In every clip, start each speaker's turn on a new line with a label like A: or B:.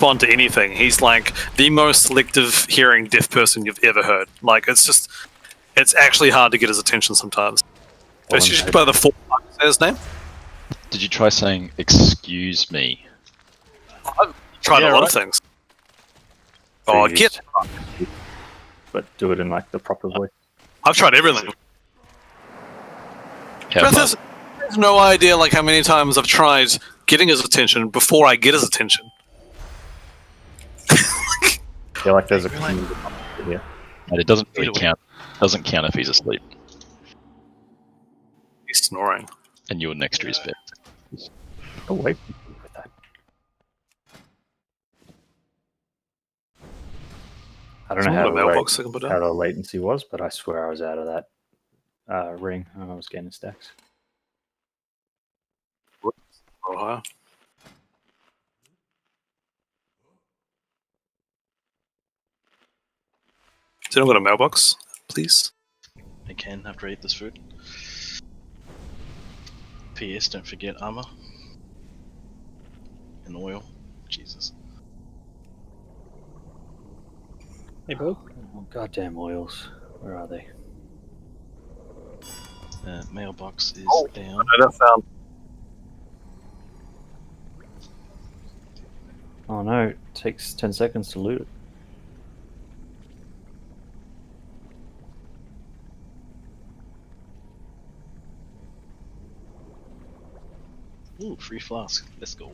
A: respond to anything. He's like the most selective hearing deaf person you've ever heard. Like, it's actually hard to get his attention sometimes. It's usually by the 4 say his name.
B: Did you try saying "excuse me"?
A: I've tried a lot of things. Oh, get!
C: But do it in like the proper voice.
A: I've tried everything. There's no idea like how many times I've tried getting his attention before I get his attention.
C: I feel like there's a community here.
B: And it doesn't really count. Doesn't count if he's asleep.
A: He's snoring.
B: And you're next to his bed.
C: Oh wait, with that. I don't know how the latency was, but I swear I was out of that ring and I was getting stacks.
A: Oh, Has anyone got a mailbox, please?
D: I can after I eat this food. P.S. Don't forget armor. And oil. Jesus.
C: Hey, bud. Oh, goddamn oils. Where are they?
D: The mailbox is down.
A: I know that sound.
C: Oh no, it takes 10 seconds to loot it.
D: Ooh, free flask. Let's go.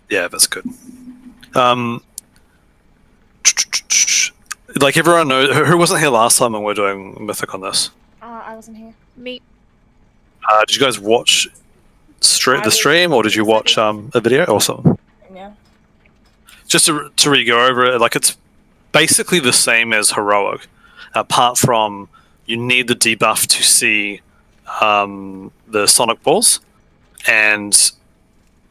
A: Yeah, that's good. Like everyone knows, who wasn't here last time when we were doing Mythic on this?
E: I wasn't here. Me.
A: Did you guys watch the stream, or did you watch a video or something?
E: Yeah.
A: Just to re-go over it, like it's basically the same as Heroic, apart from you need the debuff to see the Sonic Balls, and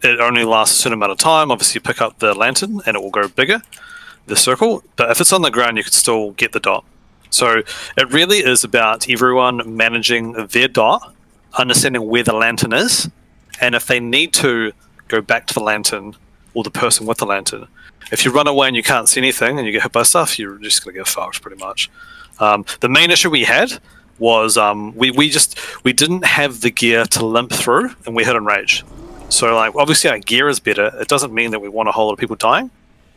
A: it only lasts a certain amount of time. Obviously, you pick up the lantern and it will go bigger, the circle. But if it's on the ground, you can still get the dot. So it really is about everyone managing their dot, understanding where the lantern is, and if they need to go back to the lantern or the person with the lantern. If you run away and you can't see anything and you get hit by stuff, you're just going to get fucked pretty much. The main issue we had was we didn't have the gear to limp through, and we hit on rage. So like obviously our gear is better. It doesn't mean that we want a whole lot of people dying.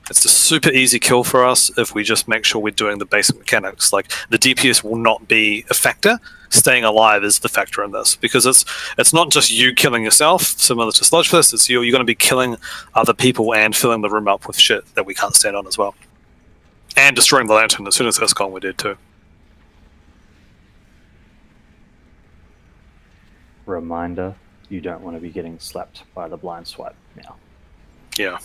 A: It's a super easy kill for us if we just make sure we're doing the basic mechanics. Like the DPS will not be a factor. Staying alive is the factor in this, because it's not just you killing yourself, similar to Sludgefist. It's you're going to be killing other people and filling the room up with shit that we can't stand on as well, and destroying the lantern. As soon as that's gone, we're dead too.
C: Reminder: you don't want to be getting slapped by the blind swipe now.
A: Yeah.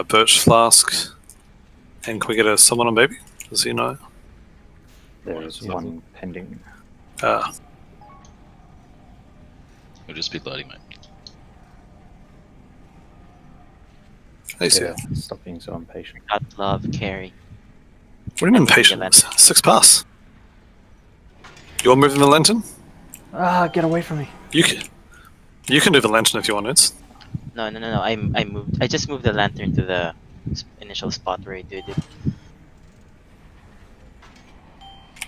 A: Birch flask. And can we get a summon on baby? Does he know?
C: There is one pending.
B: It'll just be loading, mate.
A: Hey,
C: Yeah, stop being so impatient.
F: I love carry.
A: What do you mean impatient? 6 pass. You're moving the lantern?
C: Ah, get away from me!
A: You can do the lantern if you want it.
F: No. I just moved the lantern to the initial spot where I did it.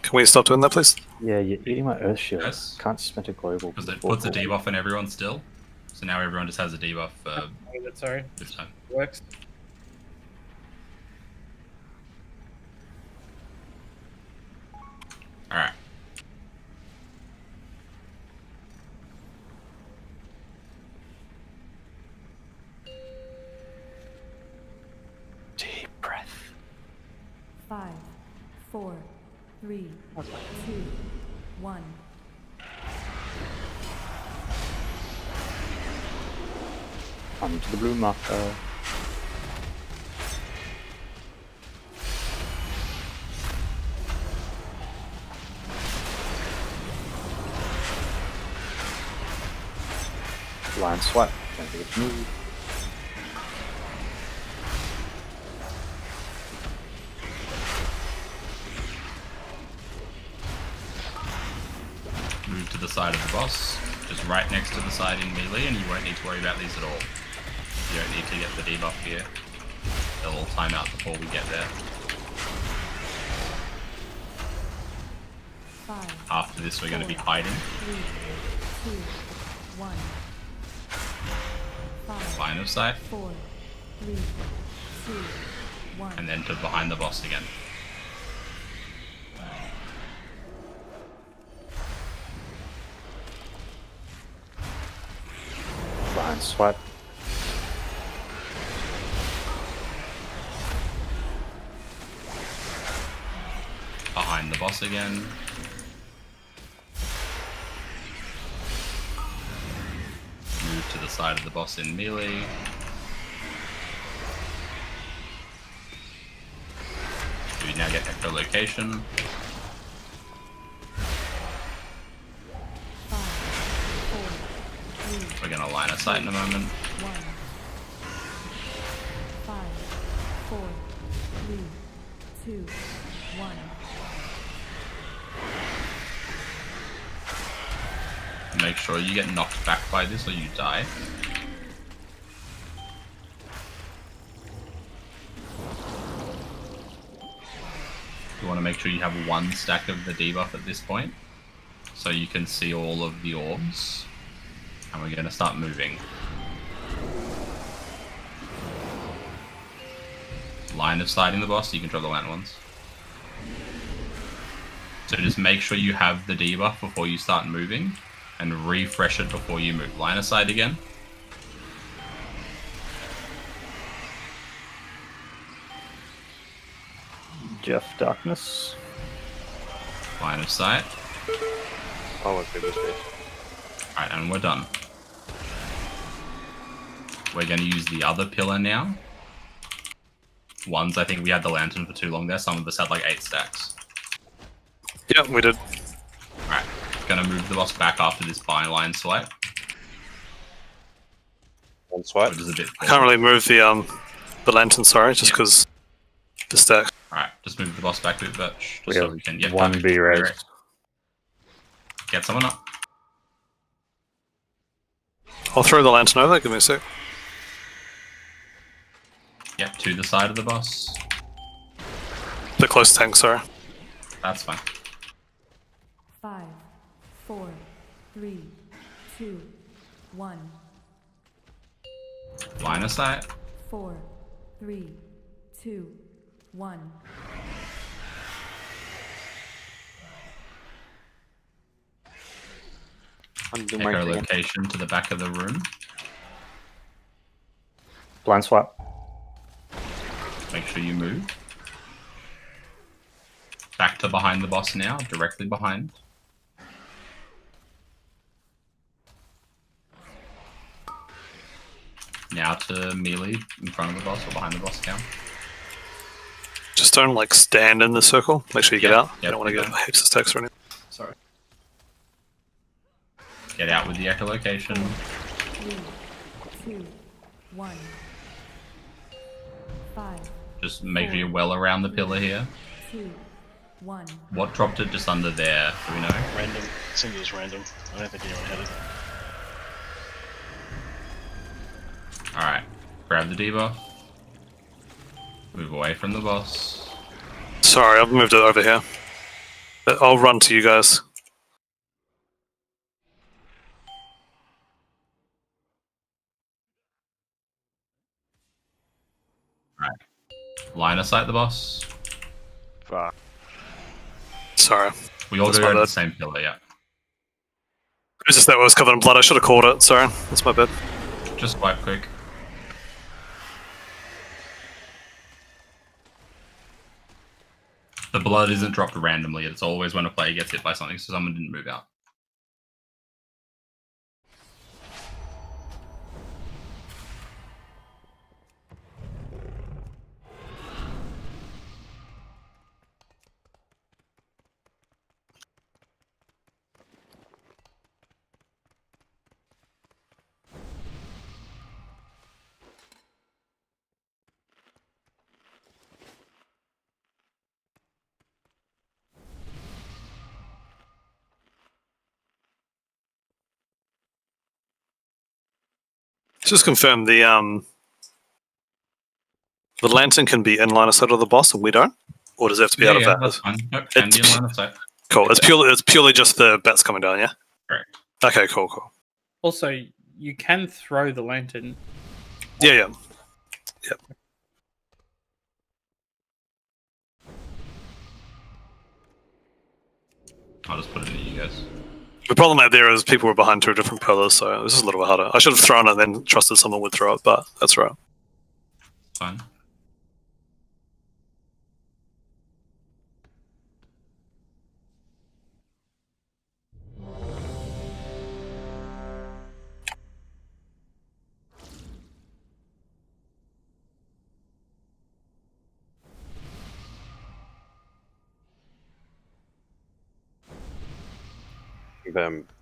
A: Can we stop doing that, please?
C: Yeah, you're eating my earth shield.
G: Yes.
C: Can't spend a global.
G: Because it puts a debuff on everyone still. So now everyone just has a debuff
H: Sorry.
G: this time.
H: Works. 4, 3, 2, 1.
C: On to the blue marker. Blind swipe. Don't forget to move.
G: Move to the side of the boss, just right next to the side in melee, and you won't need to worry about these at all. You don't need to get the debuff here. They'll all time out before we get there.
H: 5,
G: After this, we're going to be hiding.
H: 3, 2, 1. 5,
G: Line of sight,
H: 4, 3, 2, 1.
G: and then to behind the boss again.
C: Blind swipe.
G: Behind the boss again. Move to the side of the boss in melee. We now get echolocation.
H: 5, 4, 3,
G: We're gonna line of sight in a moment.
H: 1. 5, 4, 3, 2, 1.
G: Make sure you get knocked back by this or you die. You want to make sure you have one stack of the debuff at this point, so you can see all of the orbs. And we're going to start moving. Line of sighting the boss, so you control the land ones. So just make sure you have the debuff before you start moving, and refresh it before you move. Line of sight again.
C: Jeff Darkness.
G: Line of sight.
I: Oh my goodness.
G: Alright, and we're done. We're going to use the other pillar now. Ones, I think we had the lantern for too long there. Some of us had like 8 stacks.
A: Yeah, we did.
G: Alright, gonna move the boss back after this byline swipe.
I: One swipe.
G: Which is a bit
A: I can't really move the lantern, sorry, just because the stack.
G: Alright, just move the boss back a bit, Birch.
C: We
G: Just so
C: have
G: we can get
C: one B res.
G: Get someone up.
A: I'll throw the lantern over, give me a sec.
G: Yep, to the side of the boss.
A: The close tank, sorry.
G: That's fine.
H: 5, 4, 3, 2, 1.
G: Line of sight.
H: 4, 3, 2, 1.
I: Undo my thing.
G: Echolocation to the back of the room.
C: Blind swipe.
G: Make sure you move. Back to behind the boss now, directly behind. Now to melee in front of the boss or behind the boss now.
A: Just don't like stand in the circle. Make sure you get out. You
G: Yep,
A: don't want to get heaps of stacks or anything.
G: Sorry. Get out with the echolocation.
H: 3, 2, 1. 5,
G: Just make sure you're well around the pillar here.
H: 2, 1.
G: What dropped it just under there? Do we know?
D: Random. Seems it was random. I don't think anyone had it.
G: Alright. Grab the debuff. Move away from the boss.
A: Sorry, I've moved it over here. I'll run to you guys.
G: Line of sight the boss.
I: Fuck.
A: Sorry.
G: We all
A: That's
G: go
A: my
G: to the
A: bad.
G: same pillar, yeah.
A: It was just that I was covered in blood. I should have caught it. Sorry. That's my bad.
G: Just quite quick. The blood isn't dropped randomly. It's always when a player gets hit by something, so someone didn't move out.
A: Just confirm the lantern can be in line of sight of the boss and we don't, or does it have to be out of that?
G: That's fine. Nope, can be in line of sight.
A: Cool. It's purely just the bats coming down, yeah.
G: Correct.
A: Okay. Cool.
J: Also, you can throw the lantern.
A: Yeah. Yep.
G: I'll just put it in you guys.
A: The problem out there is people were behind 2 different pillars, so this is a little bit harder. I should have thrown it and then trusted someone would throw it, but that's right.
G: Fine.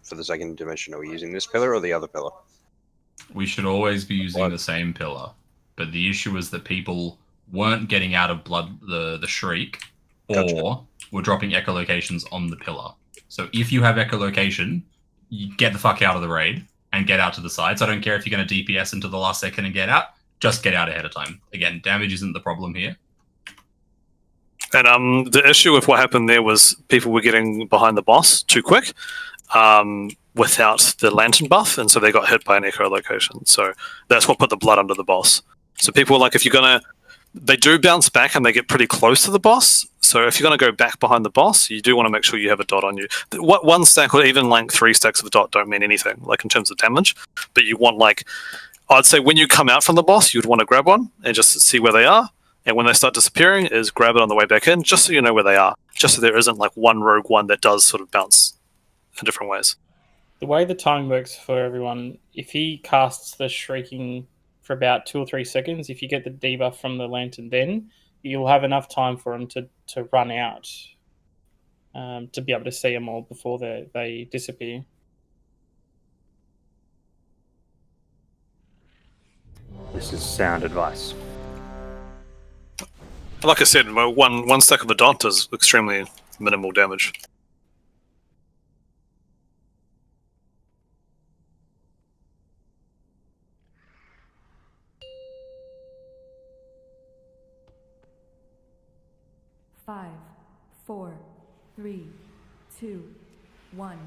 I: For the second dimension, are we using this pillar or the other pillar?
G: We should always be using the same pillar, but the issue is that people weren't getting out of the shriek, or were dropping echolocations on the pillar. So if you have echolocation, you get the fuck out of the raid and get out to the sides. I don't care if you're going to DPS into the last second and get out. Just get out ahead of time. Again, damage isn't the problem here.
A: And the issue with what happened there was people were getting behind the boss too quick without the lantern buff, and so they got hit by an echolocation. So that's what put the blood under the boss. So people were like, if you're going to... They do bounce back and they get pretty close to the boss. So if you're going to go back behind the boss, you do want to make sure you have a dot on you. One stack or even like 3 stacks of a dot don't mean anything, like in terms of damage. But you want like... I'd say when you come out from the boss, you'd want to grab one and just see where they are. And when they start disappearing, is grab it on the way back in, just so you know where they are. Just so there isn't like one rogue one that does sort of bounce in different ways.
J: The way the timing works for everyone, if he casts the shrieking for about 2 or 3 seconds, if you get the debuff from the lantern, then you'll have enough time for him to run out to be able to see them all before they disappear.
C: This is sound advice.
A: Like I said, one stack of the dot does extremely minimal damage.
H: Five, 4, 3, 2, 1.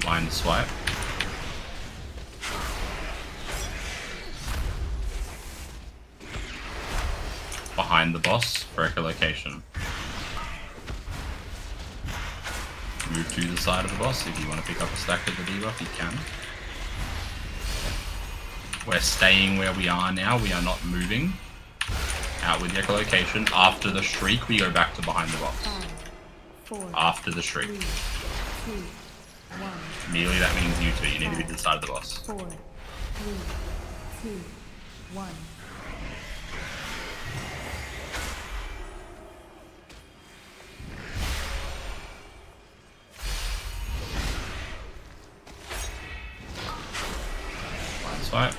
G: Line swipe. Behind the boss for echolocation. Move to the side of the boss if you want to pick up a stack of the debuff, you can. We're staying where we are now, we are not moving. Out with the echolocation. After the shriek, we go back to behind the boss.
H: 5, 4,
G: After the shriek.
H: 3, 2, 1.
G: Immediately that means you two, you need to be to the side of the boss.
H: 4, 3, 2, 1.
G: Line swipe.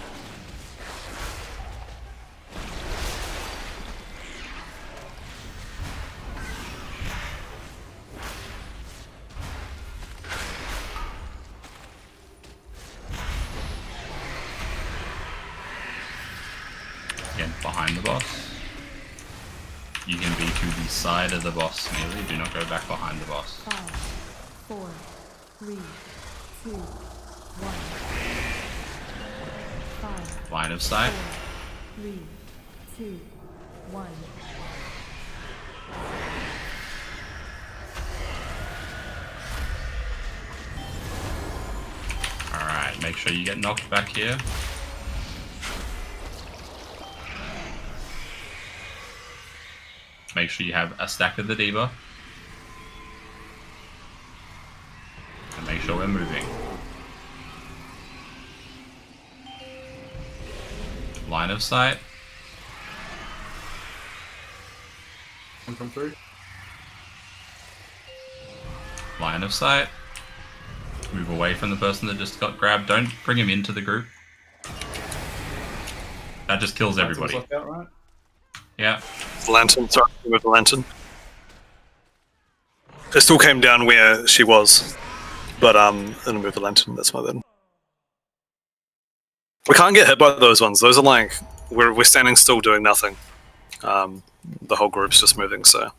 G: Again, behind the boss. You can be to the side of the boss merely, do not go back behind the boss.
H: 5, 4, 3, 2, 1. 5,
G: Line of sight.
H: 4, 3, 2, 1.
G: Alright, make sure you get knocked back here. Make sure you have a stack of the debuff. And make sure we're moving. Line of sight.
K: Come through.
G: Line of sight. Move away from the person that just got grabbed. Don't bring him into the group. That just kills everybody.
K: Out, right?
G: Yeah.
A: Lantern, sorry, with the lantern. It still came down where she was, but and with the lantern, that's my then. We can't get hit by those ones. Those are like we're standing still doing nothing. The whole group's just moving, so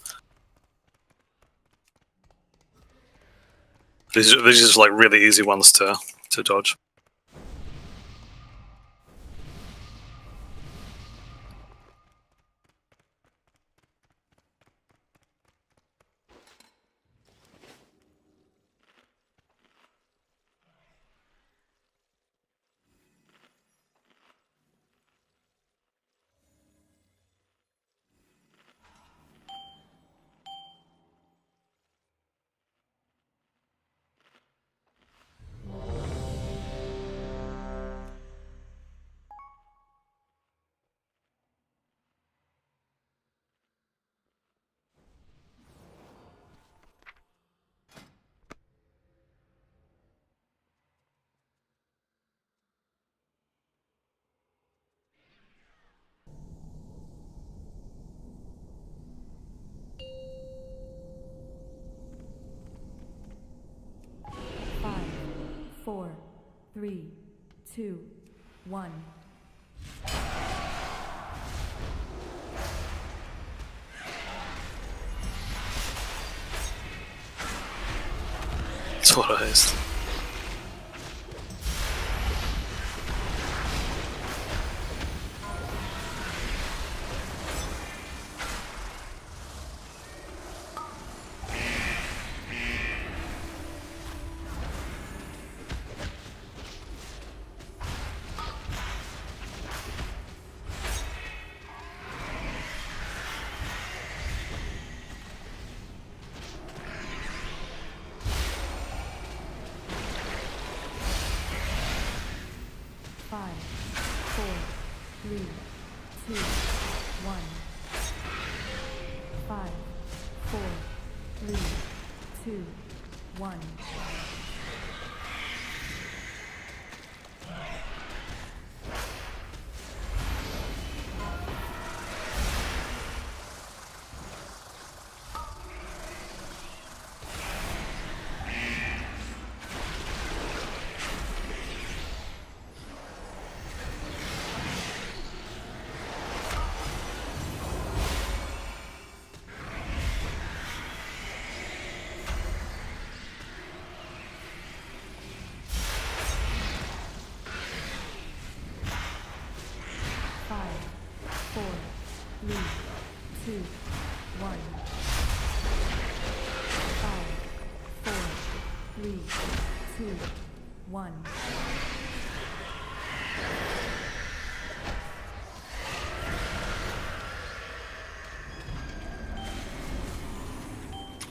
A: these are just like really easy ones to dodge.
H: Five, 4, 3, 2, 1.
A: That's what it is.
H: Five, 4, 3, 2, 1. 5, 4, 3, 2, 1.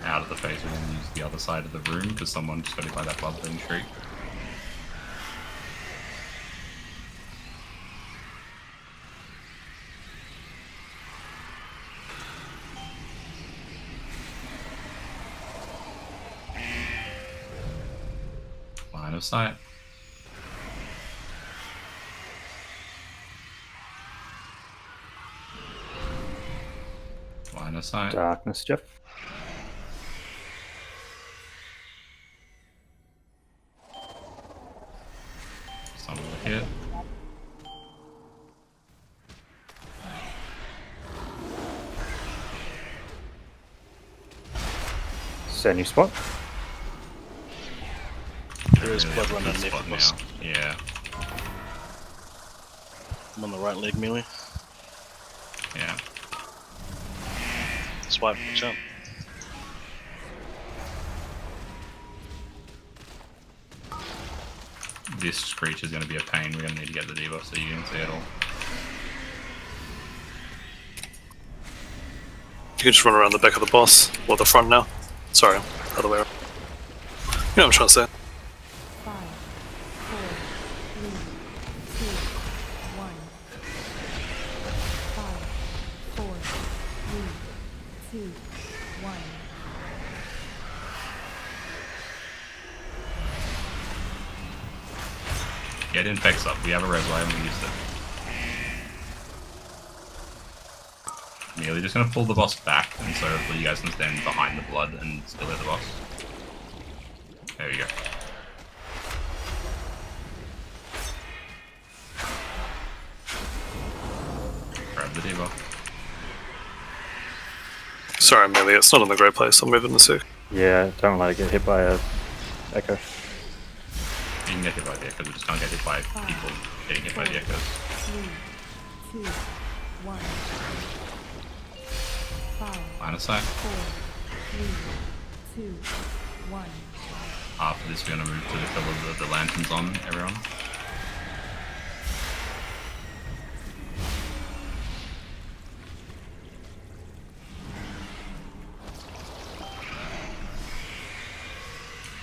G: Out of the phase, we're going to use the other side of the room because someone just got hit by that bloodletting shriek. Line of sight. Line of sight.
C: Darkness, Jeff.
G: Someone will hit.
C: Set new spot.
D: There is blood running underneath
G: spot
D: of us.
G: now. Yeah.
D: I'm on the right leg melee.
G: Yeah.
D: Swipe, jump.
G: This screech is going to be a pain. We're going to need to get the debuff so you can see it all.
A: You can just run around the back of the boss, or the front now. Sorry, other way around. You know what I'm trying to say.
H: 5, 4, 3, 2, 1. 5, 4, 3, 2, 1.
G: Get infects up. We have a res wave and we used it. Merely just going to pull the boss back, and so hopefully you guys can stand behind the blood and still hit the boss. There we go. Grab the debuff.
A: Sorry, Amelia, it's not in the great place. I'm moving the sec.
C: Yeah, don't let it get hit by a echo.
G: You can get hit by the echoes, we just can't get hit by people getting hit by the echoes.
H: 3, 2, 1. 5,
G: Line of sight.
H: 4, 3, 2, 1.
G: After this, we're going to move to the pillar with the lanterns on, everyone.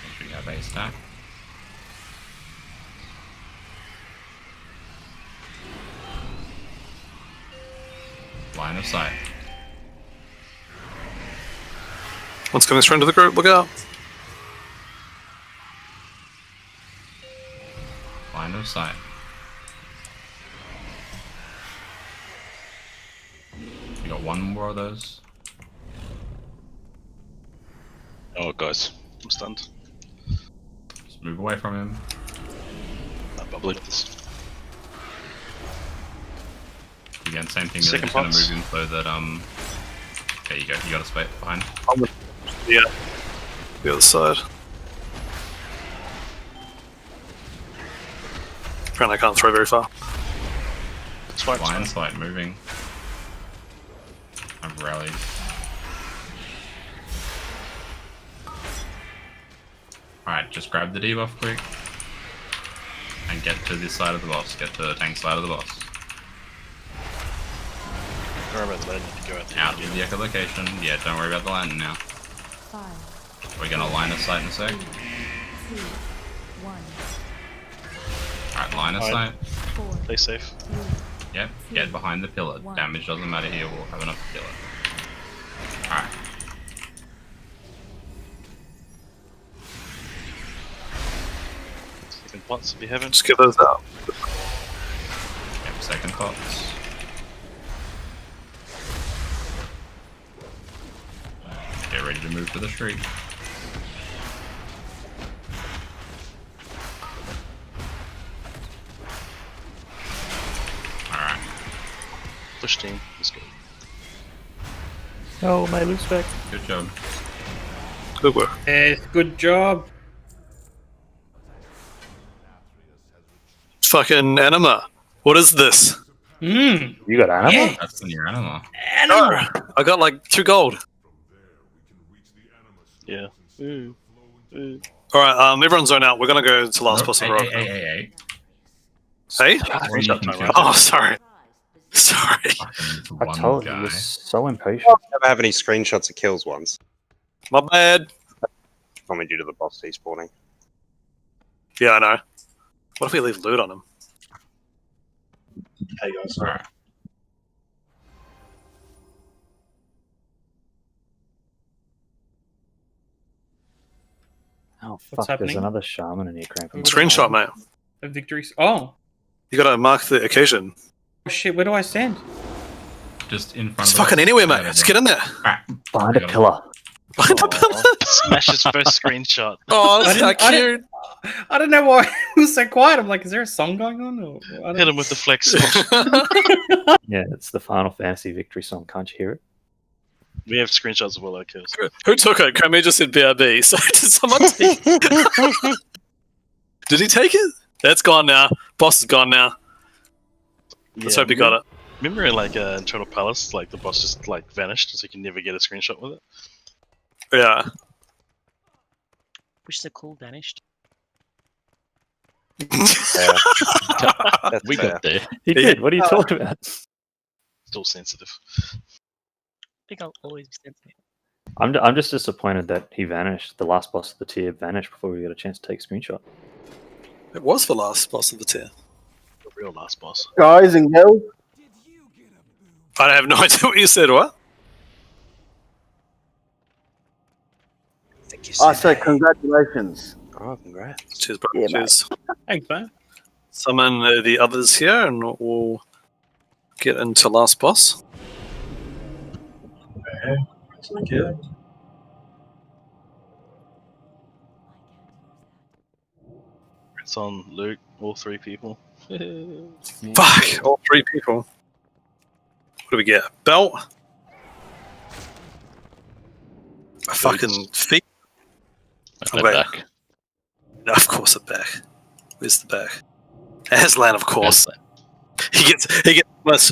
G: Make sure you have a stack. Line of sight.
A: One's coming straight into the group, look out.
G: Line of sight. We got one more of those.
D: Oh, guys, I'm stunned.
G: Just move away from him.
D: I'll believe this.
G: Again, same thing.
D: Second
G: Just gonna
D: pots.
G: move in so that there you go. You got a space behind.
A: Yeah. The other side. Apparently I can't throw very far.
D: Swipe,
G: Blind
D: swipe.
G: sight moving. I've rallied. Alright, just grab the debuff quick. And get to this side of the boss. Get to the tank side of the boss.
D: Don't worry about the lantern, go out there.
G: Out with the echolocation. Yeah, don't worry about the lantern now.
H: 5,
G: We're gonna line of sight in a sec.
H: 2, 1.
G: Alright, line of
D: Alright.
G: sight.
H: 4,
D: Play safe.
H: 3,
G: Yep, get behind the pillar.
H: One.
G: Damage doesn't matter here, we'll have enough to kill it. Alright.
D: Second pots if you haven't.
A: Just get those out.
G: Yep, second pots. Get ready to move to the street. Alright.
D: Push team, let's go.
C: Oh, my loose back.
G: Good job.
A: Good work.
J: Yes, good job.
A: Fucking anima. What is this?
J: Mmm.
C: You got anima?
J: Yeah.
G: That's in your anima.
A: No, I got like 2 gold.
D: Yeah. Ooh. Ooh.
A: Alright, everyone zone out. We're gonna go to last
G: Nope,
A: boss of
G: hey,
A: rock.
G: hey.
A: Hey?
D: Screenshot time, right?
A: Oh, sorry. Sorry.
G: Fucking
C: I
G: one
C: told
G: guy.
C: you, you're so impatient.
I: Never have any screenshots of kills once.
A: My bad.
I: Probably due to the boss despawning.
A: Yeah, I know. What if we leave loot on him?
K: Hey guys,
G: Alright.
C: Oh, fuck,
J: What's happening?
C: there's another shaman in here cramping.
A: Screenshot, mate.
J: The victories. Oh.
A: You gotta mark the occasion.
J: Shit, where do I stand?
G: Just in front
A: It's
G: of the
A: fucking
G: boss.
A: anywhere, mate.
G: Yeah,
A: Just get in there.
G: Alright.
C: Behind a pillar.
A: Behind the pillar.
D: Smash his first screenshot.
A: Oh, that's
J: I
A: so
J: didn't-
A: cute.
J: I don't know why it was so quiet. I'm like, is there a song going on? Or, I don't
D: Hit him with the flex.
C: Yeah, it's the Final Fantasy victory song. Can't you hear it?
D: We have screenshots of all our kills.
A: Who took it? Kami just said BRB. So did someone take it? Did he take it? That's gone now. Boss is gone now. Let's hope he got it.
D: Remember in like Internal Palace, like the boss just like vanished, so you can never get a screenshot with it.
A: Yeah.
L: Wish the cool vanished.
I: That's
B: We got there.
C: He did. What are you talking about?
D: Still sensitive.
L: I think I'll always be sensitive.
C: I'm just disappointed that he vanished. The last boss of the tier vanished before we got a chance to take a screenshot.
A: It was the last boss of the tier.
D: The real last boss.
M: Guys and girls,
A: I have no idea what you said. What?
M: I say congratulations.
I: Oh, congrats.
A: Cheers, bro.
M: Yeah,
A: Cheers.
J: Thanks, man.
A: Summon the others here, and we'll get into last boss.
D: It's on Luke, all 3 people.
A: Fuck! All 3 people. What do we get? A belt? A fucking feet?
B: I'm
A: wait.
B: back.
A: No, of course, a back. Where's the back? Aslan, of course. He gets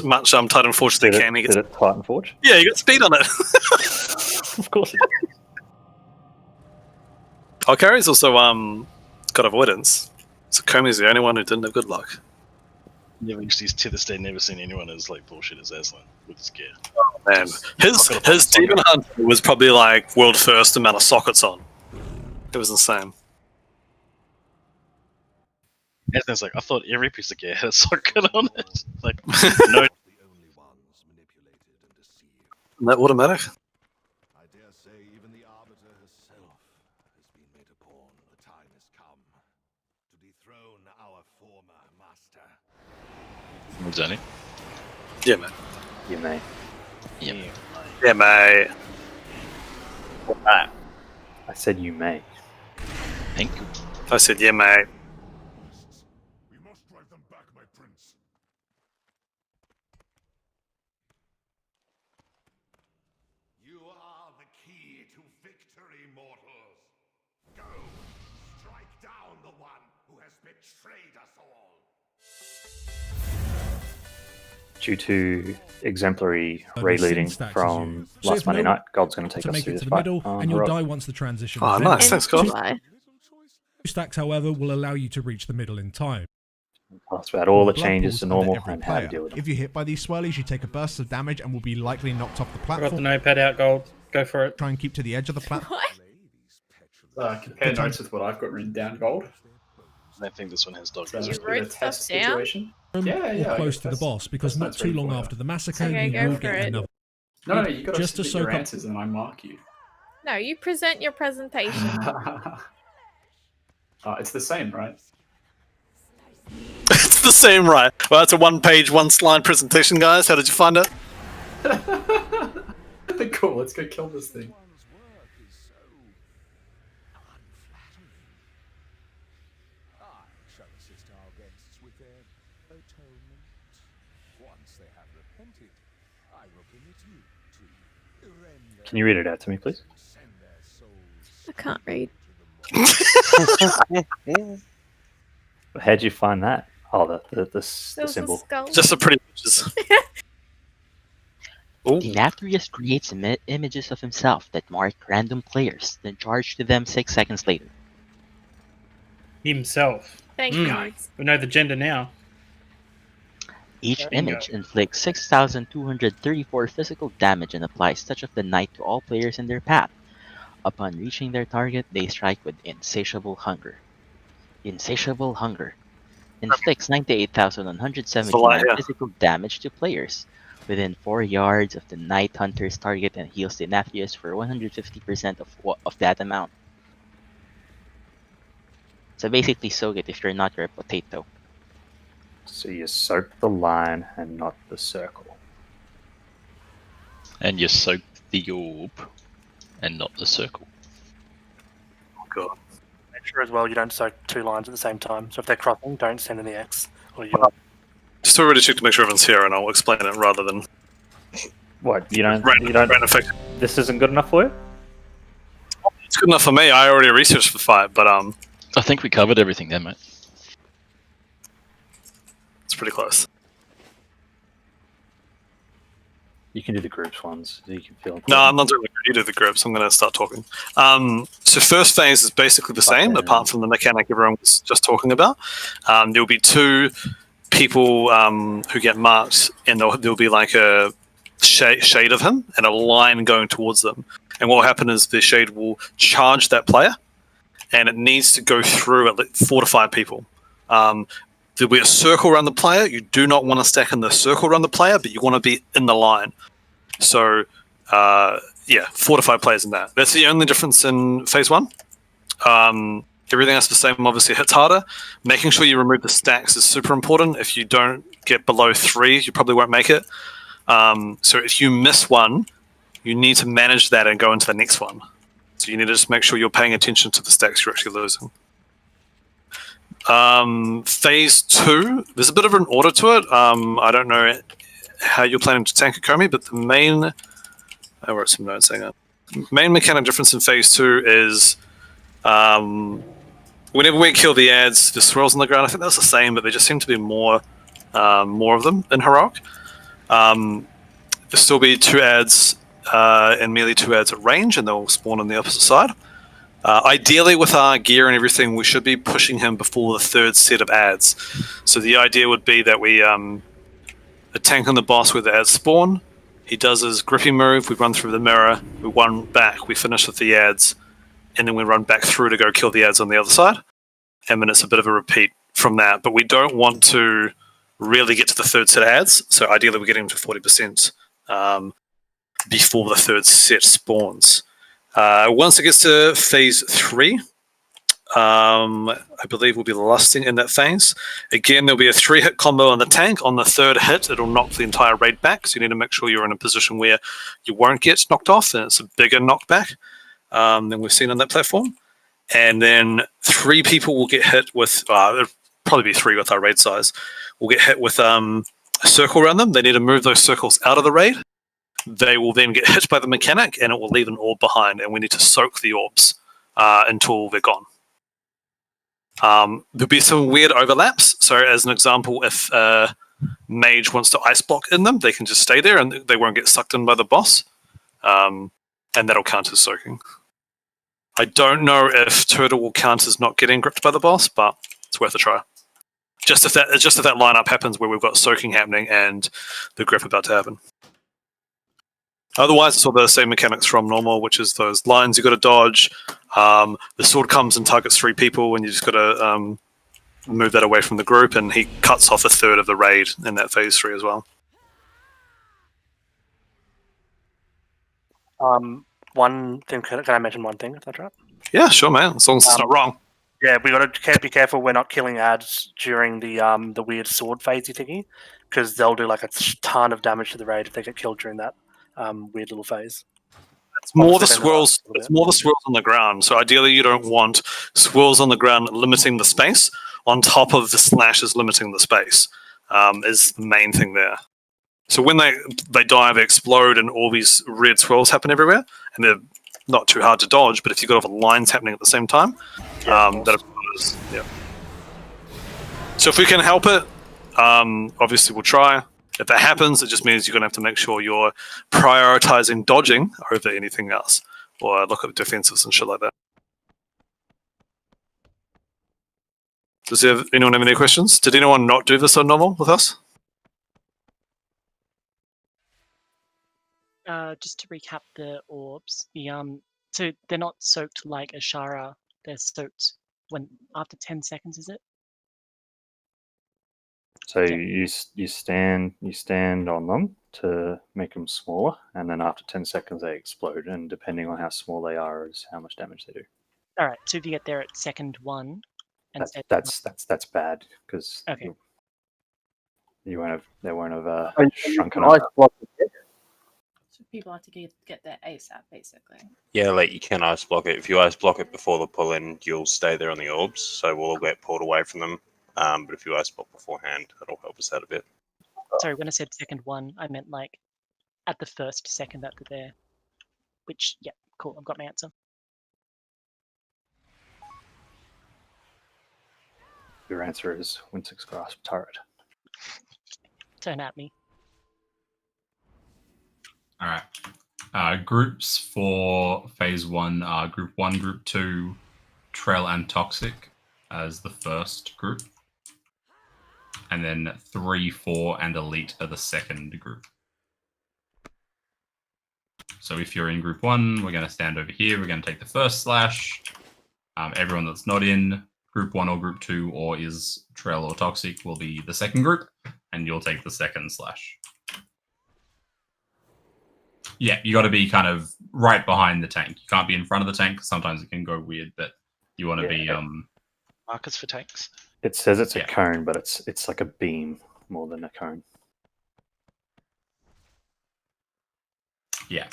A: much Titan Forge as he can. He gets
C: Did it Titan Forge?
A: Yeah, you got speed on it.
C: Of course it did.
A: Alcari's also got avoidance. So Komi's the only one who didn't have good luck.
D: Never actually, to this day, never seen anyone as like bullshit as Aslan with his gear.
A: Man, his Demon Hunter was probably like world first amount of sockets on. It was insane.
D: Aslan's like, I thought every piece of gear had a socket on it. Like, no.
A: Isn't that automatic?
K: I dare say even the Arbiter herself has been made a pawn. The time has come to dethrone our former master.
B: Johnny?
A: Yeah, man.
C: You may.
B: Yeah.
A: Yeah, mate.
C: I said you may.
B: Thank you.
A: I said, yeah, mate.
K: We must drive them back, my prince. You are the key to victory, mortals. Go, strike down the one who has betrayed us all.
C: Due to exemplary raid leading from last Monday night, God's going to take us through this fight.
N: And you'll die once the transition.
A: Oh, nice. Thanks, God.
N: Stacks, however, will allow you to reach the middle in time.
C: That's about all the changes to normal and how to deal with them.
N: If you hit by these swirlies, you take a burst of damage and will be likely knocked off the
J: I
N: platform.
J: got the notepad out, Gold. Go for it.
N: Try and keep to the edge of the platform.
O: Compare notes with what I've got written down, Gold.
D: I don't think this one has dog.
O: So
E: You
O: just
E: wrote
O: a test
E: stuff down?
O: situation.
N: Or
O: Yeah.
N: close to the boss, because not too long after the massacre,
E: Okay,
N: you
E: go
N: will
E: for
N: get
E: it.
N: another.
O: No, you got to
N: Just to
O: submit
N: soak
O: your
N: up-
O: answers and I mark you.
E: No, you present your presentation.
O: It's the same, right?
A: It's the same, right? Well, that's a one-page, one-slide presentation, guys. How did you find it?
O: Cool, let's go kill this thing.
C: Can you read it out to me, please?
E: I can't read.
C: How'd you find that? Oh, the
E: There was a
C: symbol.
E: skull.
A: Just the pretty pictures.
F: Denatrius creates images of himself that mark random players, then charge to them 6 seconds later.
J: Himself.
E: Thank you.
J: We know the gender now.
F: Each
J: Bingo.
F: image inflicts 6,234 physical damage and applies Touch of the Night to all players in their path. Upon reaching their target, they strike with Insatiable Hunger. Insatiable Hunger inflicts 98,179 physical damage to players within 4 yards of the Night Hunter's target and heals Denatrius for 150% of that amount. So basically, soak it if you're not your potato.
C: So you soak the line and not the circle.
B: And you soak the orb and not the circle.
A: Oh, God.
L: Make sure as well you don't soak 2 lines at the same time. So if they're crossing, don't send in the X. Or you.
A: Just already check to make sure everyone's here, and I'll explain it rather than
C: What? You don't?
A: random effect.
C: This isn't good enough for you?
A: It's good enough for me. I already researched the fight, but
B: I think we covered everything there, mate.
A: it's pretty close.
C: You can do the groups ones. So you can feel.
A: No, I'm not doing the you do the groups. I'm going to start talking. So first phase is basically the same, apart from the mechanic everyone was just talking about. There will be 2 people who get marked, and there'll be like a shade of him and a line going towards them. And what will happen is the shade will charge that player, and it needs to go through at least 4 to 5 people. There'll be a circle around the player. You do not want to stack in the circle around the player, but you want to be in the line. So, 4 to 5 players in that. That's the only difference in phase 1. Everything else is the same. Obviously, hits harder. Making sure you remove the stacks is super important. If you don't get below 3, you probably won't make it. So if you miss one, you need to manage that and go into the next one. So you need to just make sure you're paying attention to the stacks you're actually losing. Phase 2, there's a bit of an order to it. I don't know how you're planning to tank it, Komi, but the main... I wrote some notes, hang on. Main mechanic difference in phase 2 is whenever we kill the ads, the swirls on the ground, I think that's the same, but there just seem to be more of them in Heroic. There'll still be 2 ads and merely 2 ads at range, and they'll spawn on the opposite side. Ideally, with our gear and everything, we should be pushing him before the 3rd set of ads. So the idea would be that we tank on the boss where the ads spawn. He does his grippy move, we run through the mirror, we run back, we finish with the ads, and then we run back through to go kill the ads on the other side. And then it's a bit of a repeat from that. But we don't want to really get to the 3rd set of ads, so ideally we're getting to 40% before the 3rd set spawns. Once it gets to phase 3, I believe we'll be lusting in that phase. Again, there'll be a 3-hit combo on the tank. On the 3rd hit, it'll knock the entire raid back, so you need to make sure you're in a position where you won't get knocked off, and it's a bigger knockback than we've seen on that platform. And then 3 people will get hit with, it'll probably be 3 with our raid size, will get hit with a circle around them. They need to move those circles out of the raid. They will then get hit by the mechanic, and it will leave an orb behind, and we need to soak the orbs until they're gone. There'll be some weird overlaps. So as an example, if mage wants to ice block in them, they can just stay there and they won't get sucked in by the boss. And that'll count as soaking. I don't know if Turtle will count as not getting gripped by the boss, but it's worth a try. Just if that lineup happens where we've got soaking happening and the grip about to happen. Otherwise, it's all the same mechanics from normal, which is those lines you got to dodge. The sword comes and targets 3 people, and you just got to move that away from the group, and he cuts off a 3rd of the raid in that phase 3 as well.
L: One thing, can I mention one thing, if that's right?
A: Yeah, sure, man. As long as it's not wrong.
L: Yeah, we got to be careful we're not killing ads during the weird sword phasey thingy, because they'll do like a ton of damage to the raid if they get killed during that weird little phase.
A: It's more the swirls. It's more the swirls on the ground. So ideally, you don't want swirls on the ground limiting the space on top of the slashes limiting the space. Is the main thing there. So when they die, they explode, and all these red swirls happen everywhere, and they're not too hard to dodge. But if you've got all the lines happening at the same time, that is, yeah. So if we can help it, obviously we'll try. If that happens, it just means you're going to have to make sure you're prioritizing dodging over anything else, or look at defensives and shit like that. Does anyone have any questions? Did anyone not do this on normal with us?
P: Just to recap the orbs, so they're not soaked like Ashara. They're soaked after 10 seconds, is it?
C: So you stand on them to make them smaller, and then after 10 seconds they explode, and depending on how small they are is how much damage they do.
P: All right. So if you get there at second 1, and
C: that's bad because
P: okay,
C: they won't have shrunken up.
Q: So people have to get there ASAP, basically.
I: Yeah, like you can ice block it. If you ice block it before the pull in, you'll stay there on the orbs, so we'll all get pulled away from them. But if you ice block beforehand, that'll help us out a bit.
P: Sorry, when I said second 1, I meant like at the first second that they're there. Which, yeah, cool. I've got my answer.
C: Your answer is Winsix Grasp Turret.
P: Turn at me.
G: All right. Groups for phase 1 are Group 1, Group 2, Trail and Toxic as the first group. And then 3, 4, and Elite are the second group. So if you're in Group 1, we're going to stand over here. We're going to take the first slash. Everyone that's not in Group 1 or Group 2 or is Trail or Toxic will be the second group, and you'll take the second slash. Yeah, you got to be kind of right behind the tank. You can't be in front of the tank. Sometimes it can go weird, but you want to be...
D: Markers for tanks.
C: It says it's a cone, but it's like a beam more than a cone.
G: Yeah.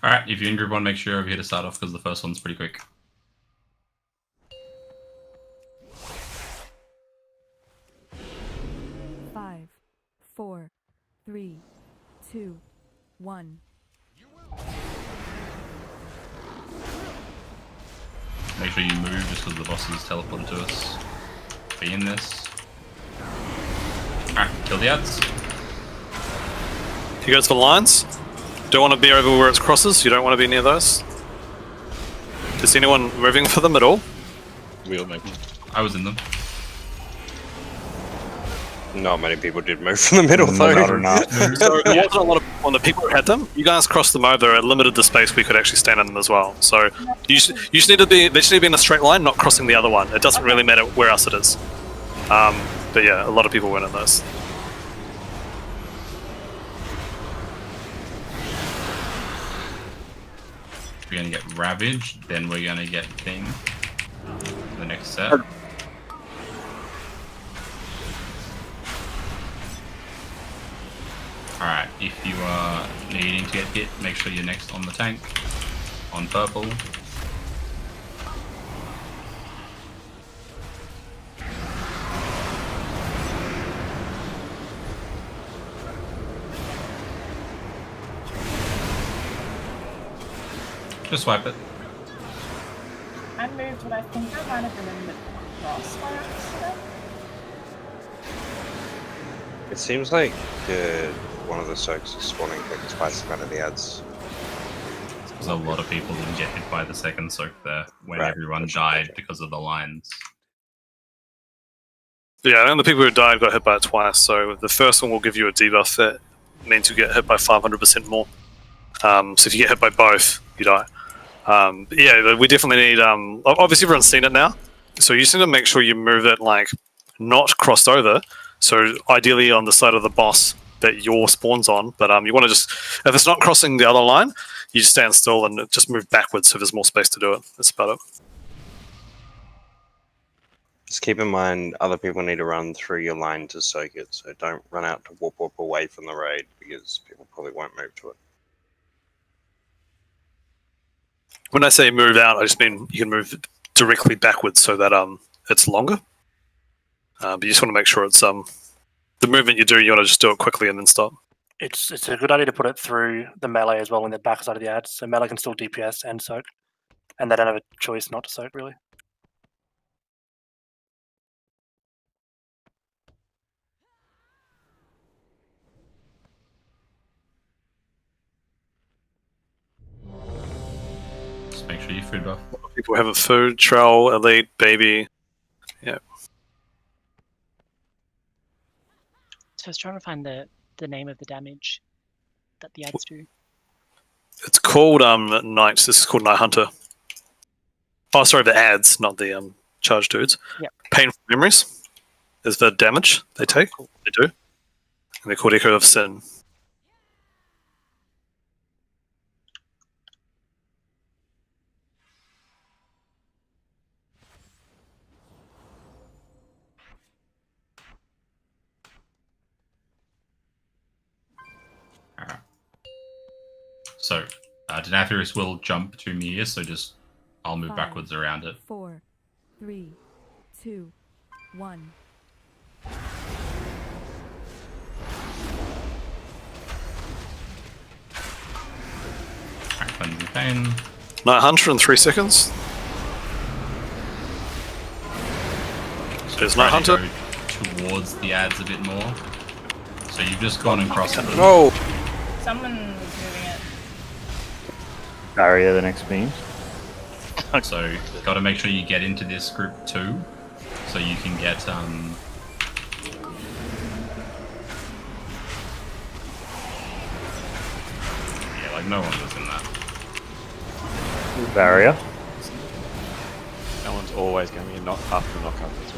G: All right, if you're in Group 1, make sure you're over here to start off because the first one's pretty quick.
H: Five, 4, 3, 2, 1.
G: Make sure you move just because the boss is teleported to us. Be in this. Alright, kill the ads.
A: You go to the lines. Don't want to be over where it crosses. You don't want to be near those. Is anyone moving for them at all?
I: We all moved.
G: I was in them.
I: Not many people did move from the middle, though.
C: Not enough.
A: So there wasn't a lot of people on the people who had them. You guys crossed them over and limited the space we could actually stand in them as well. So you just need to be. They just need to be in a straight line, not crossing the other one. It doesn't really matter where else it is. But yeah, a lot of people went in those.
G: We're going to get Ravaged, then we're going to get King. The next set. Alright, if you are needing to get hit, make sure you're next on the tank. On purple. Just swipe it.
Q: I moved, but I think I might have been in the cross by accident.
I: It seems like one of the soaks is spawning quick twice the amount of the ads.
G: Because a lot of people didn't get hit by the second soak there when
I: Right.
G: everyone died because of the lines.
A: Yeah, and the people who died got hit by it twice. So the first one will give you a debuff that means you get hit by 500% more. So if you get hit by both, you die. Yeah, we definitely need. Obviously, everyone's seen it now, so you just need to make sure you move it like not crossed over. So ideally on the side of the boss that your spawn's on, but you want to just, if it's not crossing the other line, you just stand still and just move backwards so there's more space to do it. That's about it.
I: Just keep in mind, other people need to run through your line to soak it, so don't run out to warp away from the raid because people probably won't move to it.
A: When I say move out, I just mean you can move directly backwards so that it's longer. But you just want to make sure it's the movement you do, you want to just do it quickly and then stop.
L: It's a good idea to put it through the melee as well in the back side of the ads, so melee can still DPS and soak, and they don't have a choice not to soak really.
G: Just make sure you food buff.
A: People have a food, troll, elite, baby. Yeah.
P: So I was trying to find the name of the damage that the ads do.
A: It's called Night. This is called Night Hunter. Oh, sorry, the ads, not the charge dudes.
P: Yep.
A: Painful Memories is the damage they take. They do. And they're called Echo of Sin.
G: Alright. So, Denathrius will jump to me here, so just I'll move
H: 5,
G: backwards around it.
H: 4, 3, 2, 1.
G: Alright, cleansing pain.
A: Night Hunter in 3 seconds. There's Night
G: Try to
A: Hunter.
G: go towards the ads a bit more. So you've just gone and crossed them.
I: No!
Q: Someone was moving it.
C: Barrier the next beam.
G: So got to make sure you get into this group 2, so you can get yeah, like no one was in that.
C: Barrier.
R: That one's always going to be a knock after knockup as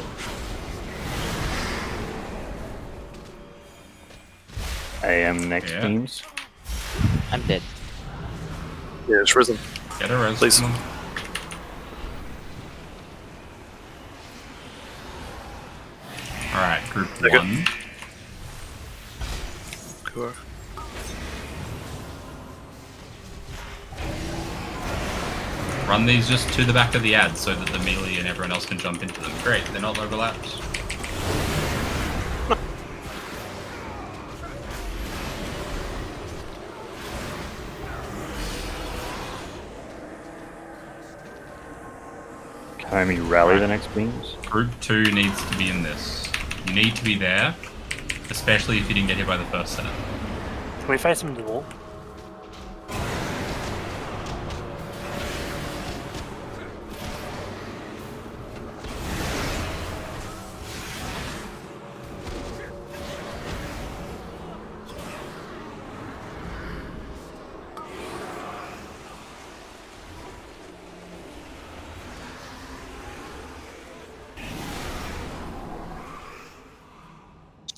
R: well.
C: AM next
G: Yeah.
C: beams.
F: I'm dead.
A: Yeah, it's risen.
G: Get a res,
A: Please.
G: come on. Alright, group
A: Okay.
G: 1.
A: Cool.
G: Run these just to the back of the ads so that the melee and everyone else can jump into them. Great, they're not overlapped.
C: Can we rally the next beams?
G: Group 2 needs to be in this. You need to be there, especially if you didn't get hit by the first set.
L: Can we face him into the wall?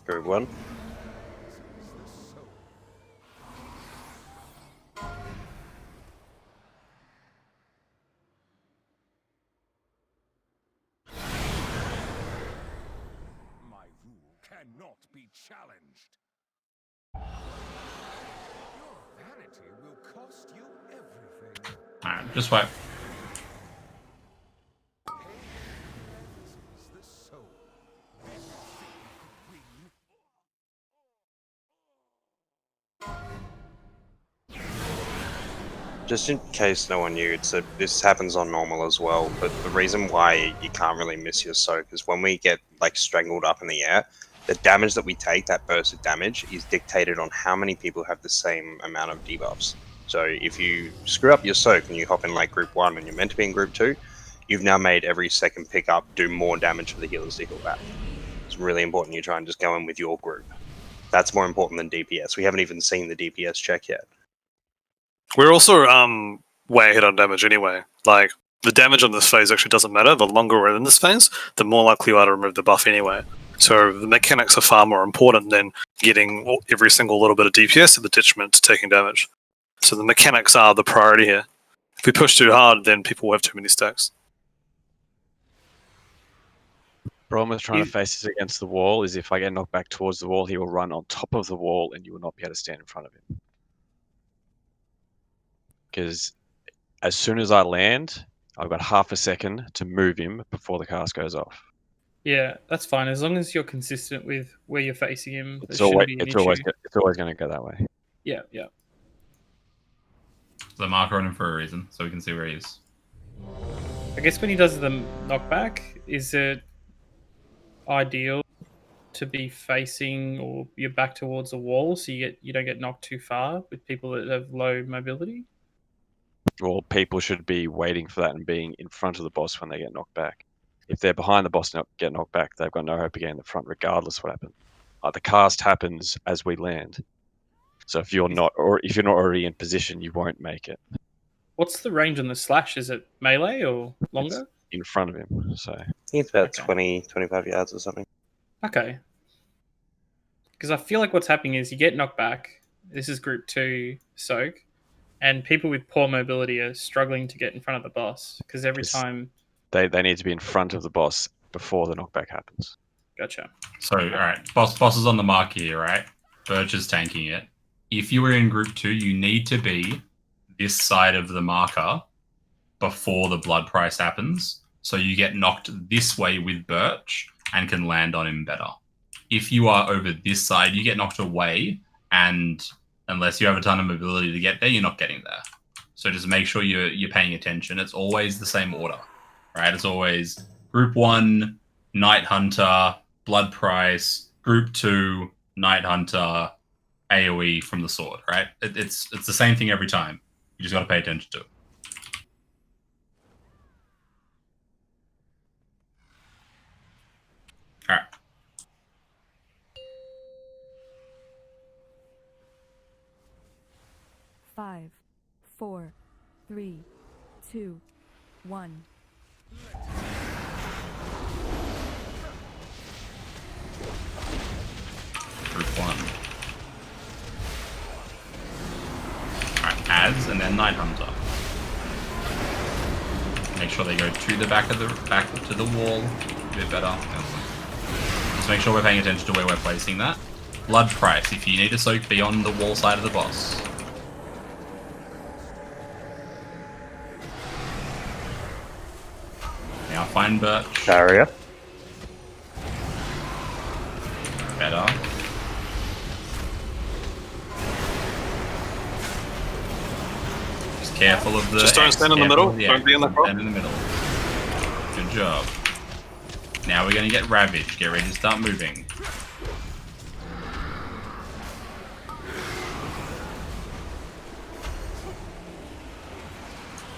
I: Group 1.
K: My rule cannot be challenged. Your vanity will cost you everything.
G: Alright, just wait.
K: This is the soul.
I: Just in case no one knew, this happens on normal as well, but the reason why you can't really miss your soak is when we get like strangled up in the air, the damage that we take, that burst of damage, is dictated on how many people have the same amount of debuffs. So if you screw up your soak and you hop in like group 1 and you're meant to be in group 2, you've now made every second pickup do more damage for the healers to heal back. It's really important you try and just go in with your group. That's more important than DPS. We haven't even seen the DPS check yet.
A: We're also way ahead on damage anyway. Like, the damage on this phase actually doesn't matter. The longer we're in this phase, the more likely we are to remove the buff anyway. So the mechanics are far more important than getting every single little bit of DPS at the detriment to taking damage. So the mechanics are the priority here. If we push too hard, then people will have too many stacks.
R: Problem with trying to face this against the wall is if I get knocked back towards the wall, he will run on top of the wall and you will not be able to stand in front of him. Because as soon as I land, I've got half a second to move him before the cast goes off.
J: Yeah, that's fine as long as you're consistent with where you're facing him.
R: It's
J: There
R: always,
J: shouldn't be an
R: it's always,
J: issue.
R: it's always going to go that way.
J: Yeah, yeah.
G: The marker on him for a reason, so we can see where he is.
J: I guess when he does the knockback, is it ideal to be facing or you're back towards the wall so you don't get knocked too far with people that have low mobility?
R: Well, people should be waiting for that and being in front of the boss when they get knocked back. If they're behind the boss and get knocked back, they've got no hope of getting in the front, regardless what happens. The cast happens as we land. So if you're not already in position, you won't make it.
J: What's the range on the slash? Is it melee or longer?
R: It's in front of him, so
I: I think it's about 20, 25 yards or something.
J: Okay. Because I feel like what's happening is you get knocked back. This is group 2 soak. And people with poor mobility are struggling to get in front of the boss. Because every time...
R: they need to be in front of the boss before the knockback happens.
J: Gotcha.
G: So, alright, boss is on the mark here, right? Birch is tanking it. If you were in group 2, you need to be this side of the marker before the blood price happens, so you get knocked this way with Birch and can land on him better. If you are over this side, you get knocked away, and unless you have a ton of mobility to get there, you're not getting there. So just make sure you're paying attention. It's always the same order, right? It's always Group 1, Night Hunter, Blood Price, Group 2, Night Hunter, AoE from the sword, right? It's the same thing every time. You just got to pay attention to it. All right.
H: Five, 4, 3, 2, 1.
G: Group 1. Alright, ads and then Night Hunter. Make sure they go to the back to the wall. A bit better. Just make sure we're paying attention to where we're placing that. Blood Price, if you need to soak beyond the wall side of the boss. Now find Birch.
C: Barrier.
G: Better. Just careful of the.
A: Just don't stand in the middle. Don't be in the front.
G: Stand in the middle. Good job. Now we're going to get Ravage. Get ready to start moving.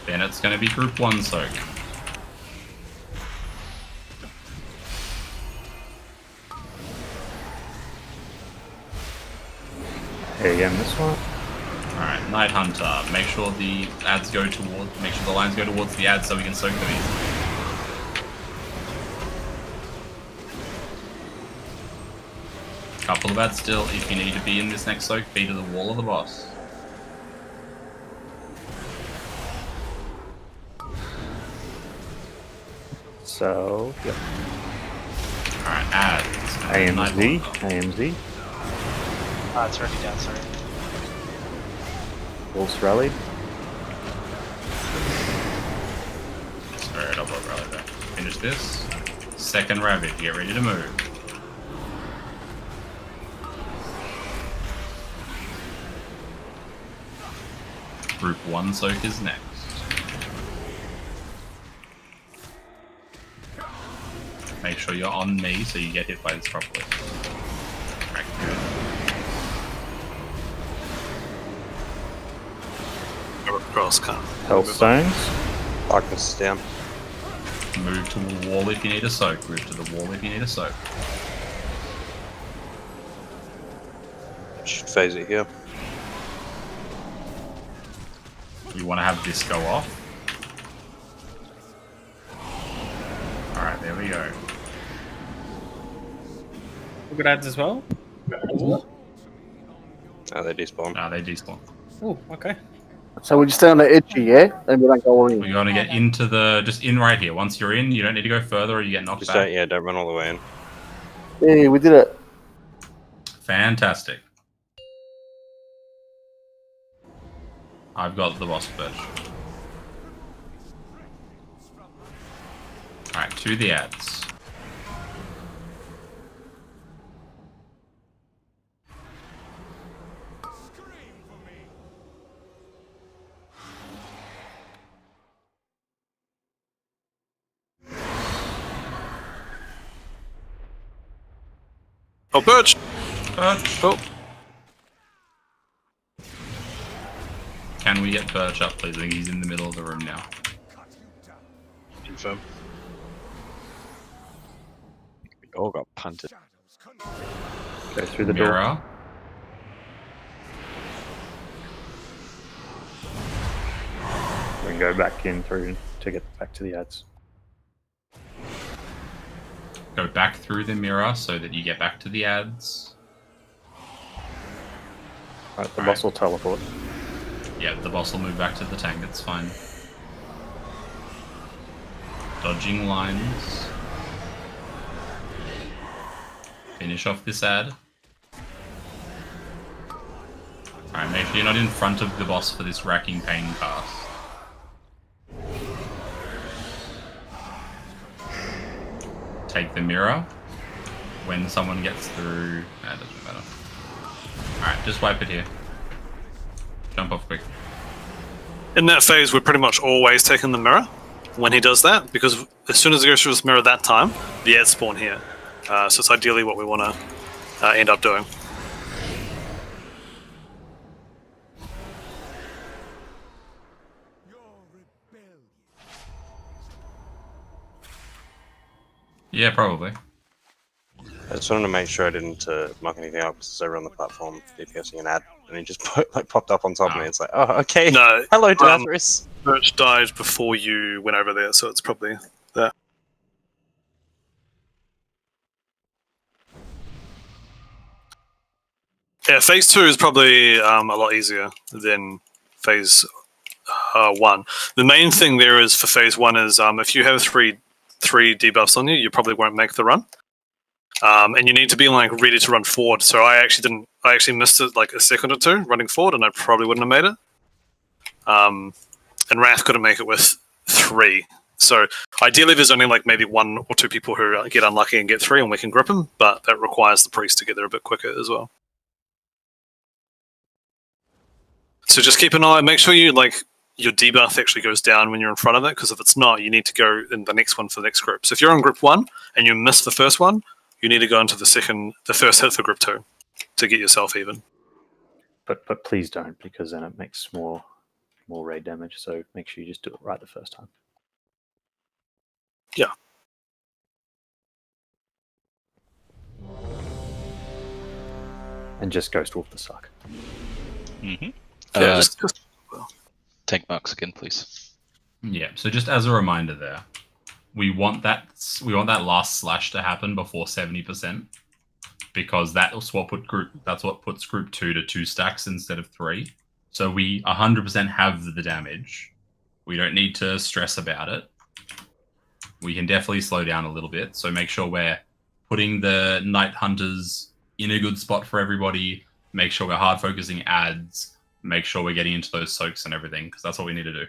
G: Then it's going to be Group 1 soak.
C: Here again, this one.
G: Alright, Night Hunter. Make sure the ads go towards. Make sure the lines go towards the ads so we can soak them easily. Couple of ads still. If you need to be in this next soak, be to the wall of the boss.
C: So, yep.
G: Alright, ads.
C: AMZ. AMZ.
D: It's already down, sorry.
C: Wolves rallied.
G: Sorry, I'll rally back. Finish this. Second Ravage. Get ready to move. Group 1 soak is next. Make sure you're on me so you get hit by this properly. Right, good.
A: Cross cut.
C: Health stones.
I: Darkness is down.
G: Move to the wall if you need a soak. Move to the wall if you need a soak.
I: Should phase it here.
G: You want to have this go off. Alright, there we go.
J: Good ads as well.
I: Oh, they despawn.
G: No, they despawn.
J: Oh, okay.
M: So we just stay on the edge here, yeah? And we don't go in.
G: We're going to get into the... Just in right here. Once you're in, you don't need to go further or you get knocked
I: Just
G: back.
I: don't run all the way in.
M: Yeah, we did it.
G: Fantastic. I've got the boss Birch. Alright, to the ads.
A: Oh, Birch!
G: Birch!
A: Oh.
G: Can we get Birch up, please? I think he's in the middle of the room now.
I: Confirm.
R: We all got punted.
C: Go through the
G: Mirror.
C: door. We can go back in through to get back to the ads.
G: Go back through the mirror so that you get back to the ads.
C: Alright, the boss will teleport.
G: Yeah, the boss will move back to the tank, it's fine. Dodging lines. Finish off this ad. Alright, make sure you're not in front of the boss for this racking pain cast. take the mirror when someone gets through. Nah, it doesn't matter. Alright, just wipe it here. Jump off quick.
A: In that phase, we're pretty much always taking the mirror when he does that, because as soon as he goes through this mirror that time, the ads spawn here. So it's ideally what we want to end up doing.
G: Yeah, probably.
I: I just wanted to make sure I didn't muck anything up because over on the platform, DPSing an ad, and he just popped up on top of me. It's like, oh, okay.
A: No,
I: Hello, Deathris.
A: Birch died before you went over there, so it's probably that. Yeah, phase 2 is probably a lot easier than phase 1. The main thing there is for phase 1 is if you have three debuffs on you, you probably won't make the run. And you need to be like ready to run forward. So I actually missed it like a second or two running forward, and I probably wouldn't have made it. And Wrath couldn't make it with 3. So ideally, there's only like maybe 1 or 2 people who get unlucky and get 3, and we can grip them. But that requires the priest to get there a bit quicker as well. So just keep an eye. Make sure you your debuff actually goes down when you're in front of it, because if it's not, you need to go in the next one for the next group. So if you're on group 1 and you miss the first one, you need to go into the first hit for group 2 to get yourself even.
C: But please don't, because then it makes more raid damage. So make sure you just do it right the first time.
A: Yeah.
C: And just Ghost Wolf the suck.
B: Mm-hmm.
A: Yeah,
B: tank marks again, please.
G: Yeah. So just as a reminder, there, we want that last slash to happen before 70%, because that's what puts group 2 to 2 stacks instead of 3. So we 100% have the damage. We don't need to stress about it. We can definitely slow down a little bit. So make sure we're putting the Night Hunters in a good spot for everybody. Make sure we're hard focusing ads. Make sure we're getting into those soaks and everything, because that's what we need to do.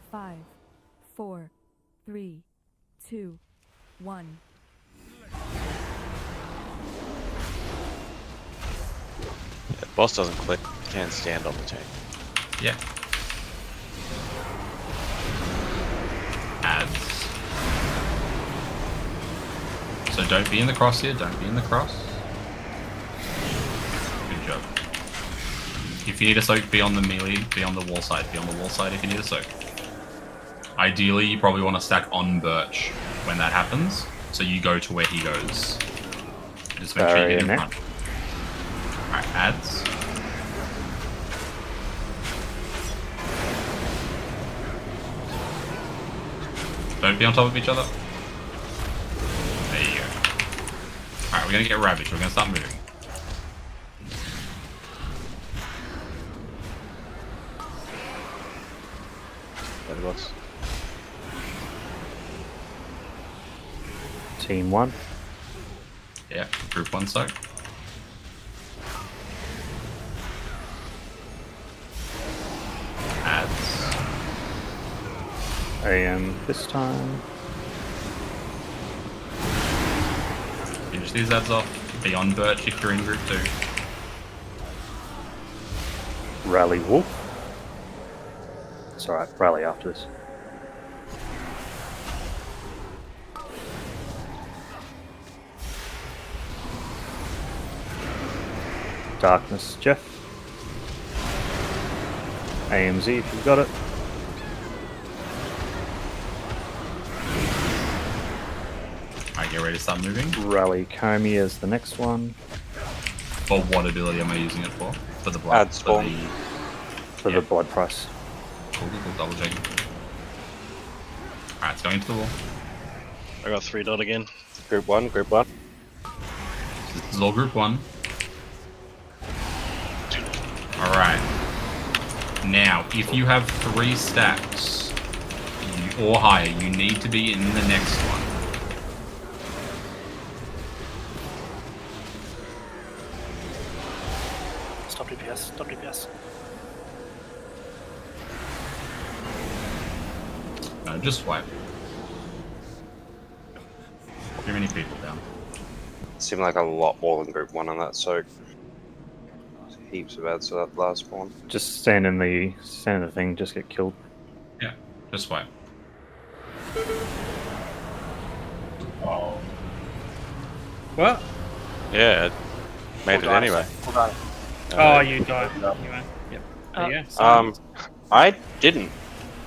H: Five, 4, 3, 2, 1.
R: Yeah, the boss doesn't click. You can't stand on the tank.
G: Yeah. Ads. So don't be in the cross here. Don't be in the cross. Good job. If you need a soak, be on the melee. Be on the wall side. Be on the wall side if you need a soak. Ideally, you probably want to stack on Birch when that happens, so you go to where he goes. Just make sure you get in front. Alright, ads. Don't be on top of each other. There you go. Alright, we're gonna get ravaged. We're gonna start moving.
C: There it was. Team 1.
G: Yeah, group 1 soak. Ads.
C: AM this time.
G: Finish these ads off. Be on Birch if you're in group 2.
C: Rally Wolf. It's alright, rally after this. Darkness, Jeff. AMZ if you've got it.
G: Alright, get ready to start moving.
C: Rally Comey is the next one.
G: For what ability am I using it for? For the blood.
C: Add spawn. For the blood price.
G: Cool, double checking. Alright, it's going to the wall.
D: I got 3 dot again.
I: Group 1, group 1.
G: This is all group 1. Alright. Now, if you have 3 stacks or higher, you need to be in the next one.
L: Stop DPS. Stop DPS.
G: No, just wipe. Too many people down.
I: Seemed like a lot more than group 1 on that soak. Heaps of ads to that last spawn.
C: Just stand in the thing, just get killed.
G: Yeah, just wipe.
J: Oh. What?
R: Yeah, it made it anyway.
J: Oh, you died. Anyway. Yep. There you go.
I: I didn't.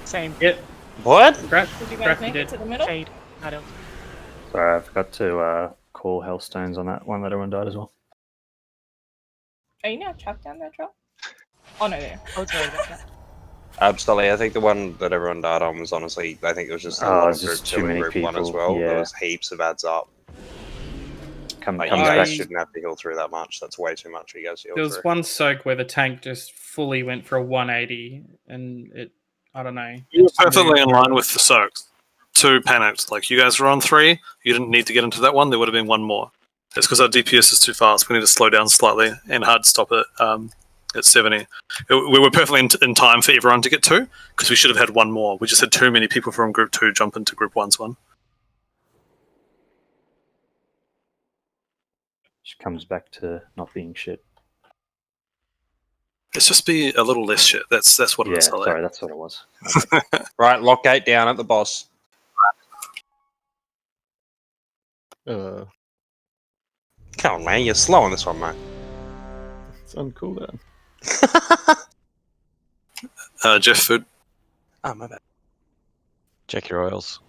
P: Same.
J: Yep.
I: What?
Q: Did you guys make it to the middle?
P: Fade. I don't.
C: Sorry, I forgot to call Hellstones on that one that everyone died as well.
Q: Are you now trapped down there, Troll? Oh no, there.
P: Oh, sorry about that.
I: Absolutely. I think the one that everyone died on was honestly, I think it was just a lot of group 2 and group 1 as well.
C: Yeah.
I: There was heaps of ads up.
C: Comes
I: you
C: back.
I: guys shouldn't have to heal through that much. That's way too much for you guys to heal
J: There was
I: through.
J: one soak where the tank just fully went for a 180, and it, I don't know.
A: You were perfectly in line with the soaks. 2 panicked. Like, you guys were on 3, you didn't need to get into that one, there would have been 1 more. It's because our DPS is too fast. We need to slow down slightly and hard stop it at 70. We were perfectly in time for everyone to get 2, because we should have had 1 more. We just had too many people from group 2 jump into group 1's one.
C: Just comes back to not being shit.
A: Let's just be a little less shit. That's what it
C: Yeah,
A: is.
C: sorry, that's what it was.
I: Right, lock gate down at the boss. Come on, man, you're slow on this one, mate.
C: It's on cooldown.
A: Jeff Food.
I: Oh, my bad.
R: Check your oils.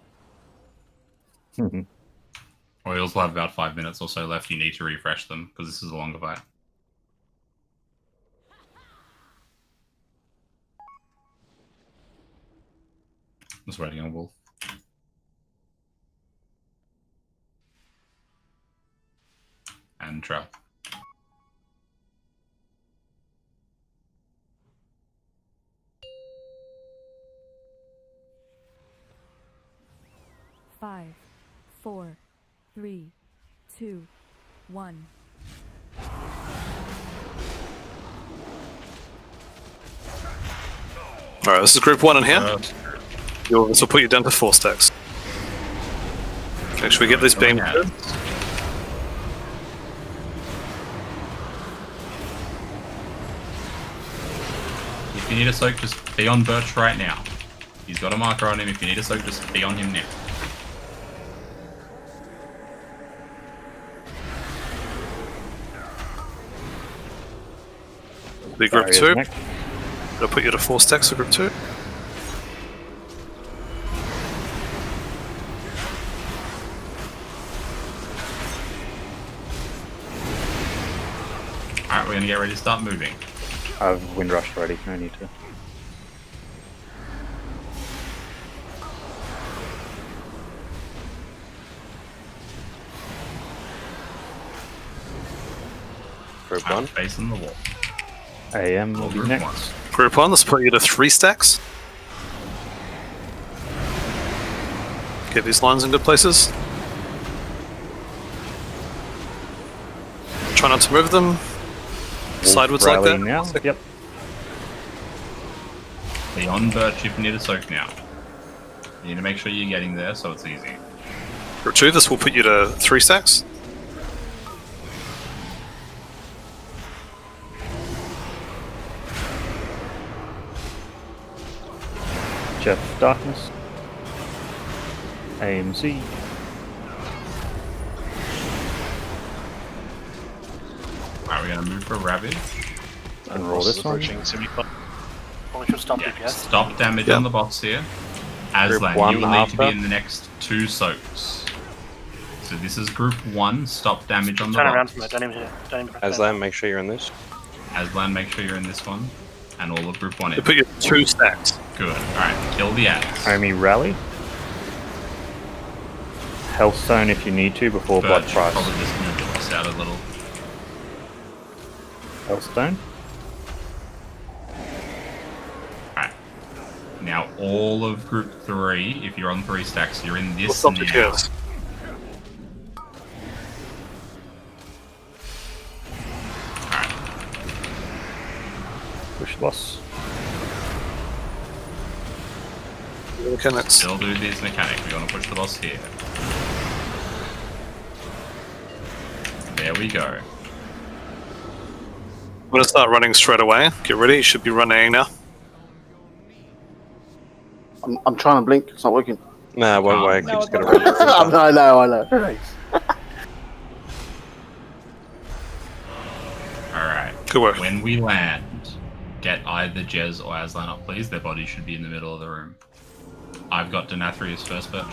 G: Oils will have about 5 minutes or so left. You need to refresh them because this is a longer fight. Just waiting on Wolf. And Trell.
H: Five, 4, 3, 2, 1.
A: Alright, this is group 1 in here. This will put you down to 4 stacks. Make sure we get this beam.
G: If you need a soak, just be on Birch right now. He's got a marker on him. If you need a soak, just be on him now.
A: Be group 2. It'll put you to 4 stacks for group 2.
G: Alright, we're gonna get ready to start moving.
C: I've wind rushed already, no need to.
I: Group 1.
G: Facing the wall.
C: AM will be
G: Group
C: next.
G: 1.
A: Group 1, let's put you to 3 stacks. Get these lines in good places. Try not to move them. Sideways like that.
C: Now. Yep.
G: Be on Birch if you need a soak now. You need to make sure you're getting there so it's easy.
A: Group 2, this will put you to 3 stacks.
C: Jeff Darkness. AMZ.
G: Alright, we're gonna move for Ravage.
C: And roll this one.
G: Yeah, stop damage on the boss here. Aslan,
I: one
G: you will need to be
I: after.
G: in the next 2 soaks. So this is group 1, stop damage on the
L: Turn
G: boss.
L: around from it. Don't even press
I: Aslan, make sure you're in this.
G: Aslan, make sure you're in this one. And all of group 1
A: They
G: in.
A: put you to 2 stacks.
G: Good. Alright, kill the ads.
C: Homie Rally. Healthstone if you need to before Blood
G: Birch,
C: Price.
G: probably just move the boss out a little.
C: Healthstone.
G: Alright. Now all of group 3, if you're on 3 stacks, you're in this
A: What's up
G: now.
A: to kids?
C: Push boss.
A: mechanics.
G: Still do these mechanics. We're gonna push the boss here. There we go.
A: I'm gonna start running straight away. Get ready. You should be running now.
M: I'm trying to blink. It's not working.
I: Nah, it won't work.
Q: No,
I: You just
Q: it
I: gotta
Q: won't.
I: run your filter.
M: I know. Thanks.
G: Alright.
A: Good work.
G: When we land, get either Jez or Aslan up, please. Their bodies should be in the middle of the room. I've got Denathrius first, Birch.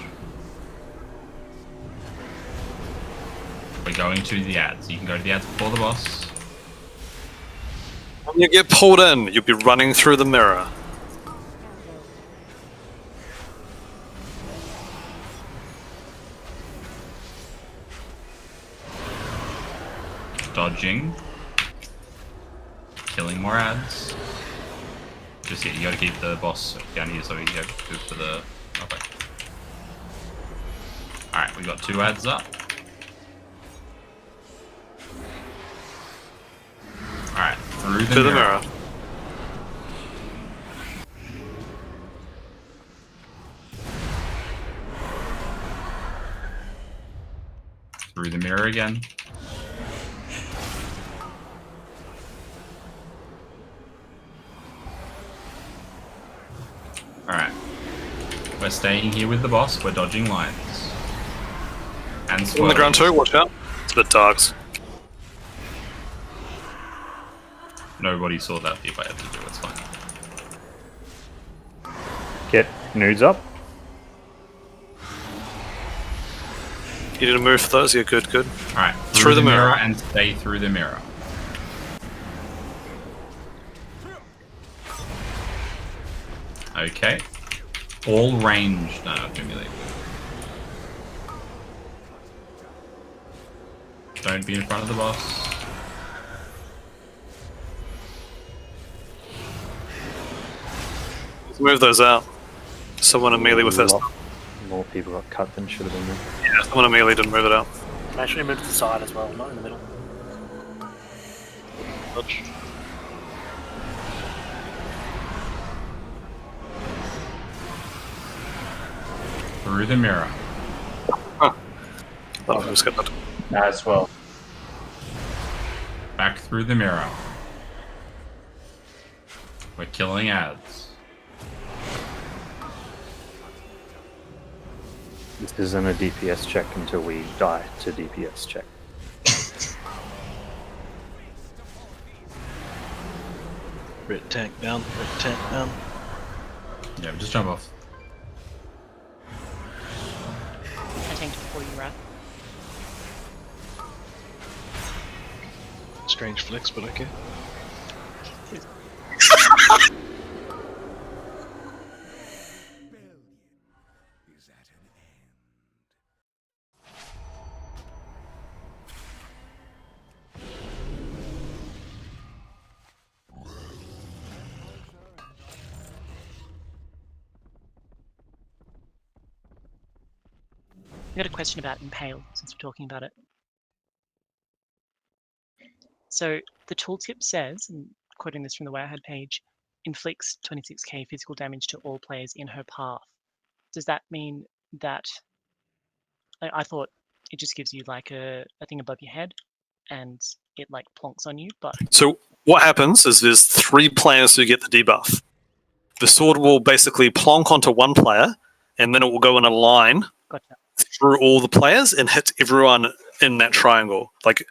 G: We're going to the ads. You can go to the ads before the boss.
A: When you get pulled in, you'll be running through the mirror.
G: Dodging. Killing more ads. Just yeah, you gotta keep the boss down here so you go for the... Okay. Alright, we got 2 ads up. Alright, through the mirror. Through the mirror again. Alright. We're staying here with the boss, we're dodging lines. And
A: On the
G: swirling.
A: ground too, watch out. It's a bit dark.
G: Nobody saw that if I had to do it, it's fine.
C: Get nudes up.
A: You didn't move for those? Yeah, good.
G: Alright,
A: Through the mirror.
G: and stay through the mirror. Okay. All range. No, not melee. Don't be in front of the boss.
A: Let's move those out. Someone in melee with that.
C: More people got cut than should have been there.
A: Yeah, someone in melee didn't move it out.
L: Make sure you move to the side as well, not in the middle.
D: Dodge.
G: Through the mirror.
A: Oh, I just got that.
O: As well.
G: Back through the mirror. We're killing ads.
C: This isn't a DPS check until we die to DPS check.
D: Red tank down, red tank down.
G: Yeah, just jump off.
P: I tanked before you, Wrath.
D: Strange flex, but okay.
P: I got a question about Impale, since we're talking about it. So the tooltip says, and quoting this from the Wirehead page, inflicts 26k physical damage to all players in her path. Does that mean that... I thought it just gives you like a thing above your head and it like plonks on you, but...
A: So what happens is there's 3 players who get the debuff. The sword will basically plonk onto one player, and then it will go in a line through all the players and hit everyone in that triangle. Like,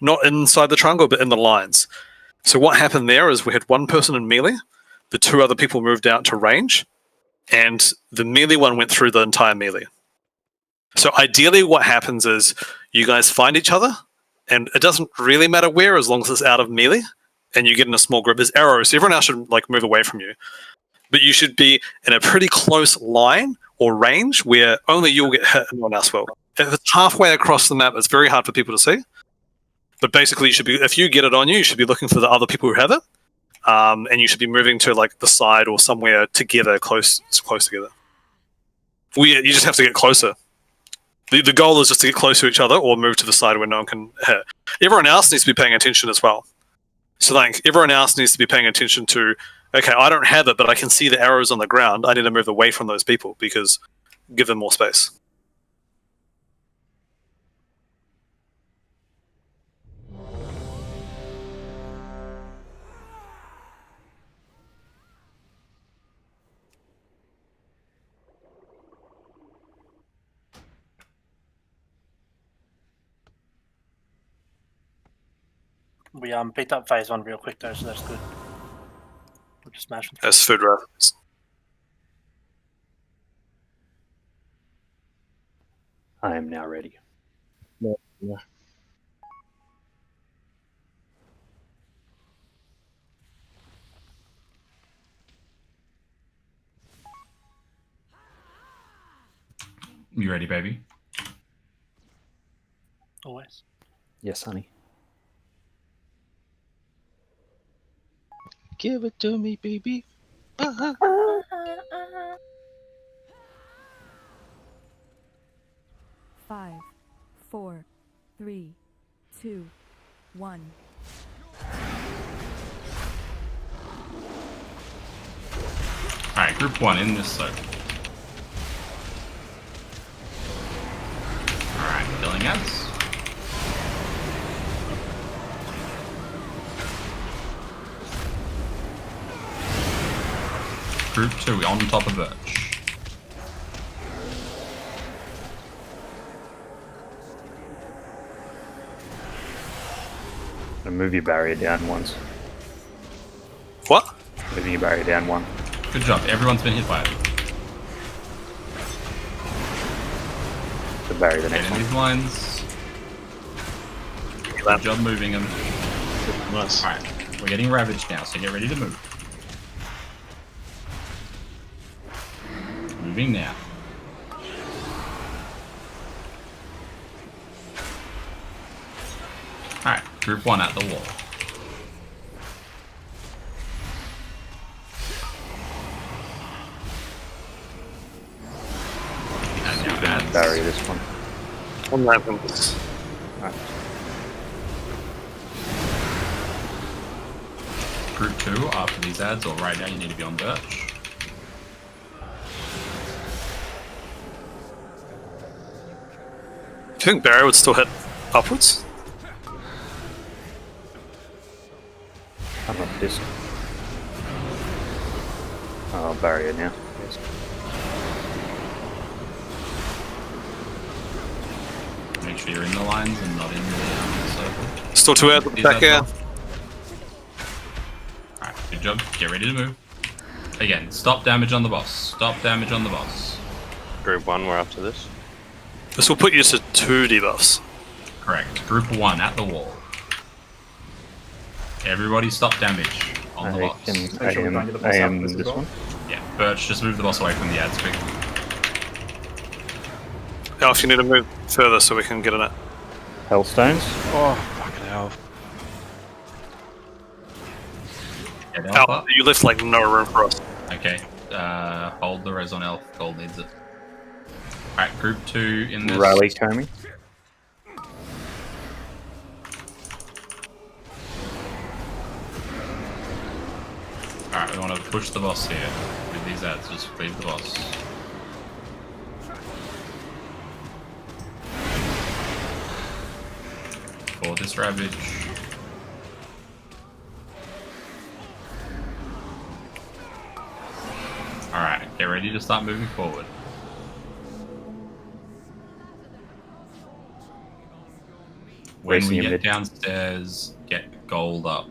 A: not inside the triangle, but in the lines. So what happened there is we had one person in melee, the 2 other people moved out to range, and the melee one went through the entire melee. So ideally what happens is you guys find each other, and it doesn't really matter where as long as it's out of melee, and you get in a small group. There's arrows, so everyone else should like move away from you. But you should be in a pretty close line or range where only you'll get hit and no one else will. If it's halfway across the map, it's very hard for people to see. But basically, you should be, if you get it on you should be looking for the other people who have it, and you should be moving to like the side or somewhere together, close together. You just have to get closer. The goal is just to get close to each other or move to the side where no one can hit. Everyone else needs to be paying attention as well. So like everyone else needs to be paying attention to Okay, I don't have it, but I can see the arrows on the ground. I need to move away from those people because give them more space.
L: We picked up phase 1 real quick though, so that's good. We'll just smash them.
A: That's food reference.
C: I am now ready.
R: Yeah.
G: You ready, baby?
L: Always.
C: Yes, honey.
B: Give it to me, baby.
H: Five, 4, 3, 2, 1.
G: Alright, group 1 in this circle. Alright, killing ads. Group 2 on top of Birch.
C: And move your barrier down once.
A: What?
C: Moving your barrier down one.
G: Good job, everyone's been hit by it.
C: The barrier the next
G: Get in
C: one.
G: these lines. Good job moving them.
B: Nice.
G: Alright, we're getting ravaged now, so get ready to move. Moving now. Alright, group 1 at the wall. And now ads.
C: Barrier this one.
A: One happens.
C: Alright.
G: Group 2 after these ads, or right now you need to be on Birch.
A: Do you think Barry would still hit upwards?
C: I'm not this. Oh, barrier now. Yes.
G: Make sure you're in the lines and not in the circle.
A: Still 2 out the back air.
G: Alright, good job. Get ready to move. Again, stop damage on the boss. Stop damage on the boss.
I: Group 1, we're up to this.
A: This will put you to 2 debuffs.
G: Correct. Group 1 at the wall. Everybody stop damage on the boss.
C: I am this one.
G: Yeah, Birch, just move the boss away from the ads quick.
A: Elf, you need to move further so we can get in it.
C: Hellstones.
R: Oh, fucking hell.
G: Get
A: Elf,
G: up.
A: you left like no room for us.
G: Okay, hold the res on Elf. Gold needs it. Alright, group 2 in this.
C: Rally Comey.
G: Alright, we want to push the boss here. With these ads, just leave the boss. For this ravage. Alright, get ready to start moving forward. When
C: Racing
G: we
C: a
G: get
C: bit.
G: downstairs, get gold up.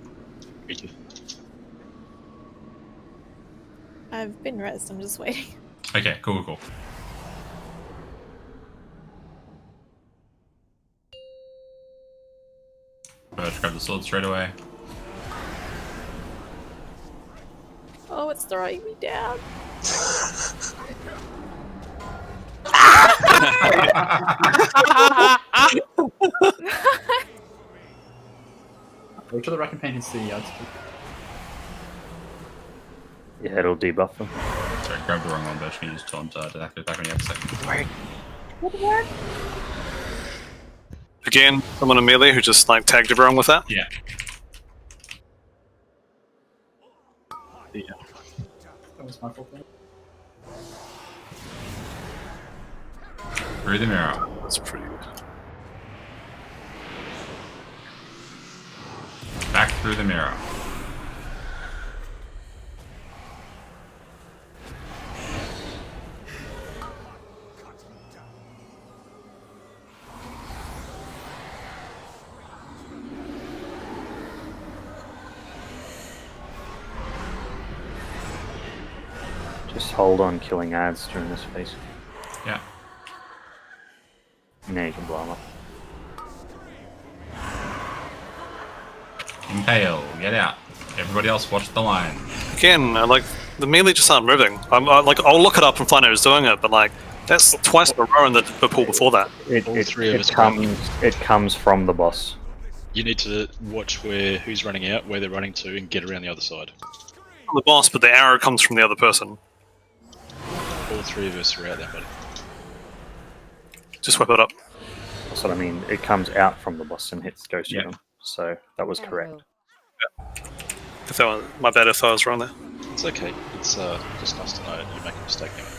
E: I've been rezzed, I'm just waiting.
G: Okay, cool. Birch, grab the sword straight away.
E: Oh, it's throwing me down.
O: Make sure the Rack Companions see the ads.
C: Yeah, it'll debuff them.
G: Sorry, grab the wrong one, Birch. Can use taunt to activate back on your second.
C: Wait.
E: Would work.
A: Again, someone in melee who just like tagged everyone with that.
G: Yeah.
O: Yeah. That was my fault.
G: Through the mirror.
A: That's pretty good.
G: Back through the mirror.
C: Just hold on killing ads during this phase.
G: Yeah.
C: Now you can blow them up.
G: Impale, get out. Everybody else watch the line.
A: Again, like the melee just aren't moving. I'll look it up and find out who's doing it, but like that's twice in a row in the pool before that.
C: It comes from the boss.
B: You need to watch who's running out, where they're running to, and get around the other side.
A: The boss, but the arrow comes from the other person.
B: All three of us are out there, buddy.
A: Just whip it up.
C: That's what I mean. It comes out from the boss and goes to them. So that was correct.
A: If that was my bad, if I was wrong there.
B: It's okay. It's just nice to know that you make a mistake anyway.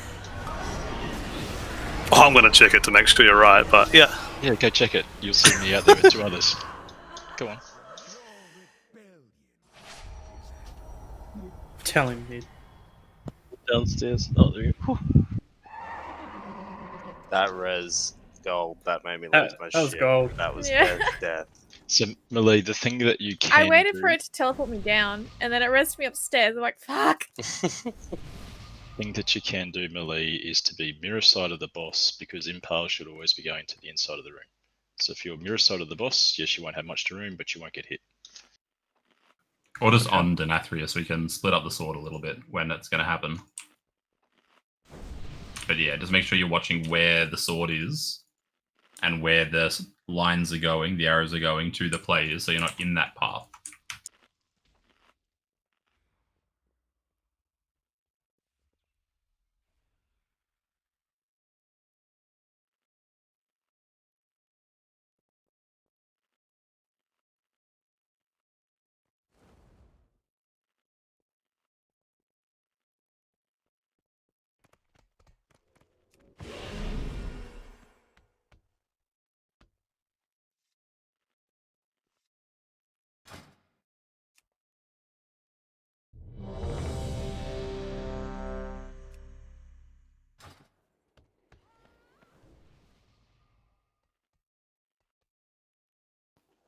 A: Oh, I'm gonna check it to make sure you're right, but yeah.
B: Yeah, go check it. You'll see me out there with two others. Go on.
J: Tell him, dude.
D: Downstairs. Oh, there you go.
I: That res gold, that made me lose my shit.
J: That was gold.
I: That was
E: Yeah.
I: death.
B: So, Millie, the thing that you can
E: I waited
B: do,
E: for it to teleport me down, and then it rested me upstairs. I'm like, fuck.
B: thing that you can do, Millie, is to be mirror side of the boss, because Impale should always be going to the inside of the room. So if you're mirror side of the boss, yes, you won't have much to room, but you won't get hit.
G: Or just on Denathria so we can split up the sword a little bit when it's going to happen. But yeah, just make sure you're watching where the sword is and where the lines are going, the arrows are going to the players, so you're not in that path.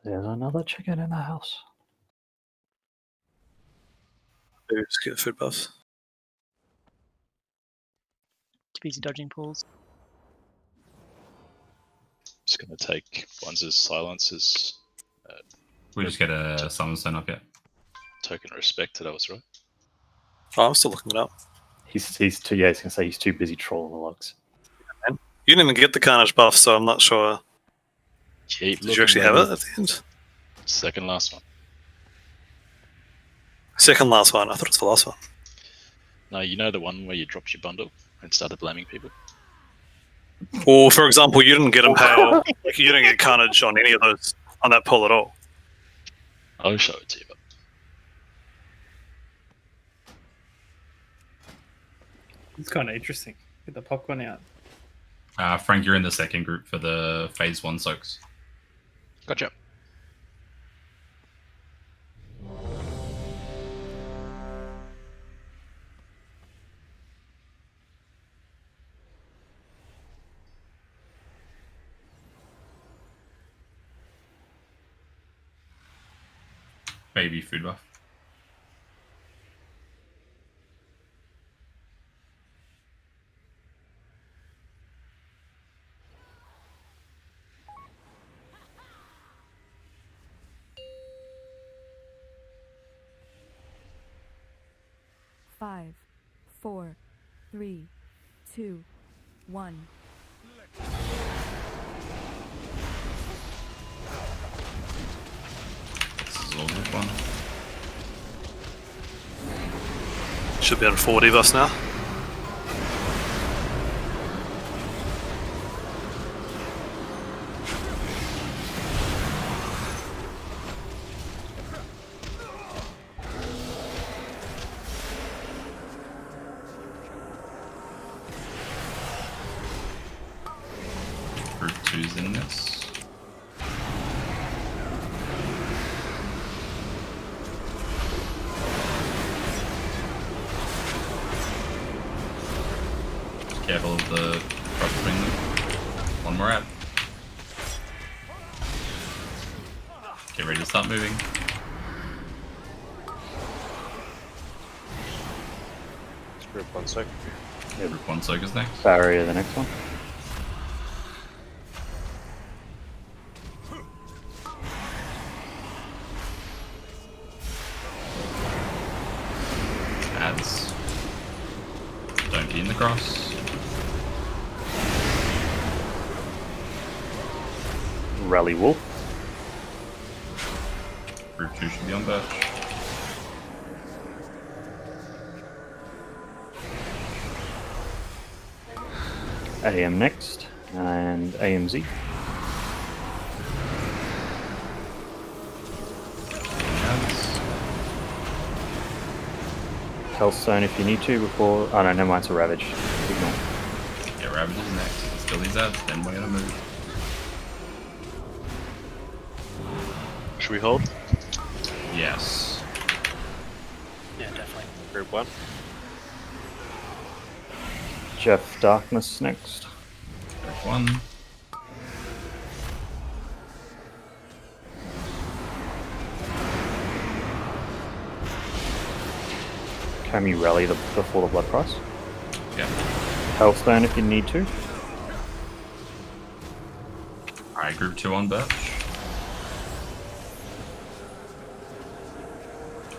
C: There's another chicken in the house.
A: Just get food buffs.
P: Too busy dodging pools.
B: Just going to take ones as silences.
G: We just get a summon stone up yet.
B: Token of respect, that was right.
A: Oh, I'm still looking it up.
C: He's too. Yeah, I was gonna say he's too busy trolling the logs.
A: You didn't even get the Carnage buff, so I'm not sure.
B: Keep
A: Did you actually have it at the end?
B: Second last one.
A: Second last one. I thought it was the last one.
B: No, you know the one where you dropped your bundle and started blaming people?
A: Or, for example, you didn't get Impale. Like, you didn't get Carnage on any of those on that pull at all.
B: I'll show it to you. But
J: It's kind of interesting. Get the popcorn out.
G: Frank, you're in the second group for the phase 1 soaks.
B: Gotcha.
G: Baby food buff.
H: Five, 4, 3, 2, 1.
G: This is all good fun.
A: Should be on 40 buffs now.
G: Group 2's in this. Careful of the drop between them. One more out. Get ready to start moving.
I: Group 1 soak.
C: Yeah.
G: Group 1 soak is next.
C: Barrier the next one.
G: Adds. Don't key in the cross.
C: Rally Wolf.
G: Group 2 should be on Birch.
C: AM next, and AMZ. Hellstone if you need to before. Oh no, never mind, it's a Ravage. Ignore.
G: Yeah, Ravage is next. Still these ads, then we're gonna move.
D: Should we hold?
G: Yes.
D: Yeah, definitely.
I: Group 1.
C: Jeff Darkness next.
G: Group 1.
C: Can you rally before the Blood Price?
G: Yeah.
C: Hellstone if you need to.
G: Alright, group 2 on Birch.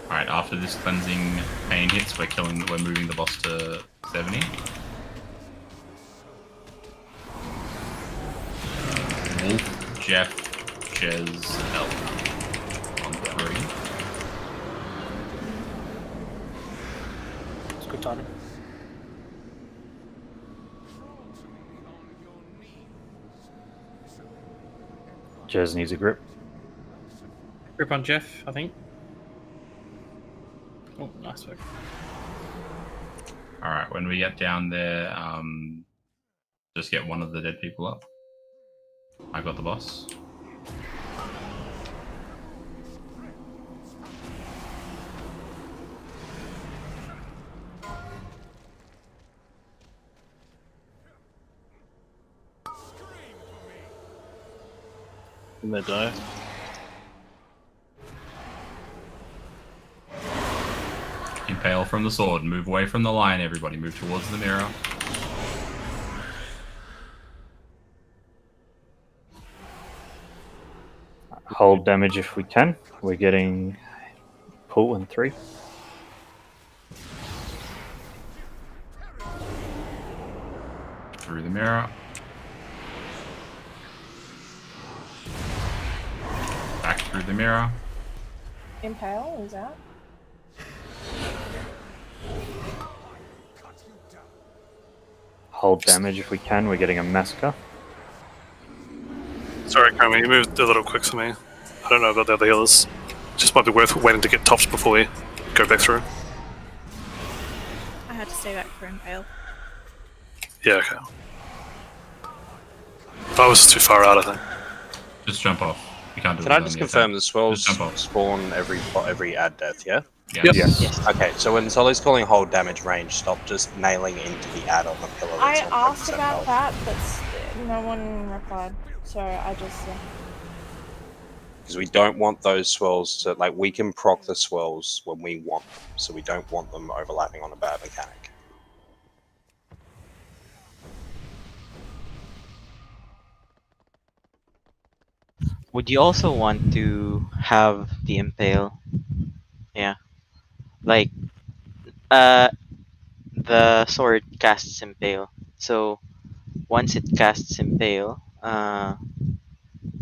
G: Alright, after this cleansing pain hits, we're moving the boss to 70. Wolf, Jeff, Jez, Elf on 3.
L: It's good timing.
C: Jez needs a grip.
J: Grip on Jeff, I think. Oh, nice work.
G: Alright, when we get down there, just get one of the dead people up. I got the boss.
D: And they die.
G: Impale from the sword. Move away from the line, everybody. Move towards the mirror.
C: Hold damage if we can. We're getting pull in 3.
G: Through the mirror. Back through the mirror.
Q: Impale is out.
C: Hold damage if we can. We're getting a massacre.
A: Sorry, Carmen, you moved a little quick for me. I don't know about the other healers. Just might be worth waiting to get tops before we go back through.
E: I had to stay back for Impale.
A: Yeah, okay. I was too far out, I think.
G: Just jump off. You can't do
I: Can
G: it
I: I
G: on
I: just
G: the
I: confirm
G: attack.
I: the swells
G: Just jump off.
I: spawn every ad death, yeah?
G: Yes.
C: Yes.
I: Okay, so when Solly's calling hold damage range, stop just nailing into the ad on the pillar.
Q: I
I: that's on
Q: asked
I: 10%
Q: about
I: health.
Q: that, but no one replied. So I just.
I: Because we don't want those swells to, like, we can proc the swells when we want them, so we don't want them overlapping on a bad mechanic.
F: Would you also want to have the Impale? Yeah. Like, the sword casts Impale. So, once it casts Impale,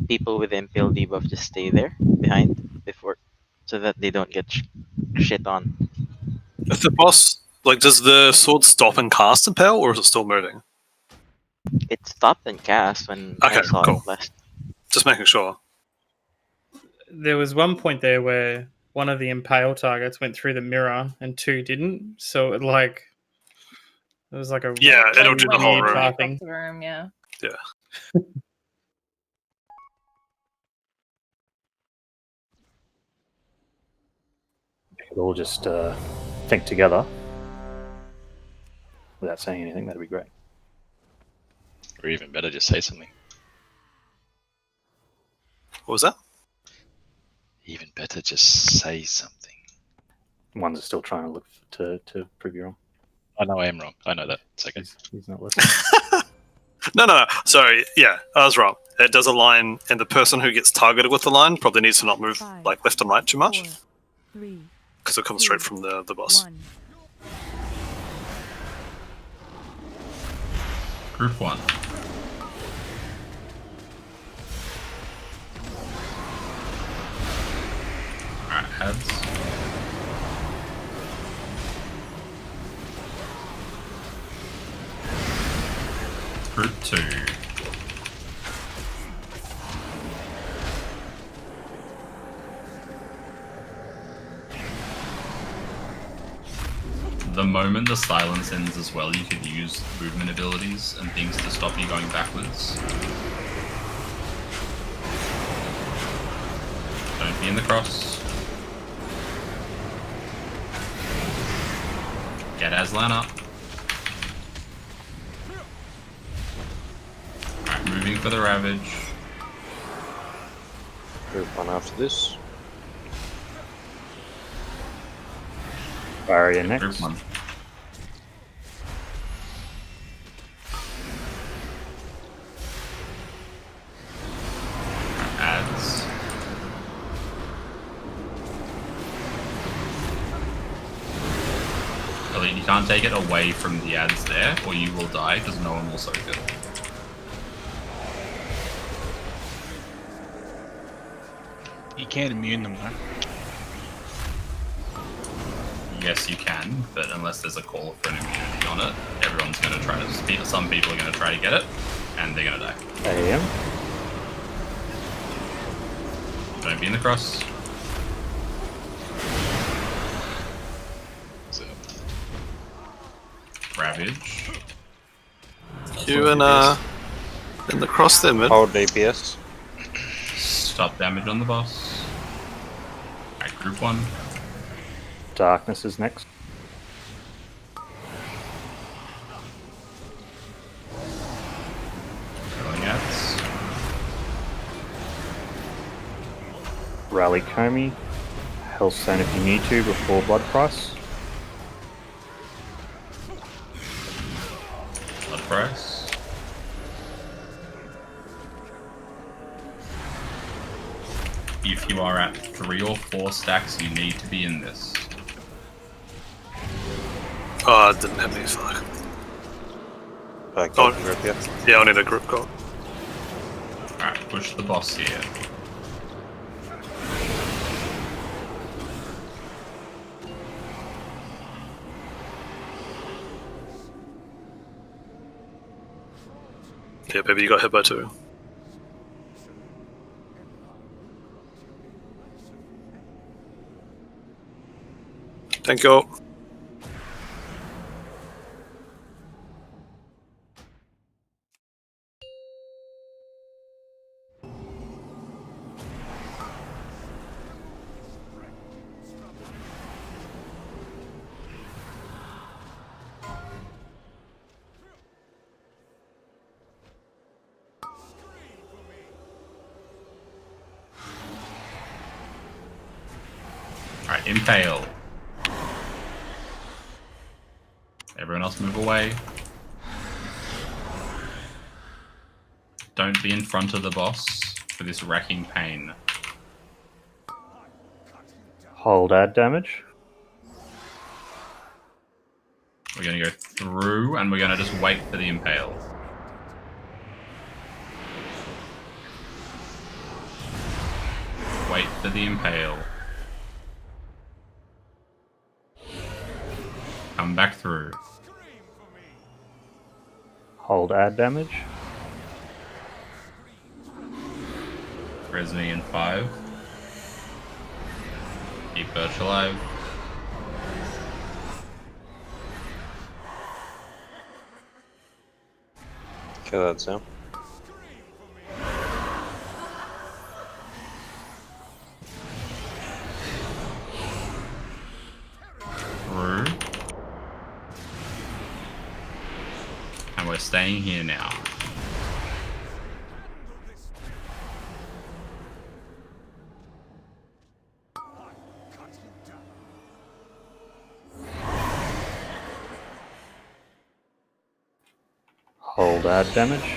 F: people with Impale debuff just stay there behind before, so that they don't get shit on.
A: If the boss, like, does the sword stop and cast Impale, or is it still moving?
F: It stopped and cast when I
A: Okay,
F: saw
A: cool.
F: it last.
A: Just making sure.
J: There was one point there where one of the Impale targets went through the mirror and 2 didn't. So it was like a
A: Yeah, it'll do the
J: weird
A: whole room.
J: pathing.
Q: The room, yeah.
A: Yeah.
C: could all just think together without saying anything, that'd be great.
B: Or even better, just say something.
A: What was that?
B: Even better, just say something.
C: Ones are still trying to look to prove you wrong.
B: I know I am wrong. I know that. It's okay.
C: He's not listening.
A: No. Sorry. Yeah, I was wrong. It does a line, and the person who gets targeted with the line probably needs to not move like left and right too much, because it comes straight from the boss.
G: Group 1. Alright, heads. Group 2. The moment the silence ends as well, you could use movement abilities and things to stop you going backwards. Don't be in the cross. Get Aslan up. Alright, moving for the Ravage.
I: Group 1 after this.
C: Barrier next.
G: Group 1. Adds. Elite, you can't take it away from the ads there, or you will die, because no one will soak it.
D: You can't immune them though.
G: Yes, you can, but unless there's a call for an immunity on it, everyone's going to try to... Some people are going to try to get it, and they're going to die.
C: AM.
G: Don't be in the cross. Ravage.
A: You and in the cross there, mid.
I: Hold DPS.
G: Stop damage on the boss. Alright, group 1.
C: Darkness is next.
G: Killing ads.
C: Rally Comey. Hellstone if you need to before Blood Price.
G: Blood price. If you are at 3 or 4 stacks, you need to be in this.
A: Oh, I didn't have any fire. Yeah, I need a group goal.
G: Alright, push the boss here.
A: Yeah, baby, you got hit by 2. Thank you.
G: Alright, impale. Everyone else move away. Don't be in front of the boss for this racking pain.
C: Hold add damage.
G: We're going to go through and we're going to just wait for the impale. Wait for the impale. Come back through.
C: Hold add damage.
G: Res me in 5. Keep Birch alive.
I: Kill that Sam.
C: to add damage.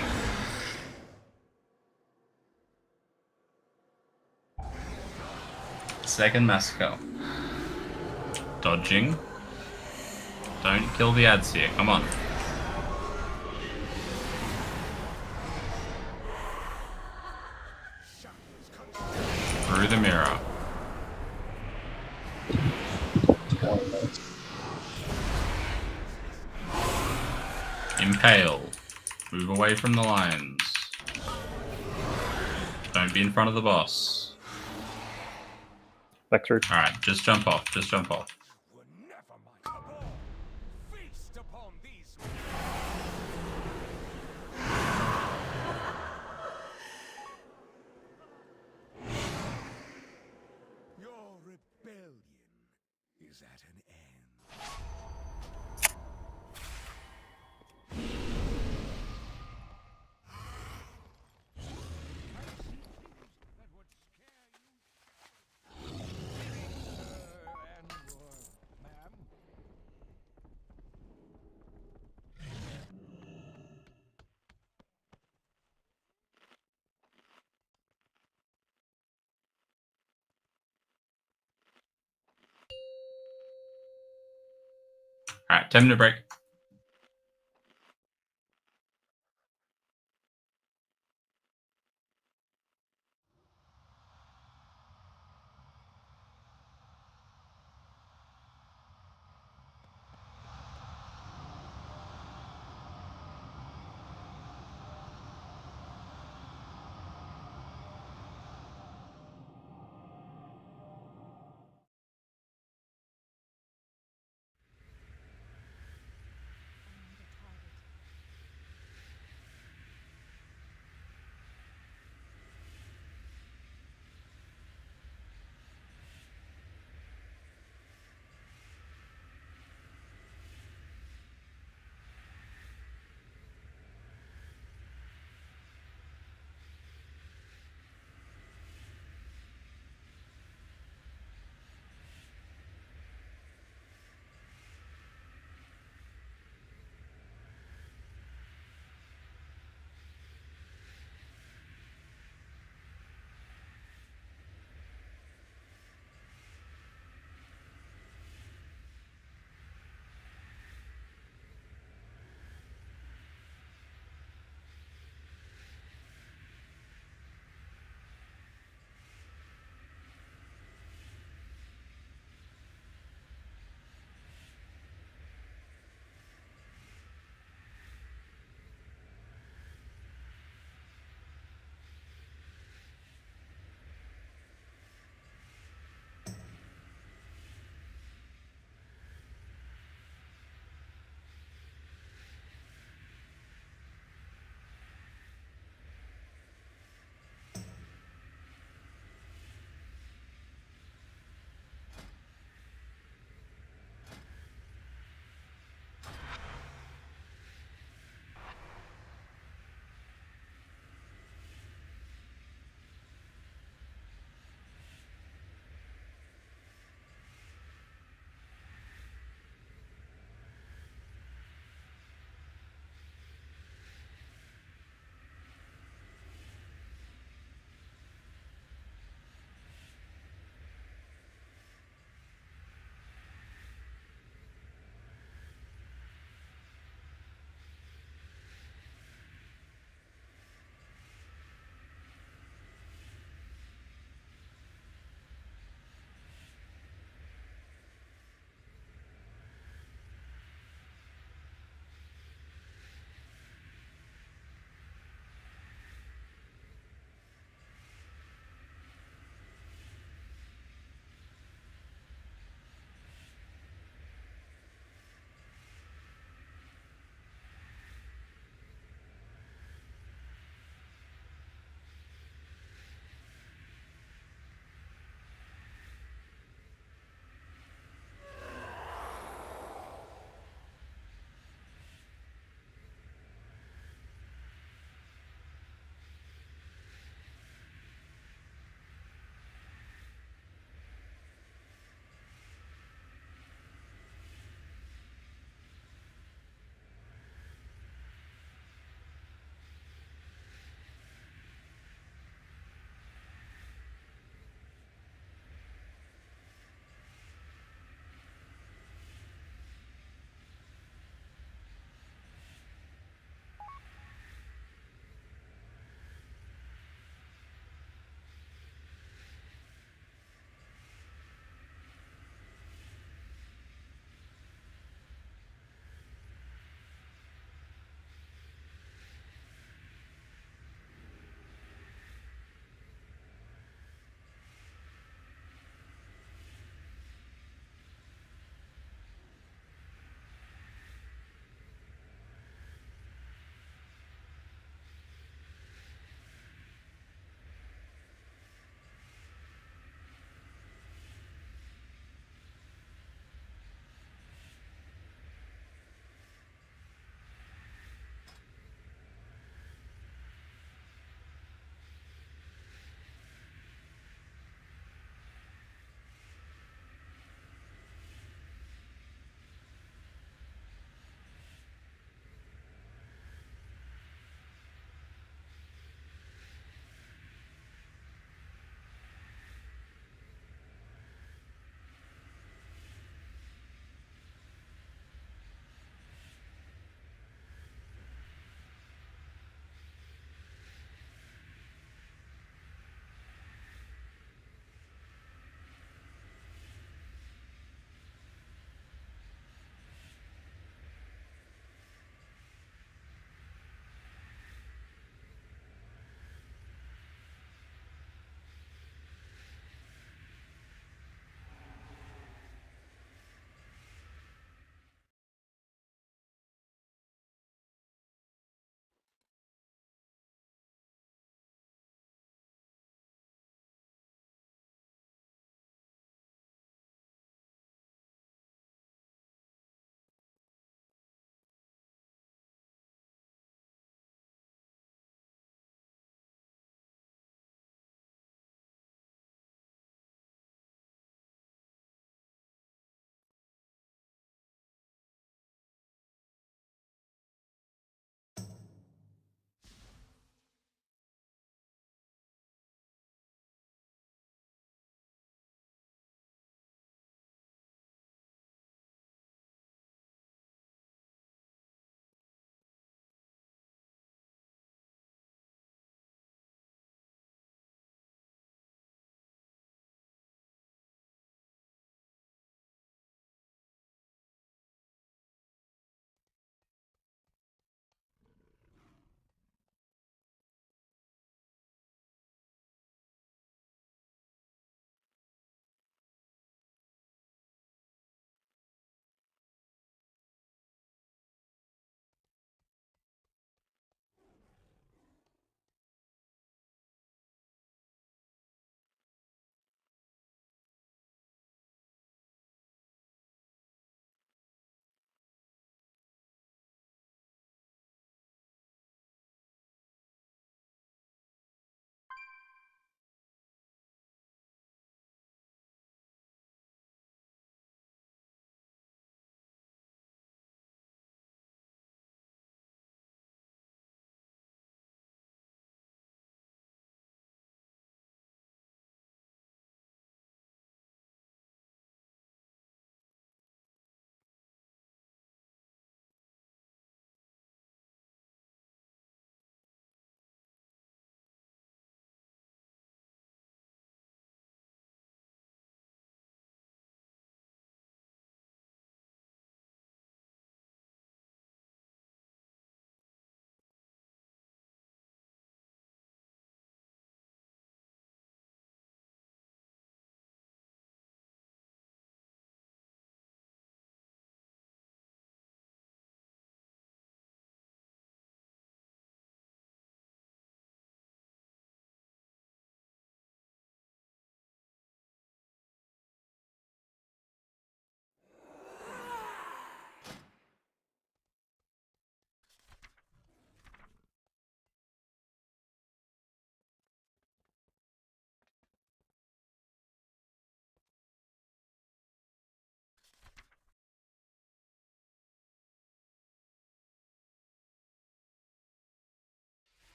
G: Second massacre. Dodging. Don't kill the ads here. Come on. Through the mirror. Impale. Move away from the lines. Don't be in front of the boss.
C: Back through.
G: Alright, just jump off. Just jump off.
K: Your rebellion is at an end.
G: Alright, 10-minute break.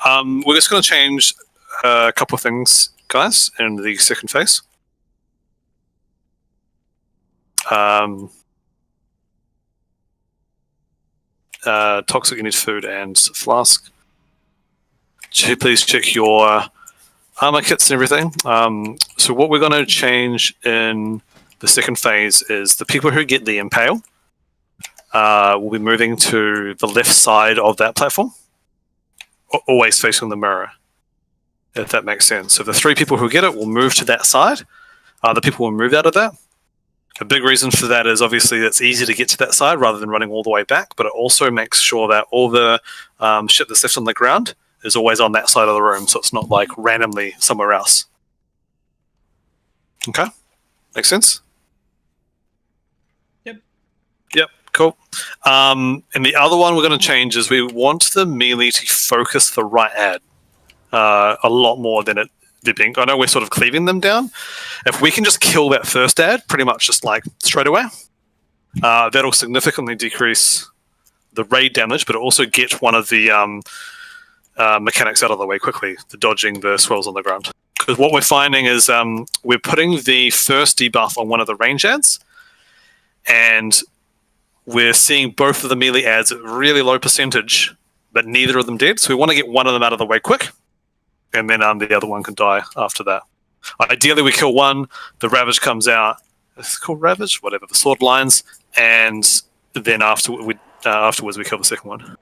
A: We're just going to change a couple of things, guys, in the second phase. Toxic, you need food and flask. Please check your armor kits and everything. So what we're going to change in the second phase is the people who get the impale will be moving to the left side of that platform, always facing the mirror, if that makes sense. So the 3 people who get it will move to that side. The people will move out of that. A big reason for that is obviously it's easy to get to that side rather than running all the way back, but it also makes sure that all the shit that's left on the ground is always on that side of the room, so it's not like randomly somewhere else. Okay? Makes sense? Yep, cool. And the other one we're going to change is we want the melee to focus the right ad a lot more than it did being. I know we're sort of cleaving them down. If we can just kill that first ad pretty much just like straight away, that'll significantly decrease the raid damage, but also get one of the mechanics out of the way quickly, the dodging the swirls on the ground. Because what we're finding is we're putting the first debuff on one of the range ads, and we're seeing both of the melee ads at really low percentage, but neither of them did. So we want to get one of them out of the way quick, and then the other one can die after that. Ideally, we kill one, the Ravage comes out. It's called Ravage, whatever, the sword lines, and then afterwards we kill the second one.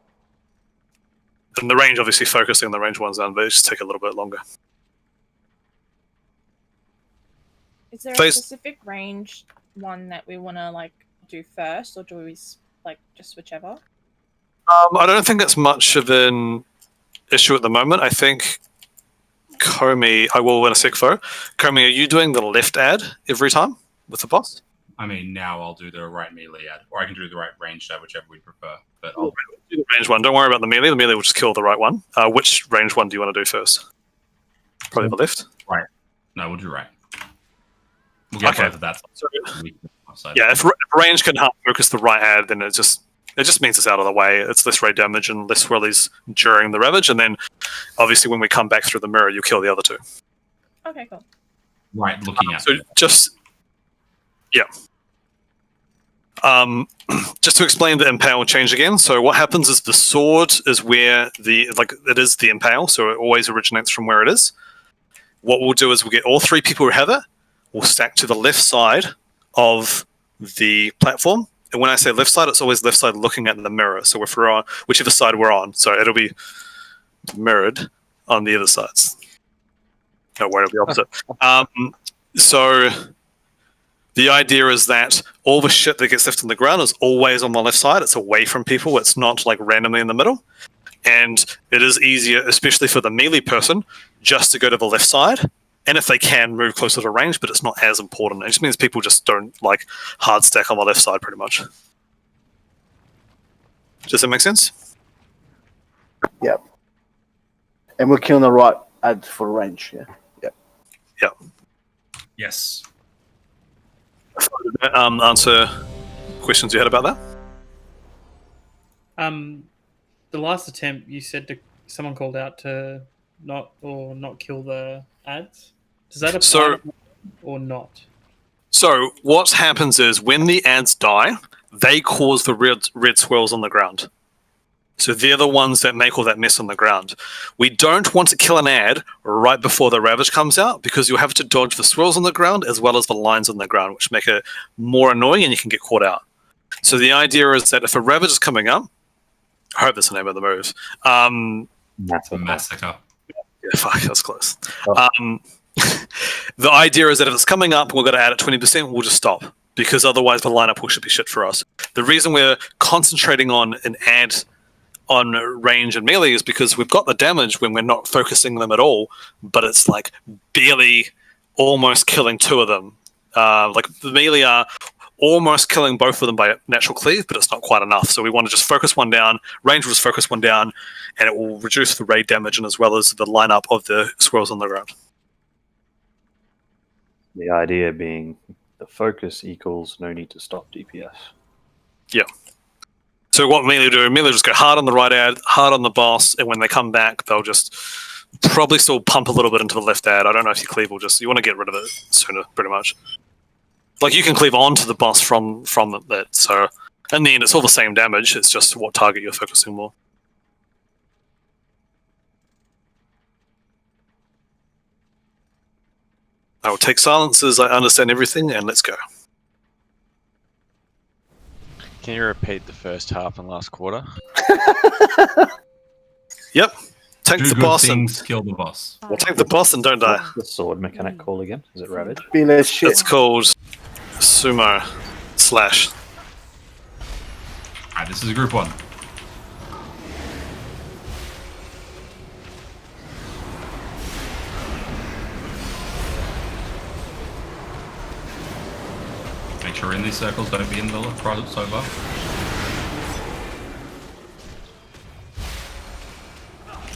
A: And the range, obviously, focusing on the range ones down, but it just take a little bit longer.
E: Is there a specific range one that we want to like do first, or do we like just whichever?
A: I don't think that's much of an issue at the moment. I think Comey, I will win a sec though. Comey, are you doing the left ad every time with the boss?
G: I mean, now I'll do the right melee ad, or I can do the right ranged ad, whichever we prefer. But I'll
A: do the range one. Don't worry about the melee. The melee will just kill the right one. Which range one do you want to do first? Probably the left.
G: Right. No, we'll do right. We'll get both of that.
A: Yeah, if range can help focus the right ad, then it just means it's out of the way. It's less raid damage and less swirlies during the Ravage, and then obviously when we come back through the mirror, you kill the other two.
E: Okay, cool.
G: Right, looking at.
A: So just just to explain the impale change again. So what happens is the sword is where it is the impale, so it always originates from where it is. What we'll do is we'll get all 3 people who have it. We'll stack to the left side of the platform. And when I say left side, it's always left side looking at the mirror. So if we're on whichever side we're on, so it'll be mirrored on the other sides. No, where it'll be opposite. So the idea is that all the shit that gets left on the ground is always on the left side. It's away from people. It's not like randomly in the middle. And it is easier, especially for the melee person, just to go to the left side. And if they can, move closer to range, but it's not as important. It just means people just don't like hard stack on the left side pretty much. Does that make sense?
M: Yep. And we're killing the right ad for range, yeah. Yep.
A: Yep.
G: Yes.
A: Did that answer questions you had about that?
J: The last attempt, you said someone called out to not kill the ads. Does that apply or not?
A: So what happens is when the ads die, they cause the red swirls on the ground. So they're the ones that make all that mess on the ground. We don't want to kill an ad right before the Ravage comes out because you'll have to dodge the swirls on the ground as well as the lines on the ground, which make it more annoying and you can get caught out. So the idea is that if a Ravage is coming up, I hope that's the name of the move.
G: Massacre.
A: Yeah, fuck, that's close. The idea is that if it's coming up and we're going to add it 20%, we'll just stop because otherwise the lineup will should be shit for us. The reason we're concentrating on an ad on range and melee is because we've got the damage when we're not focusing them at all, but it's like barely almost killing 2 of them. Like the melee are almost killing both of them by natural cleave, but it's not quite enough. So we want to just focus one down, range will just focus one down, and it will reduce the raid damage and as well as the lineup of the swirls on the ground.
C: The idea being the focus equals no need to stop DPS.
A: Yeah. So what melee do? Melee just go hard on the right ad, hard on the boss, and when they come back, they'll just probably still pump a little bit into the left ad. I don't know if you cleave or just you want to get rid of it sooner, pretty much. Like you can cleave onto the boss from that. So in the end, it's all the same damage. It's just what target you're focusing more. I will take silences. I understand everything, and let's go.
R: Can you repeat the first half and last quarter?
A: Yep. Tank
G: Do
A: the
G: good
A: boss
G: things,
A: and
G: kill the boss.
A: we'll tank the boss and don't die.
C: What's the sword mechanic called again? Is it Ravage?
A: It's called Sumo Slash.
G: Alright, this is group 1. Make sure we're in these circles, don't be in the crowd so far.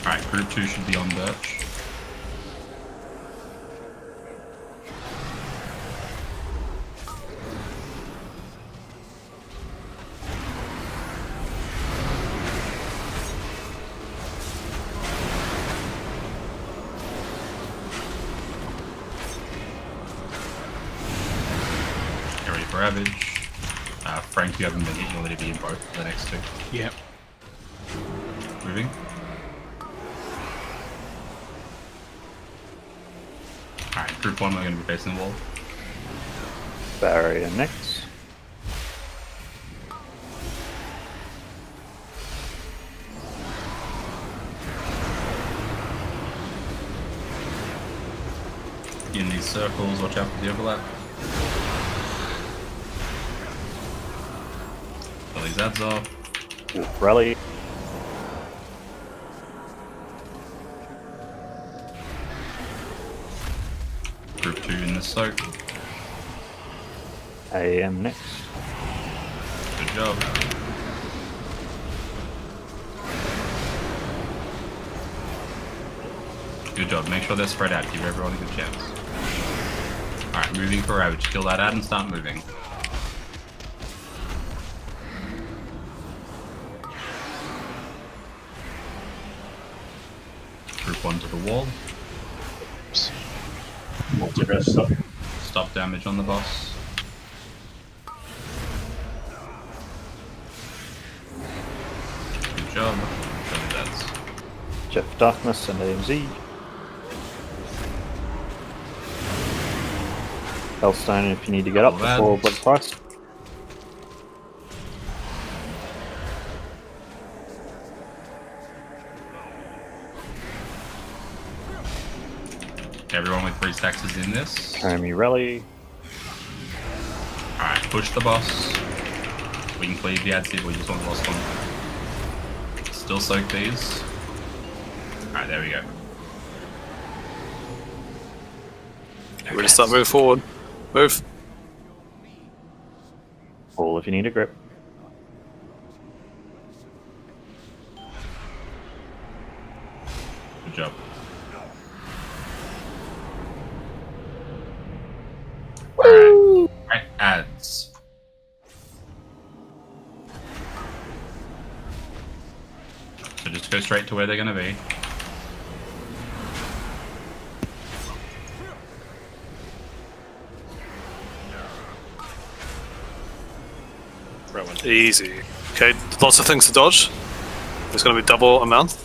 G: Alright, group 2 should be on Birch. Get ready for Ravage. Frank, you haven't been hit, you'll need to be in both the next 2.
B: Yep.
G: Moving. Alright, group 1, we're going to be facing the wall.
C: Barrier next.
G: In these circles, watch out for the overlap. Pull these ads off.
C: Wolf Rally.
G: Group 2 in this soak.
C: AM next.
G: Good job. Good job. Make sure they're spread out. Give everyone a good chance. Alright, moving for Ravage. Kill that ad and start moving. Group 1 to the wall. Stop damage on the boss. Good job. Show me that's.
C: Jeff Darkness and AMZ. Hellstone if you need to get up before Blood Price.
G: Everyone with 3 stacks is in this.
C: Comey Rally.
G: Alright, push the boss. We can cleave the ad seed, we just want the last one. Still soak these. Alright, there we go.
A: We're gonna start moving forward. Move.
C: All if you need a grip.
G: Good job. Alright, ads. So just go straight to where they're gonna be.
A: Easy. Okay, lots of things to dodge. There's going to be double amount.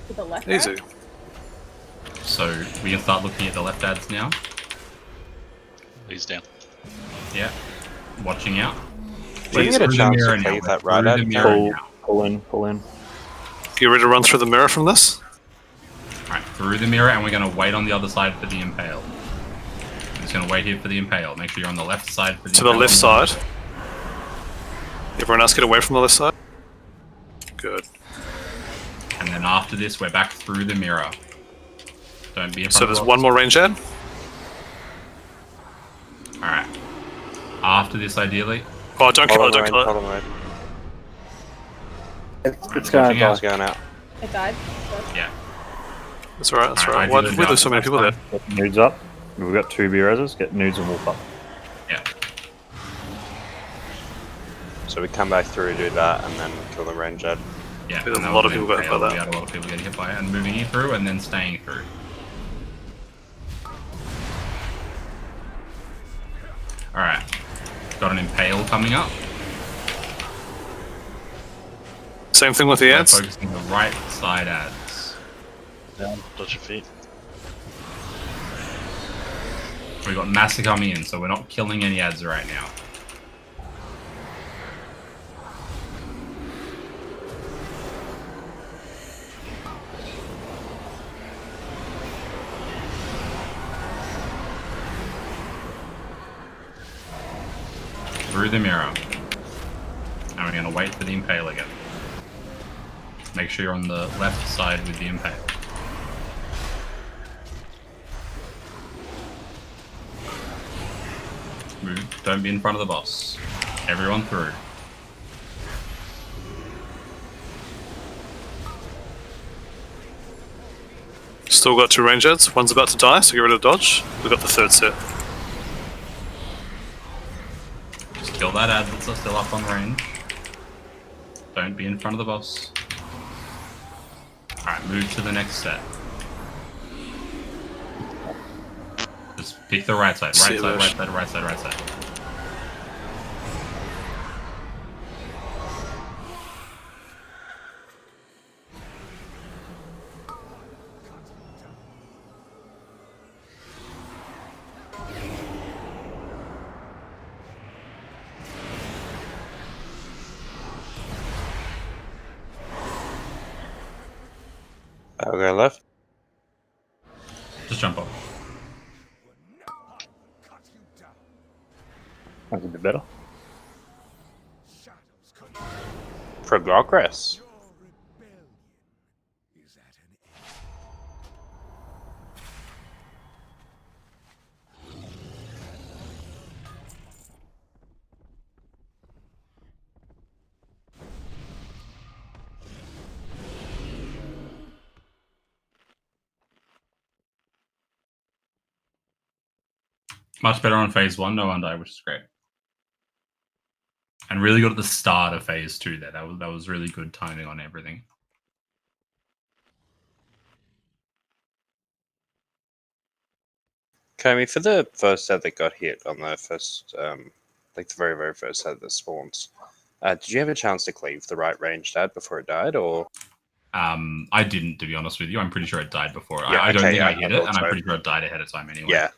E: To the left.
A: Easy.
G: So we can start looking at the left ads now.
B: He's down.
G: Yeah. Watching out.
I: Do you get a chance to cleave that right ad?
C: Pull in.
A: You ready to run through the mirror from this?
G: Alright, through the mirror, and we're going to wait on the other side for the impale. I'm just going to wait here for the impale. Make sure you're on the left side for the
A: To the
G: impale.
A: left side. Everyone else get away from the left side. Good.
G: And then after this, we're back through the mirror. Don't be a
A: So there's one more range ad?
G: Alright. After this, ideally.
A: Oh, don't kill it, don't kill it.
M: It's going
I: It's going out.
E: It died.
G: Yeah.
A: That's alright, that's
G: Alright,
A: alright. Why
G: ideally
A: did we lose so many
G: that's
A: people there?
C: Get nudes up. We've got 2 B reses. Get nudes and wolf up.
G: Yeah.
I: So we come back through, do that, and then kill the range ad.
G: Yeah,
A: There's
G: and
A: a
G: that
A: lot
G: was
A: of people
G: an
A: got hit by
G: impale.
A: that.
G: We had a lot of people getting hit by it and moving it through and then staying through. Alright. Got an impale coming up.
A: Same thing with the
G: We're
A: ads.
G: focusing the right side ads.
D: Down, dodge your feet.
G: We got Master coming in, so we're not killing any ads right now. Through the mirror. And we're going to wait for the impale again. Make sure you're on the left side with the impale. Move. Don't be in front of the boss. Everyone through.
A: Still got 2 range ads. One's about to die, so get rid of dodge. We've got the 3rd set.
G: Just kill that ad that's still up on range. Don't be in front of the boss. Alright, move to the next set. Just pick the right side, right side, right side, right side, right side.
I: I'll go left.
G: Just jump up.
C: That's a bit better.
I: Progress.
G: Much better on phase 1, no undie, which is great. And really good at the start of phase 2 there. That was really good timing on everything.
I: Comey, for the first set that got hit on the first, like the very, very first set that spawns, did you have a chance to cleave the right range ad before it died, or?
G: I didn't, to be honest with you. I'm pretty sure it died before.
I: Yeah,
G: I don't
I: okay,
G: think
I: yeah,
G: I hit
I: I
G: it,
I: thought
G: and
I: so.
G: I'm pretty sure it died ahead of time anyway.
I: Yeah.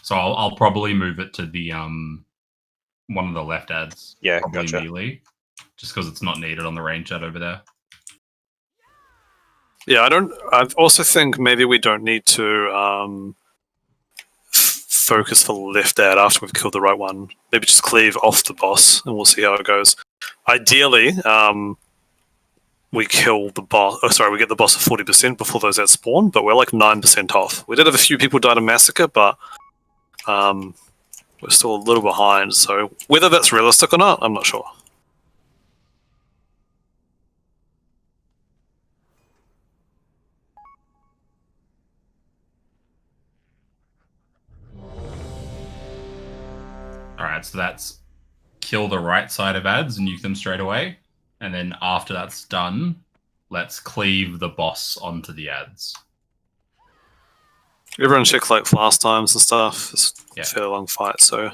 G: So I'll probably move it to the one of the left ads.
I: Yeah,
G: probably
I: gotcha.
G: melee, just because it's not needed on the range ad over there.
A: Yeah, I also think maybe we don't need to focus the left ad after we've killed the right one. Maybe just cleave off the boss, and we'll see how it goes. Ideally, we kill the boss. Oh, sorry, we get the boss at 40% before those ads spawn, but we're like 9% off. We did have a few people die to massacre, but we're still a little behind. So whether that's realistic or not, I'm not sure.
G: Alright, so that's kill the right side of ads and nuke them straight away. And then after that's done, let's cleave the boss onto the ads.
A: Everyone check like flash times and stuff. It's
G: Yeah.
A: a fairly long fight, so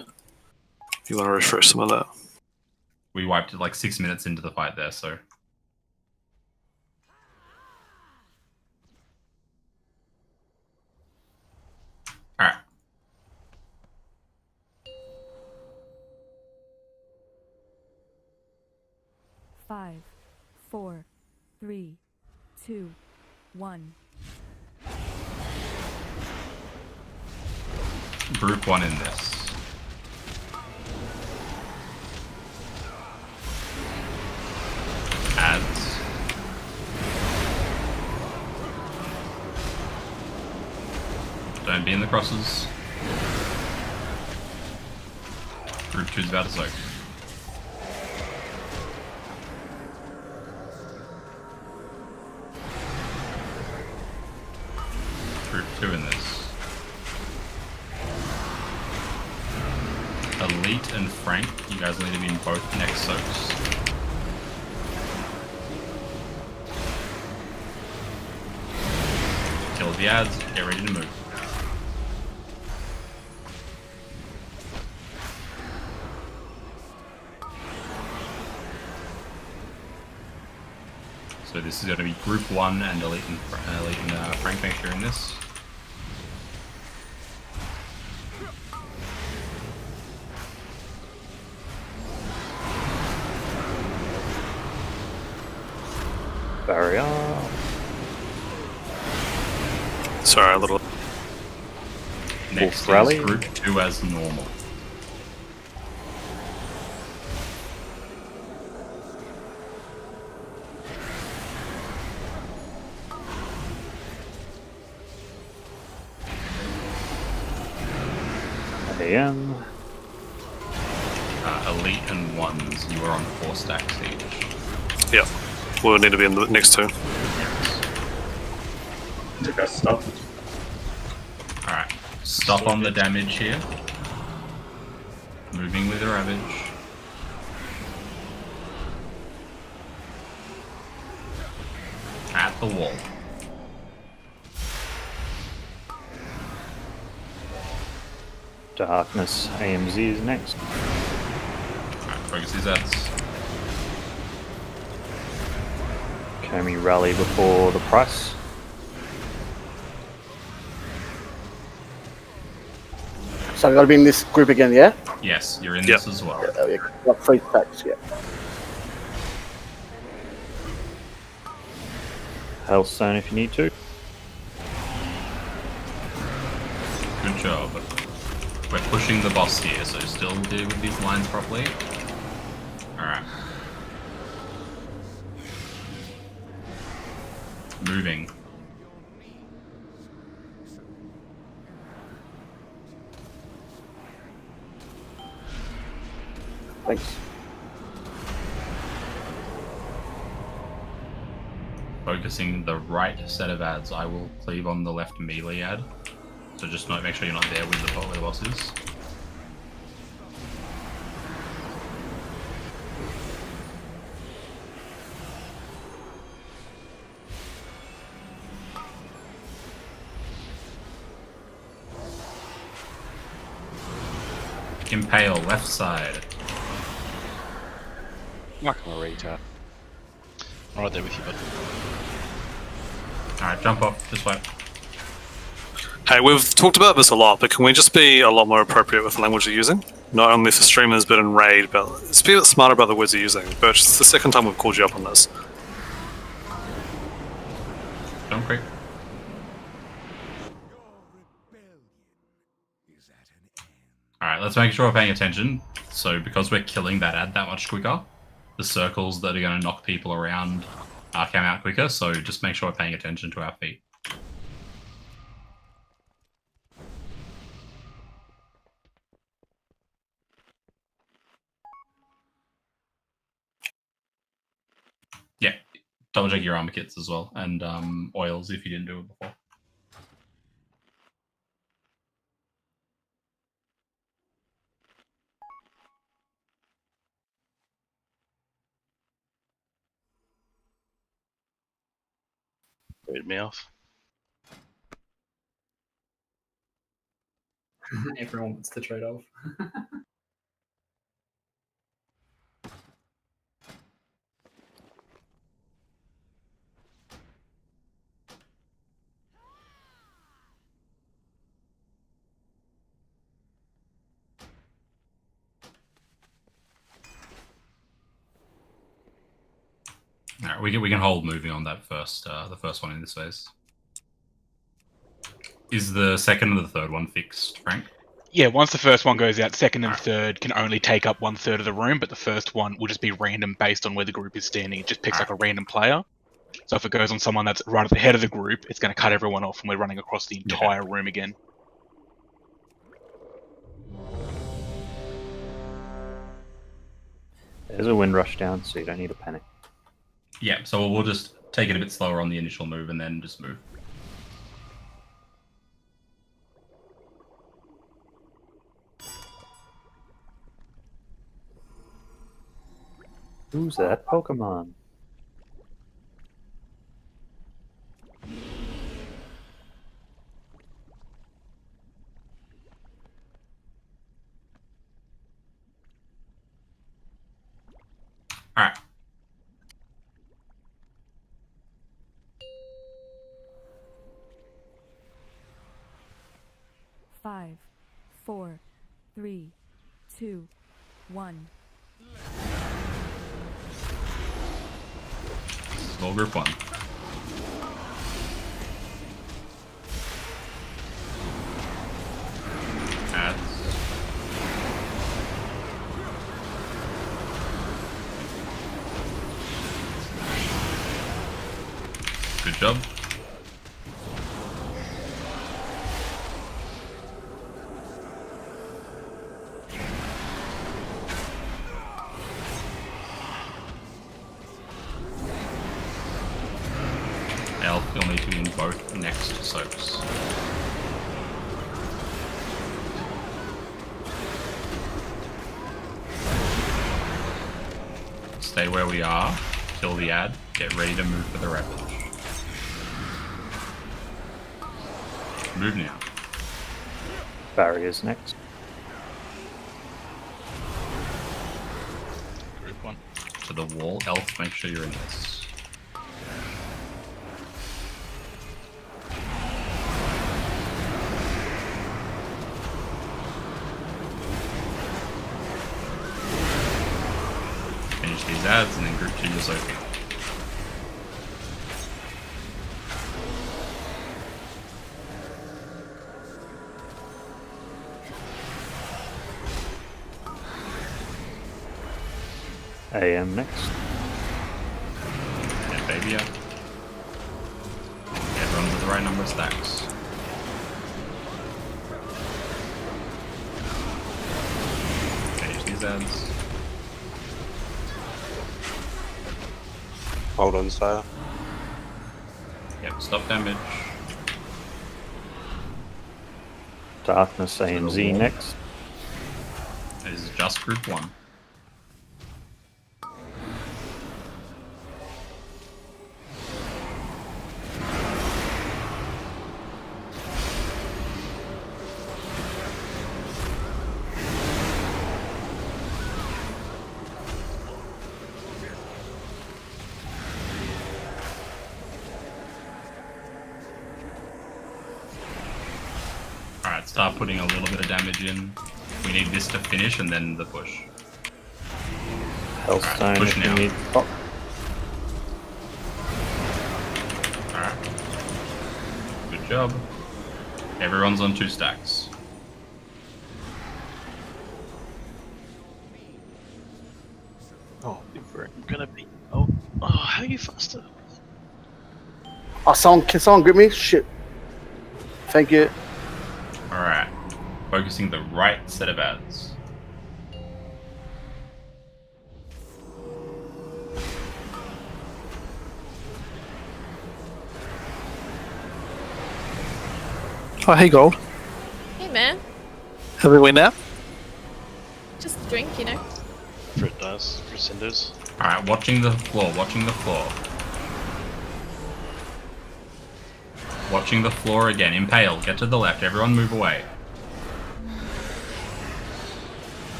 A: you want to refresh some of that.
G: We wiped it like 6 minutes into the fight there, so. Alright.
H: Five, 4, 3, 2, 1.
G: Group 1 in this. Ads. Don't be in the crosses. Group 2's about to soak. Group 2 in this. Elite and Frank, you guys need to be in both next soaks. Kill the ads, get ready to move. So this is going to be Group 1 and Elite and Frank, make sure you're in this.
C: Barrier.
A: Sorry, a little.
G: Next
C: rally.
G: is Group 2 as normal.
C: AM.
G: Elite and 1s, you are on 4 stacks each.
A: Yep. We'll need to be in the next 2.
O: Okay, stop.
G: Alright, stop on the damage here. Moving with a Ravage. At the wall.
C: Darkness AMZ is next.
G: Alright, focus these ads.
C: Comey rally before the price.
M: So I gotta be in this group again, yeah?
G: Yes, you're in this as well.
M: Yeah, got 3 stacks, yeah.
C: Hellstone if you need to.
G: Good job. We're pushing the boss here, so still deal with these lines properly. Alright. Moving.
M: Thanks.
G: Focusing the right set of ads. I will cleave on the left melee ad. So just make sure you're not there with the where the boss is. Impale, left side.
R: Not gonna retard.
B: I'm right there with you, bud.
G: Alright, jump off, this way.
A: Hey, we've talked about this a lot, but can we just be a lot more appropriate with the language we're using? Not only for streamers, but in raid, but let's be a bit smarter about the words you're using. Birch, it's the second time we've called you up on this.
G: Don't creep. Alright, let's make sure we're paying attention. So because we're killing that ad that much quicker, the circles that are going to knock people around come out quicker, so just make sure we're paying attention to our feet. Yeah, double check your armor kits as well, and oils if you didn't do it before.
D: Read me off.
O: Everyone wants the trade-off.
G: Alright, we can hold moving on that first, the first one in this phase. Is the second and the third one fixed, Frank?
S: Yeah, once the first one goes out, second and third can only take up 1/3 of the room, but the first one will just be random based on where the group is standing. It just picks up a random player. So if it goes on someone that's right at the head of the group, it's going to cut everyone off and we're running across the entire room again.
C: There's a wind rush down, so you don't need to panic.
G: Yeah, so we'll just take it a bit slower on the initial move and then just move.
C: Who's that Pokemon?
G: Alright.
H: Five, 4, 3, 2, 1.
G: Small group 1. Ads. Good job. Elf, you'll need to be in both next soaps. Stay where we are, kill the ad, get ready to move for the ravage. Move now.
C: Barriers next.
B: Group 1.
G: To the wall, elf, make sure you're in this. Finish these ads and then group 2 your Sophie.
C: AM next.
G: Get baby up. Everyone's at the right number of stacks. Finish these ads.
I: Hold on, sire.
G: Yep, stop damage.
C: Darkness AMZ next.
G: This is just group 1. Alright, start putting a little bit of damage in. We need this to finish and then the push.
C: Hellstone
G: Alright, push
C: if you
G: now.
C: need pop.
G: Alright. Good job. Everyone's on 2 stacks.
D: Oh, if we're gonna be. Oh, how are you faster?
M: Oh, can someone grip me? Shit. Thank you.
G: Alright. Focusing the right set of ads.
A: Oh, hey, Gold.
Q: Hey, man.
A: Have we win now?
Q: Just drink, you know.
D: Fruit does. For cinders.
G: Alright, watching the floor, watching the floor. Watching the floor again. Impale, get to the left. Everyone move away.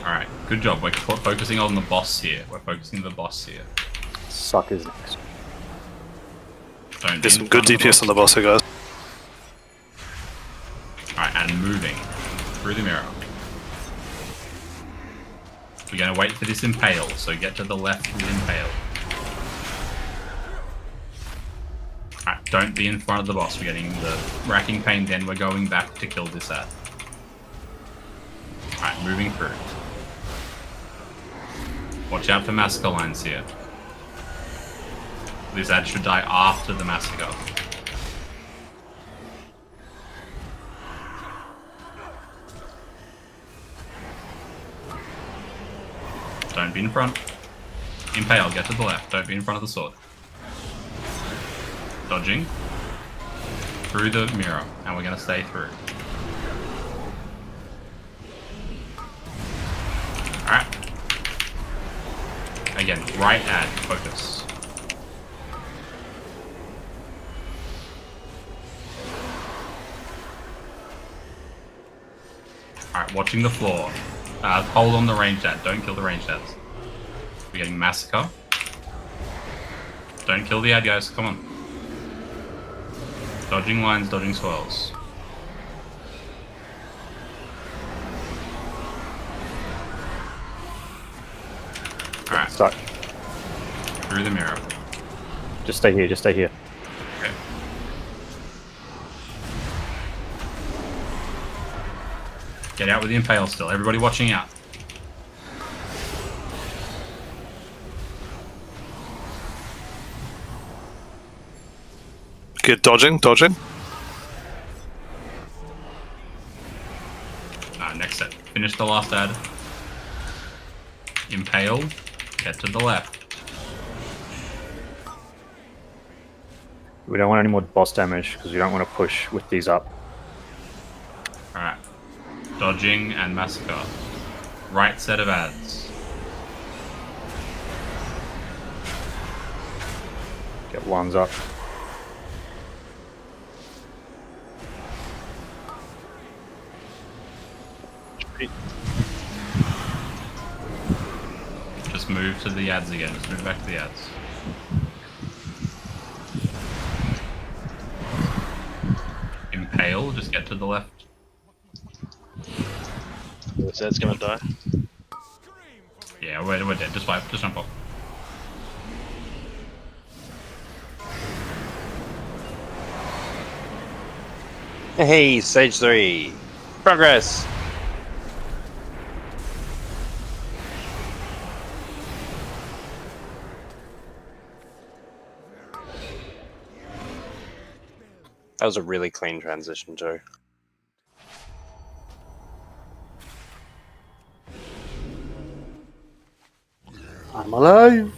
G: Alright, good job. We're focusing on the boss here. We're focusing on the boss here.
C: Suckers next.
G: Don't
A: There's some good DPS on the boss here, guys.
G: Alright, and moving through the mirror. We're going to wait for this impale, so get to the left with impale. Alright, don't be in front of the boss. We're getting the racking pain, then we're going back to kill this ad. Alright, moving through. Watch out for massacre lines here. This ad should die after the massacre. Don't be in front. Impale, get to the left. Don't be in front of the sword. Dodging. Through the mirror. And we're going to stay through. Alright. Again, Right ad, focus. Alright, watching the floor. Hold on the ranged ad, don't kill the ranged ads. We're getting massacre. Don't kill the ad, guys, come on. Dodging lines, dodging swirls. Alright.
C: Start.
G: Through the mirror.
C: Just stay here, just stay here.
G: Okay. Get out with the impale still. Everybody watching out.
A: Good dodging.
G: Next set. Finish the last ad. Impale. Get to the left.
C: We don't want any more boss damage because we don't want to push with these up.
G: Alright. Dodging and massacre. Right set of ads.
C: Get ones up.
G: Just move to the ads again. Just move back to the ads. Impale, just get to the left.
D: So that's gonna die.
G: Yeah, we're dead. Just fight. Just jump off.
I: Hey, stage 3. Progress. That was a really clean transition, Joe.
M: I'm alive.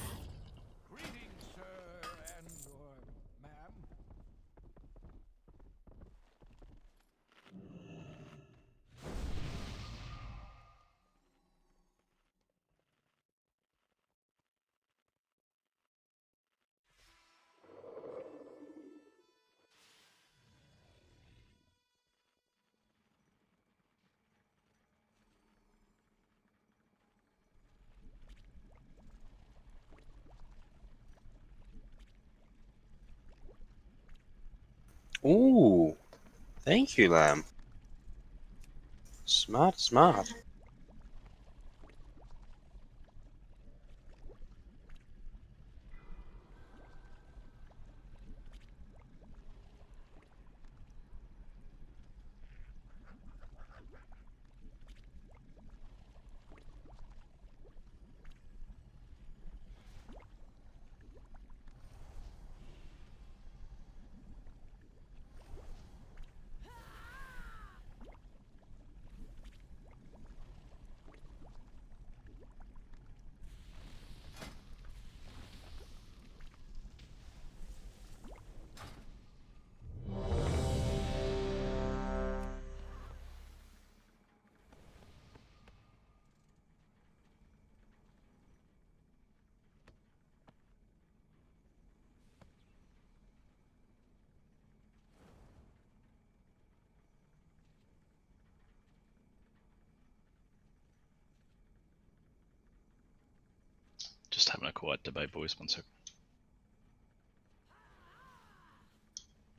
I: Ooh. Thank you, Lamb. Smart.
B: Just having a quiet debate, boys. 1 sec.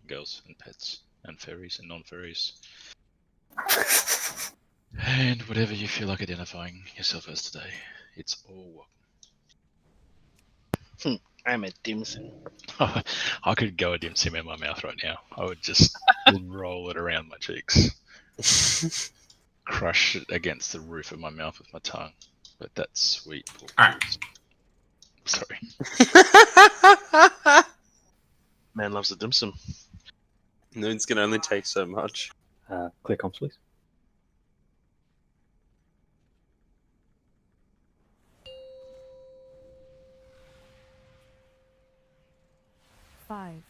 B: Girls and pets and furries and non-furries. And whatever you feel like identifying yourself as today, it's all welcome.
D: I'm a dim sim.
B: I could go a dim sim in my mouth right now. I would just roll it around my cheeks. Crush it against the roof of my mouth with my tongue. But that's sweet.
G: Alright.
B: Sorry.
D: Man loves a dim sum.
I: Nudes can only take so much.
C: Clear comms, please.
H: Five,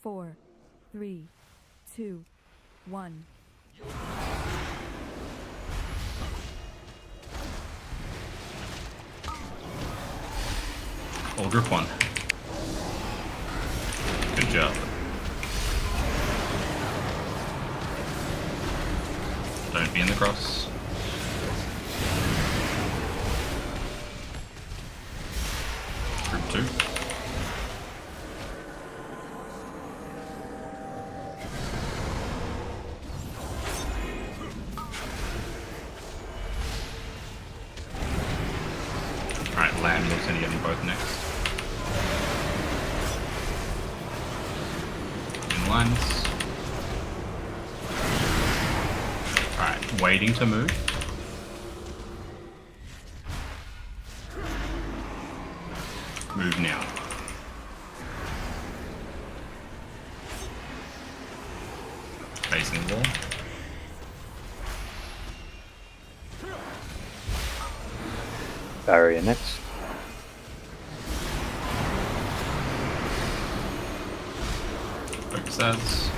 H: 4, 3, 2, 1.
G: All group 1. Good job. Don't be in the cross. Group 2. Alright, Lamb looks going to get them both next. In lines. Alright, waiting to move. Move now. Facing the wall.
C: Barrier next.
G: Focus ads.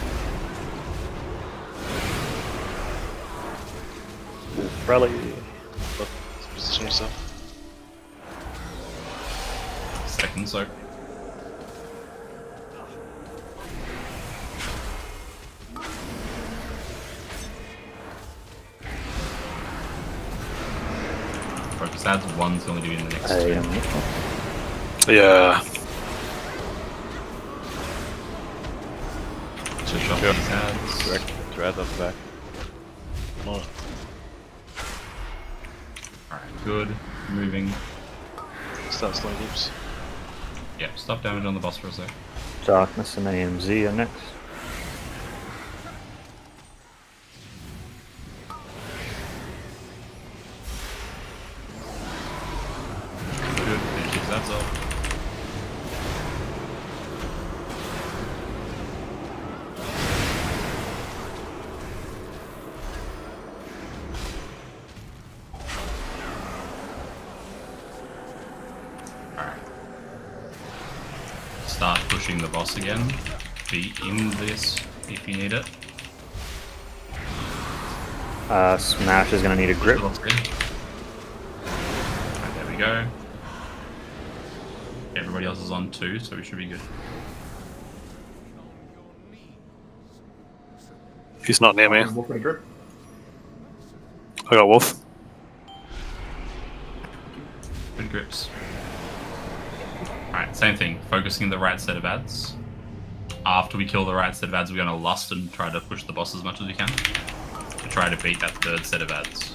D: Rally. Position yourself.
G: Second soak. Focus ads, one's going to be in the next two.
A: Yeah.
G: So shove these ads.
R: Direct off the back.
D: More.
G: Alright, good. Moving.
D: Start slowing groups.
G: Yep, stop damage on the boss for a sec.
C: Darkness and AMZ are next.
G: Good, finish these ads off. Alright. Start pushing the boss again. Be in this if you need it.
C: Smash is going to need a grip.
G: Right, there we go. Everybody else is on 2, so we should be good.
A: He's not near me.
O: Wolf in a grip.
A: I got Wolf.
G: Good grips. Alright, same thing. Focusing the right set of ads. After we kill the right set of ads, we're going to lust and try to push the boss as much as we can. To try to beat that third set of ads.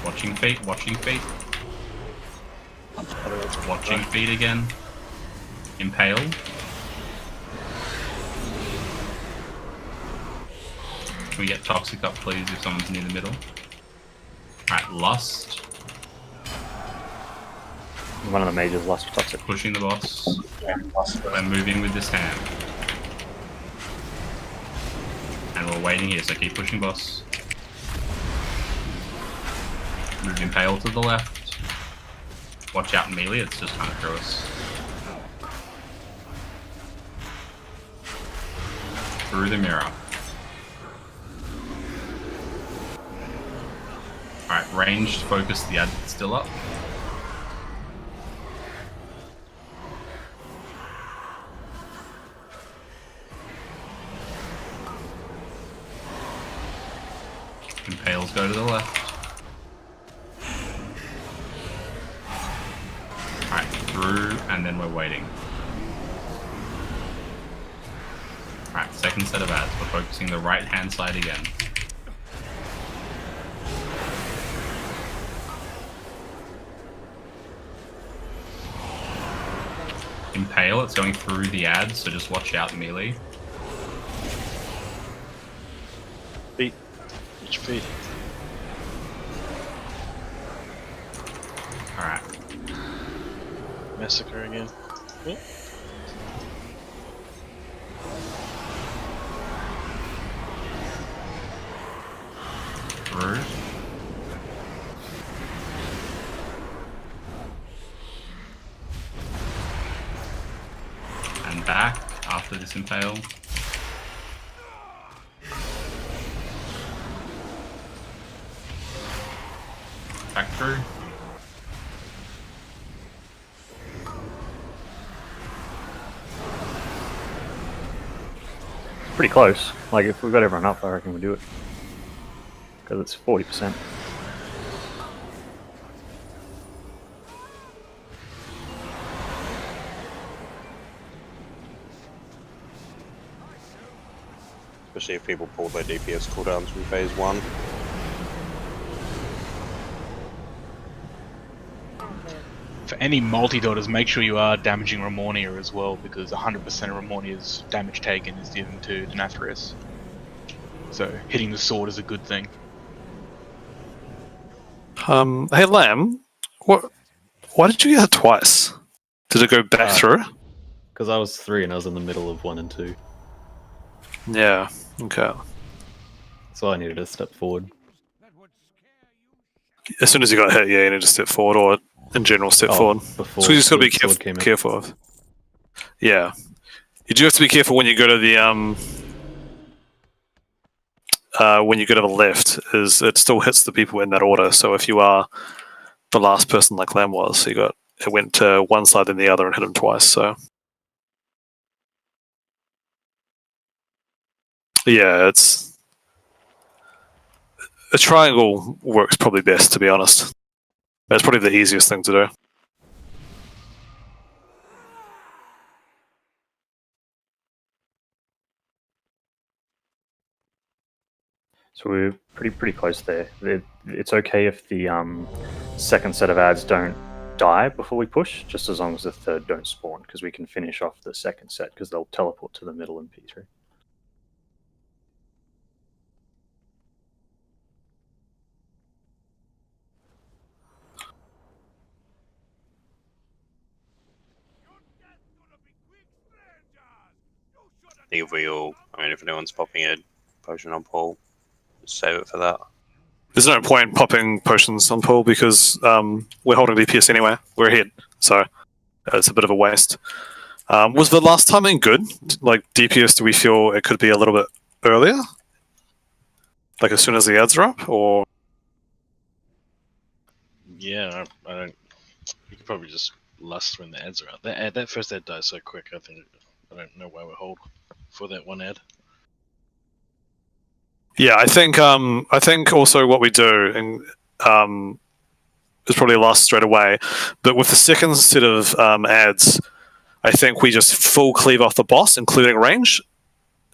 G: Watching feet, watching feet. Watching feet again. Impale. Can we get Toxic up, please, if someone's near the middle? Alright, Lust.
C: One of the majors lost Toxic.
G: Pushing the boss. We're moving with this hand. And we're waiting here, so keep pushing boss. Move Impale to the left. Watch out melee, it's just trying to throw us. Through the mirror. Alright, ranged, focus the ad still up. Impales go to the left. Alright, through, and then we're waiting. Alright, second set of ads. We're focusing the right hand side again. Impale, it's going through the ads, so just watch out melee.
D: Feet. Which feet?
G: Alright.
D: Massacre again. Yep.
G: Through. And Teleportation fail. Back through.
C: Pretty close. Like, if we've got everyone up, I reckon we do it. Because it's 40%.
I: Especially if people pull their DPS cooldowns from phase 1.
S: For any multi-daughters, make sure you are damaging Ramonia as well, because 100% of Ramonia's damage taken is given to Denathrius. So hitting the sword is a good thing.
A: Hey Lamb, why did you get hit twice? Did it go back through?
T: Because I was 3 and I was in the middle of 1 and 2.
A: Yeah, okay.
T: So I needed to step forward.
A: As soon as you got hit, yeah, you need to step forward, or in general, step forward.
T: Before
A: So you just got to be
T: the sword came in.
A: careful of. Yeah. You do have to be careful when you go to the left, is it still hits the people in that order. So if you are the last person like Lamb was, it went to one side then the other and hit him twice, so. Yeah, a triangle works probably best, to be honest. That's probably the easiest thing to do.
C: So we're pretty close there. It's okay if the second set of ads don't die before we push, just as long as the third don't spawn, because we can finish off the second set, because they'll teleport to the middle in P3.
I: I think if anyone's popping a potion on Paul, just save it for that.
A: There's no point popping potions on Paul because we're holding DPS anyway. We're ahead, so it's a bit of a waste. Was the last timing good? Like DPS, do we feel it could be a little bit earlier? Like as soon as the ads are up, or?
D: Yeah, I don't. You could probably just lust when the ads are out. That first ad dies so quick. I don't know why we hold for that one ad.
A: Yeah, I think also what we do and is probably last straight away, but with the second set of ads, I think we just full cleave off the boss, including range,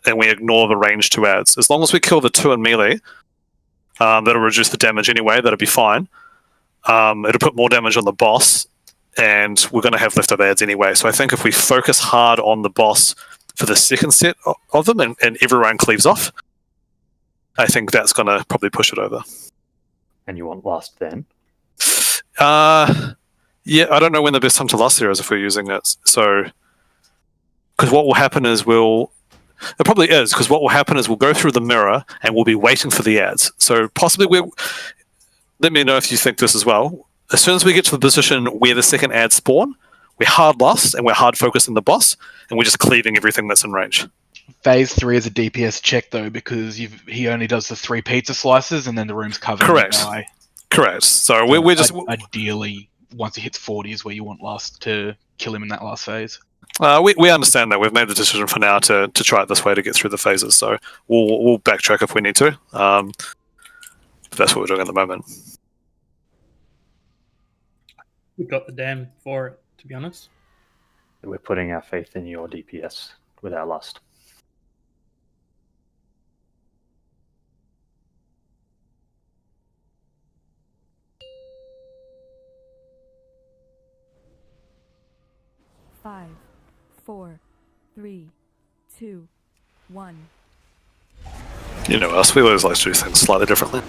A: and we ignore the range 2 ads. As long as we kill the 2 in melee, that'll reduce the damage anyway. That'll be fine. It'll put more damage on the boss, and we're going to have leftover ads anyway. So I think if we focus hard on the boss for the second set of them, and everyone cleaves off, I think that's going to probably push it over.
C: And you want last then?
A: Yeah, I don't know when the best time to last there is if we're using it. So, because what will happen is we'll go through the mirror and we'll be waiting for the ads. So possibly let me know if you think this as well. As soon as we get to the position where the second ads spawn, we're hard lost and we're hard focused on the boss, and we're just cleaving everything that's in range.
S: Phase 3 is a DPS check though, because he only does the 3 pizza slices and then the room's covered.
A: Correct. Correct. So we're just
S: ideally once he hits 40 is where you want last to kill him in that last phase.
A: We understand that. We've made the decision for now to try it this way to get through the phases. So we'll backtrack if we need to. That's what we're doing at the moment.
J: We've got the dam for it, to be honest.
C: We're putting our faith in your DPS with our lust.
H: Five, 4, 3, 2, 1.
A: You know us, we always like to do things slightly differently.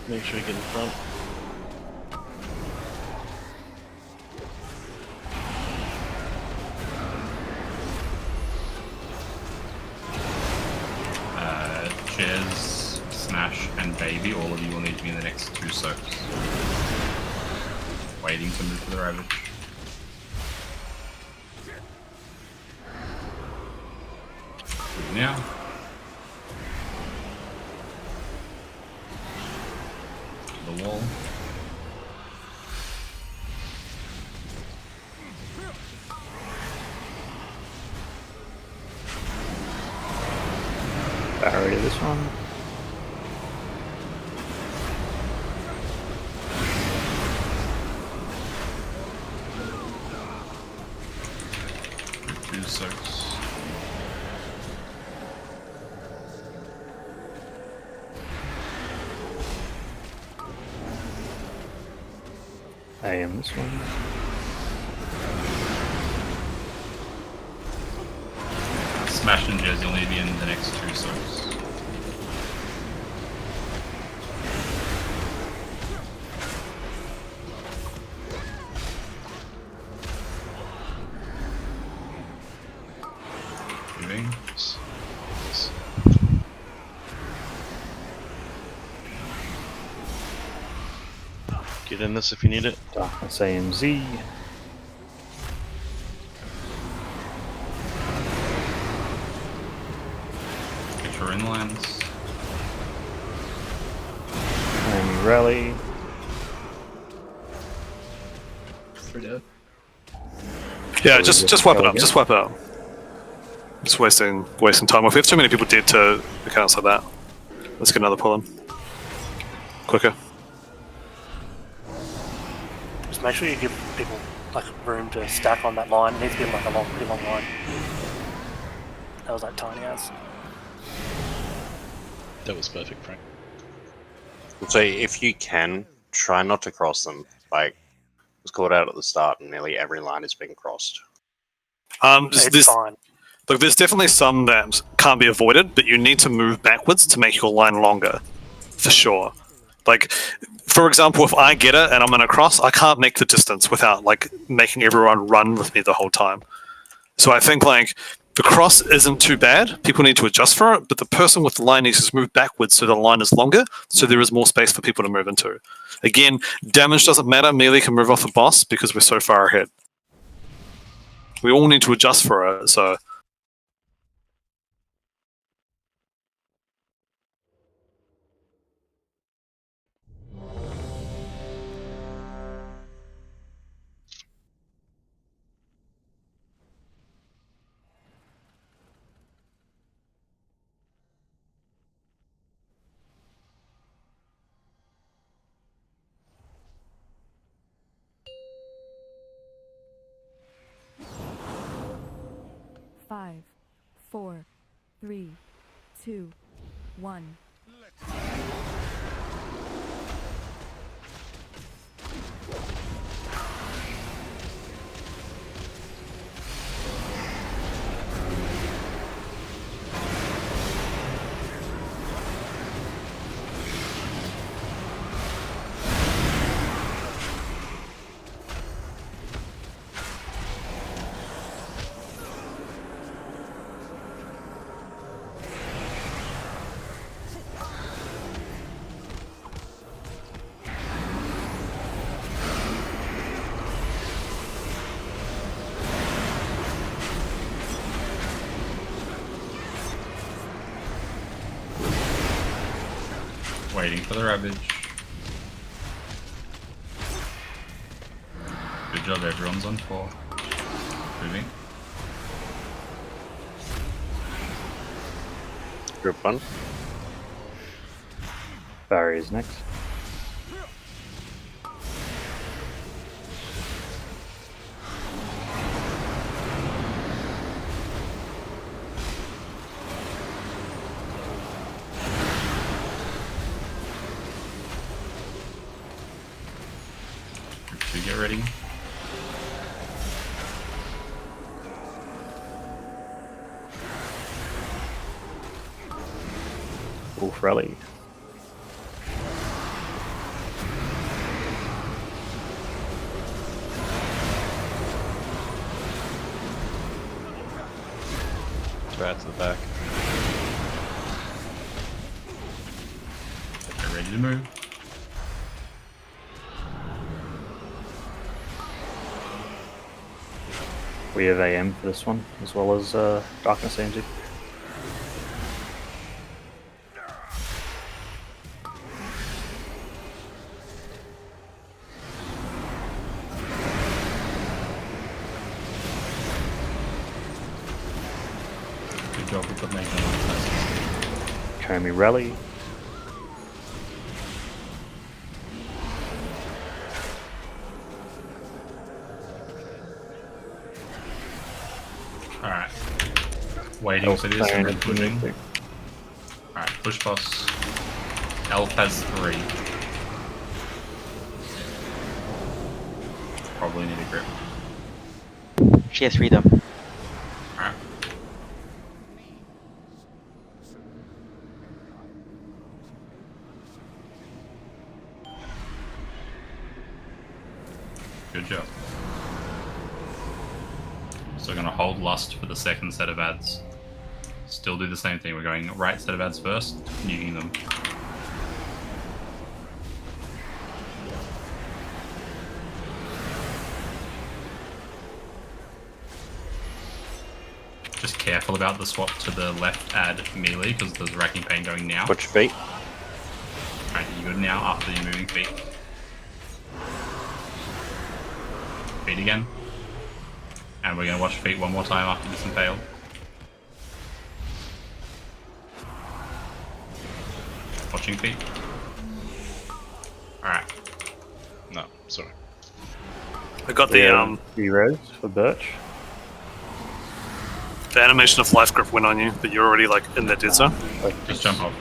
D: Make sure you get in front.
G: Jez, Smash, and Baby, all of you will need to be in the next 2 soaks. Waiting to move to the Ravage. Now. The wall.
C: Barrier to this one.
G: Two soaks.
C: AM this one.
G: Smash and Jez, you'll need to be in the next 2 soaks. Moving.
D: Get in this if you need it.
C: Darkness AMZ.
G: Get your inlands.
C: And rally.
O: Pretty dead.
A: Yeah, just wipe it up. Just wipe it up. Just wasting time. If we have too many people dead to accounts like that, let's get another pull in. Quicker.
L: Just make sure you give people like room to stack on that line. It needs to be like a pretty long line. That was like tiny as.
B: That was perfect, Frank.
I: So if you can, try not to cross them. Like, it was called out at the start, and nearly every line is being crossed.
L: It's fine.
A: Look, there's definitely some that can't be avoided, but you need to move backwards to make your line longer, for sure. Like, for example, if I get it and I'm gonna cross, I can't make the distance without like making everyone run with me the whole time. So I think like the cross isn't too bad. People need to adjust for it, but the person with the line needs to move backwards so the line is longer, so there is more space for people to move into. Again, damage doesn't matter. Melee can move off the boss because we're so far ahead. We all need to adjust for it. So.
H: Five, 4, 3, 2, 1.
G: Waiting for the Ravage. Good job, everyone's on 4. Moving.
I: Group 1.
C: Barriers next.
G: Get ready.
C: Wolf rally.
R: 2 out to the back.
G: Get ready to move.
C: We have AM for this one, as well as Darkness AMG.
G: Good job with the making of
C: Komi Rally.
G: Alright. Waiting for this and then pushing. Alright, push boss. Elf has 3. Probably need a grip.
F: She has freedom.
G: Alright. Good job. So we're going to hold Lust for the second set of ads. Still do the same thing. We're going right set of ads first, nuking them. Just careful about the swap to the left ad melee because there's Racking Pain going now.
I: Watch your feet.
G: Alright, you're good now after your moving feet. Feet again. And we're going to watch feet one more time after this impale. Watching feet. Alright.
B: No, sorry.
A: I got the
C: Res for Birch.
A: The animation of life grip went on you, but you're already like in the dead zone.
G: Just jump off.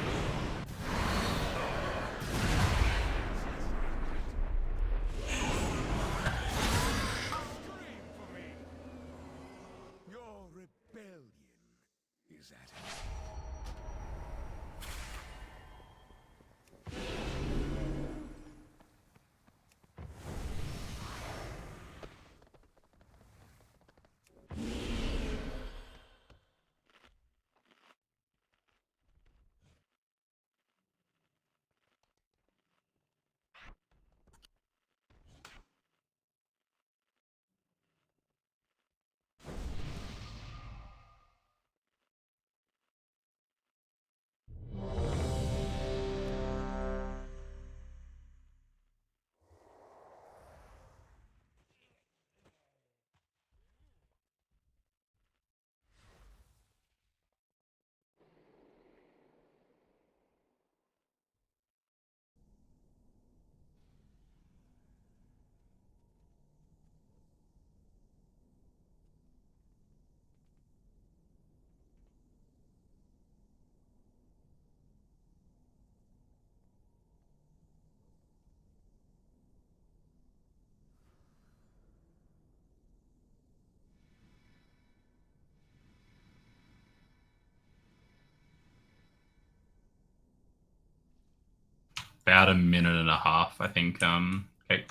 G: About a minute and a half, I think. Okay.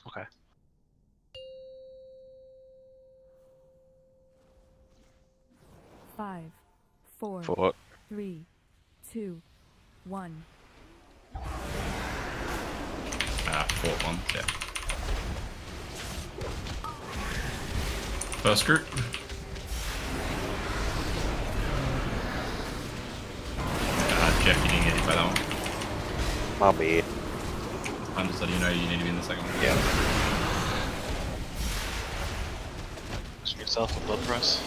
D: Okay.
H: Five, four, 3, 2, 1.
G: Fort one, yeah. First group. Jeff, you didn't get hit by that one.
I: I'll be.
G: I'm just letting you know you need to be in the second one.
I: Yeah.
B: Ask yourself a blood price.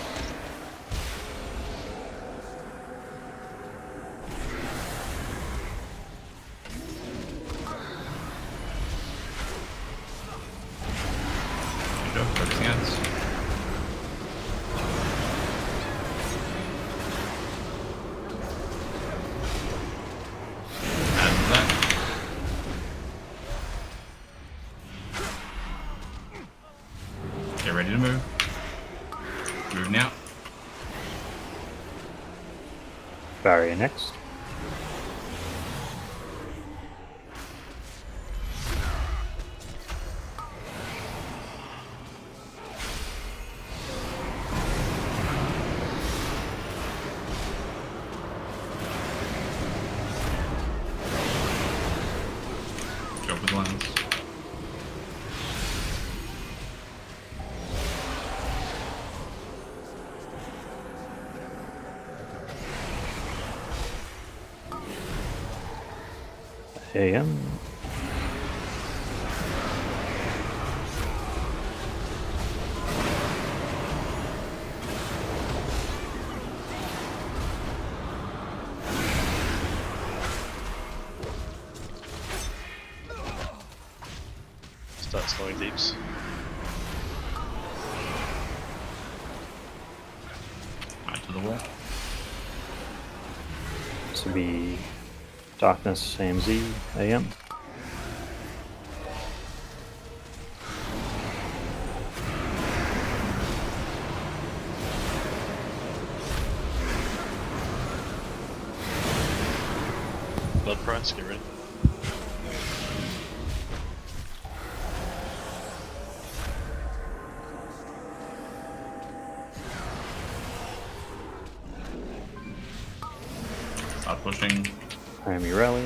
G: Good job, focusing hands. Get ready to move. Move now.
C: Barrier next. AM.
D: Start slowing deeps.
G: Right to the wall.
C: This would be Darkness, AMZ, AM.
D: Blood price, get ready.
G: Start pushing.
C: Miami Rally.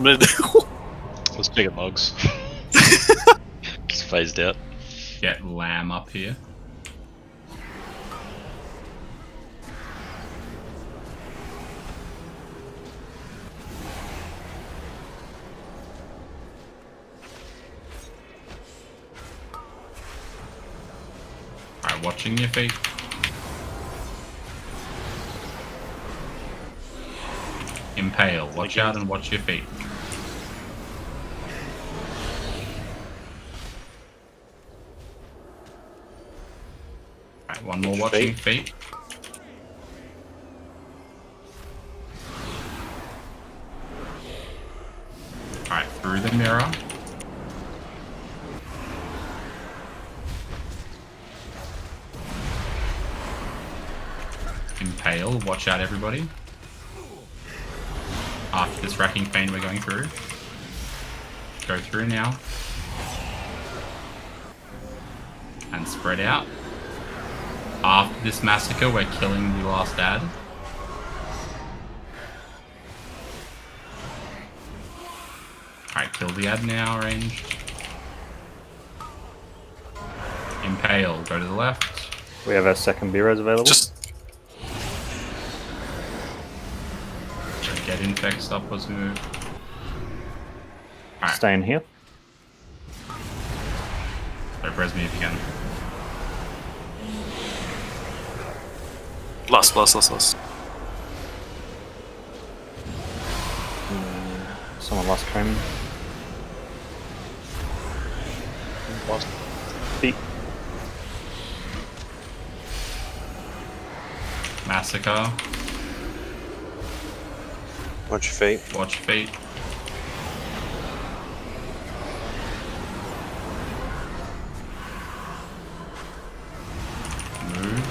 B: Let's pick at logs. Just phased out.
G: Get Lamb up here. Alright, watching your feet. Impale. Watch out and watch your feet. Alright, one more watching feet. Alright, through the mirror. Impale. Watch out, everybody. After this racking pain we're going through. Go through now. And spread out. After this massacre, we're killing the last ad. Alright, kill the ad now, ranged. Impale, go to the left.
C: We have our second B-res available.
G: Get infects up as we move. Alright.
C: Stay in here.
G: So res me if you can.
A: Lost.
C: Someone lost training.
D: Lost.
C: Feet.
G: Massacre.
I: Watch your feet.
G: Watch your feet. Move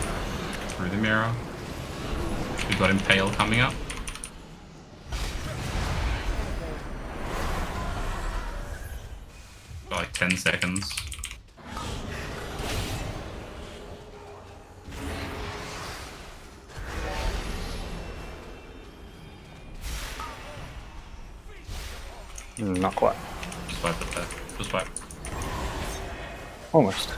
G: through the mirror. We've got Impale coming up. Got like 10 seconds.
C: Not quite.
G: Just wipe it there. Just wipe.
C: Almost.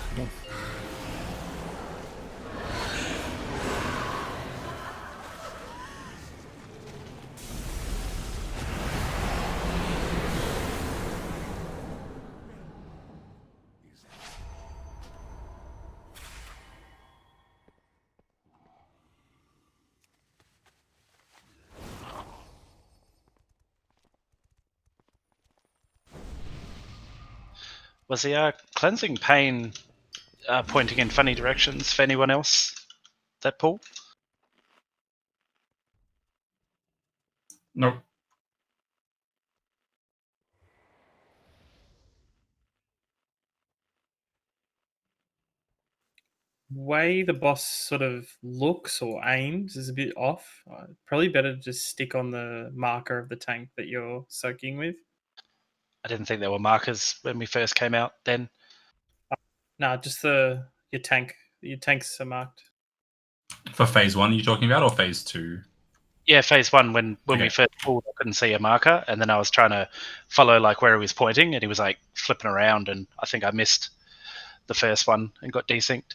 U: Was the cleansing pain pointing in funny directions for anyone else? That pool?
G: Nope.
J: Way the boss sort of looks or aims is a bit off. Probably better to just stick on the marker of the tank that you're soaking with.
U: I didn't think there were markers when we first came out then.
J: No, just your tank. Your tanks are marked.
G: For phase 1, are you talking about, or phase 2?
U: Yeah, phase 1 when
G: Okay.
U: we first pulled, I couldn't see a marker, and then I was trying to follow like where he was pointing, and he was like flipping around, and I think I missed the first one and got desynced.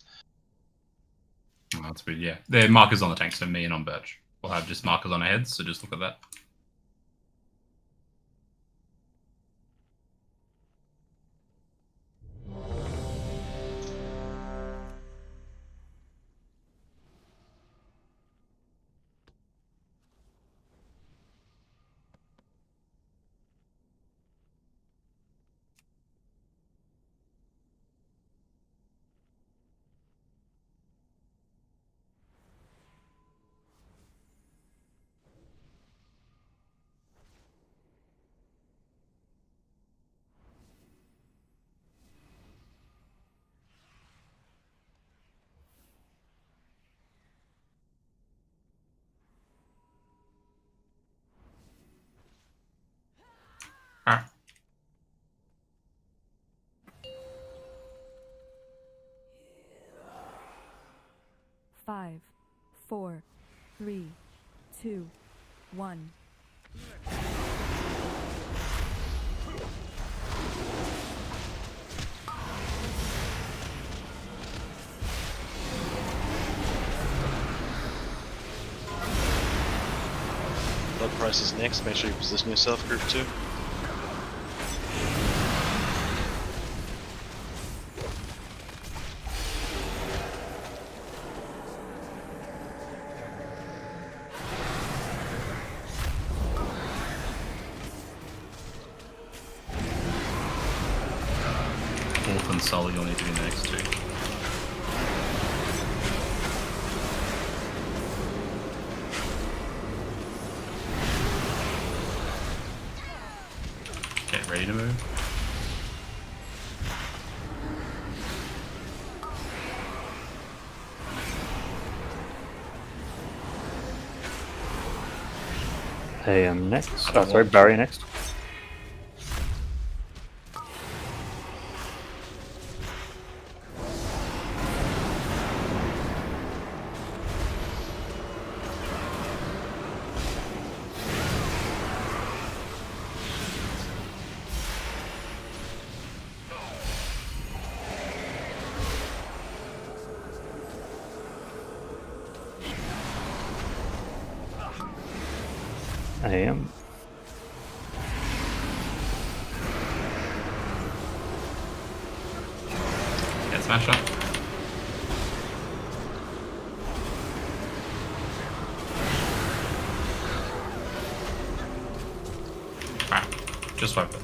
G: Oh, that's weird. Yeah, there are markers on the tank, so me and on Birch will have just markers on our heads. So just look at that. Alright.
H: 5, 4, 3, 2, 1.
D: Blood price is next. Make sure you position yourself, group 2.
G: Wolf and Sully, you'll need to be next too. Okay, ready to move?
C: AM next. Oh, sorry, Barry next. AM.
G: Get smashed up. Alright, just wipe it.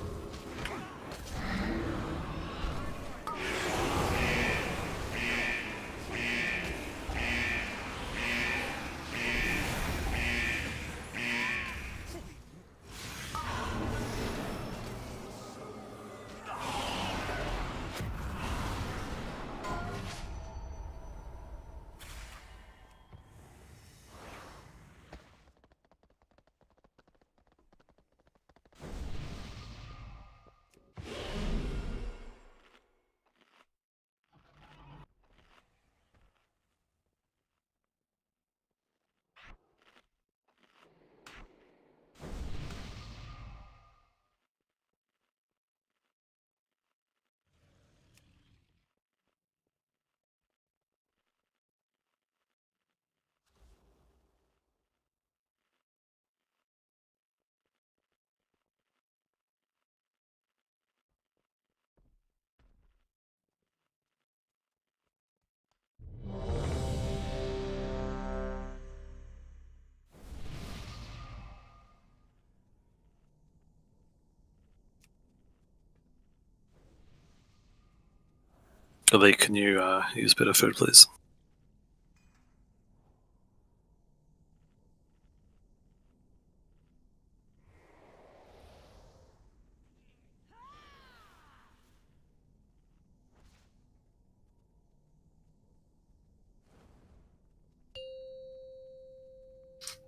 A: Lee, can you use a bit of food, please?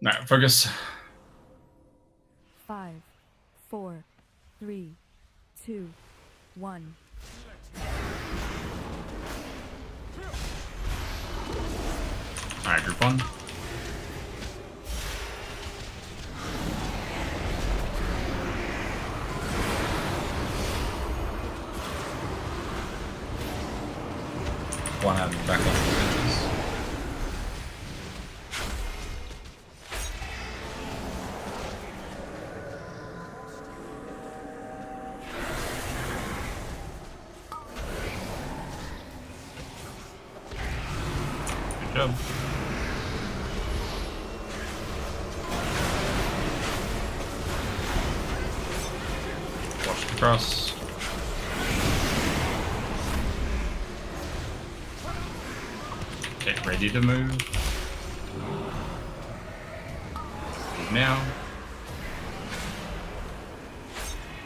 G: No, focus.
H: 5, 4, 3, 2, 1.
G: Alright, group 1. One out of the back off the benches. Good job. Watch the cross. Get ready to move. Move now.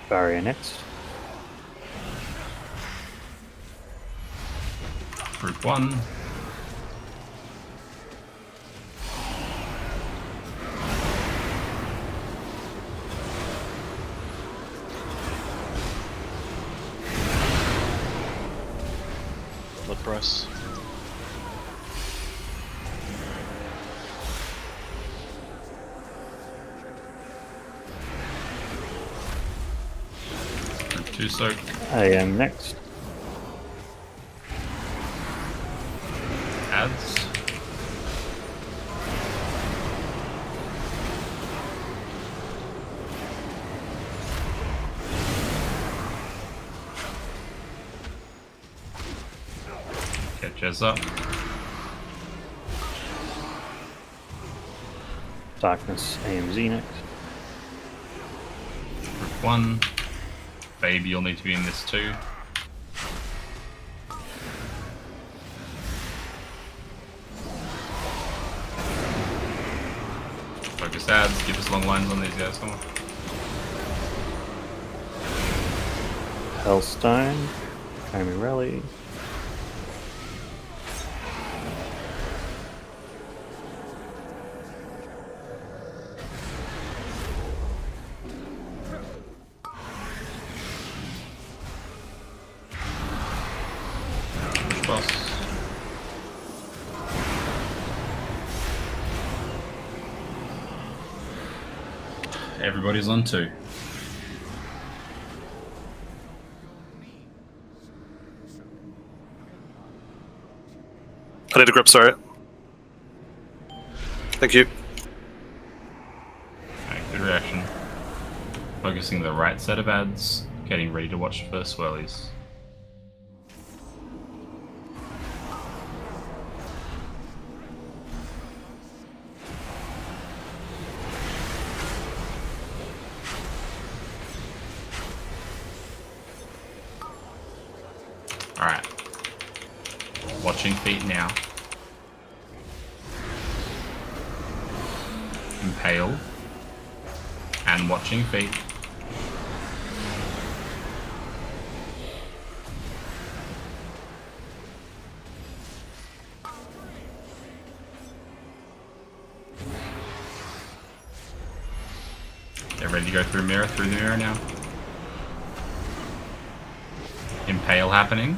C: Barrier next.
G: Group 1.
B: Blood price.
G: Group 2 soak.
C: I am next.
G: Ads. Get Jez up.
C: Darkness AMZ next.
G: Group 1. Baby, you'll need to be in this too. Focus ads, give us long lines on these guys, come on.
C: Hellstone. Kami Rally.
G: Push boss. Everybody's on 2.
A: I need a grip, sorry. Thank you.
G: Alright, good reaction. Focusing the right set of ads, getting ready to watch for swirlies. Alright. Watching feet now. Impale. And watching feet. Get ready to go through the mirror now. Impale happening.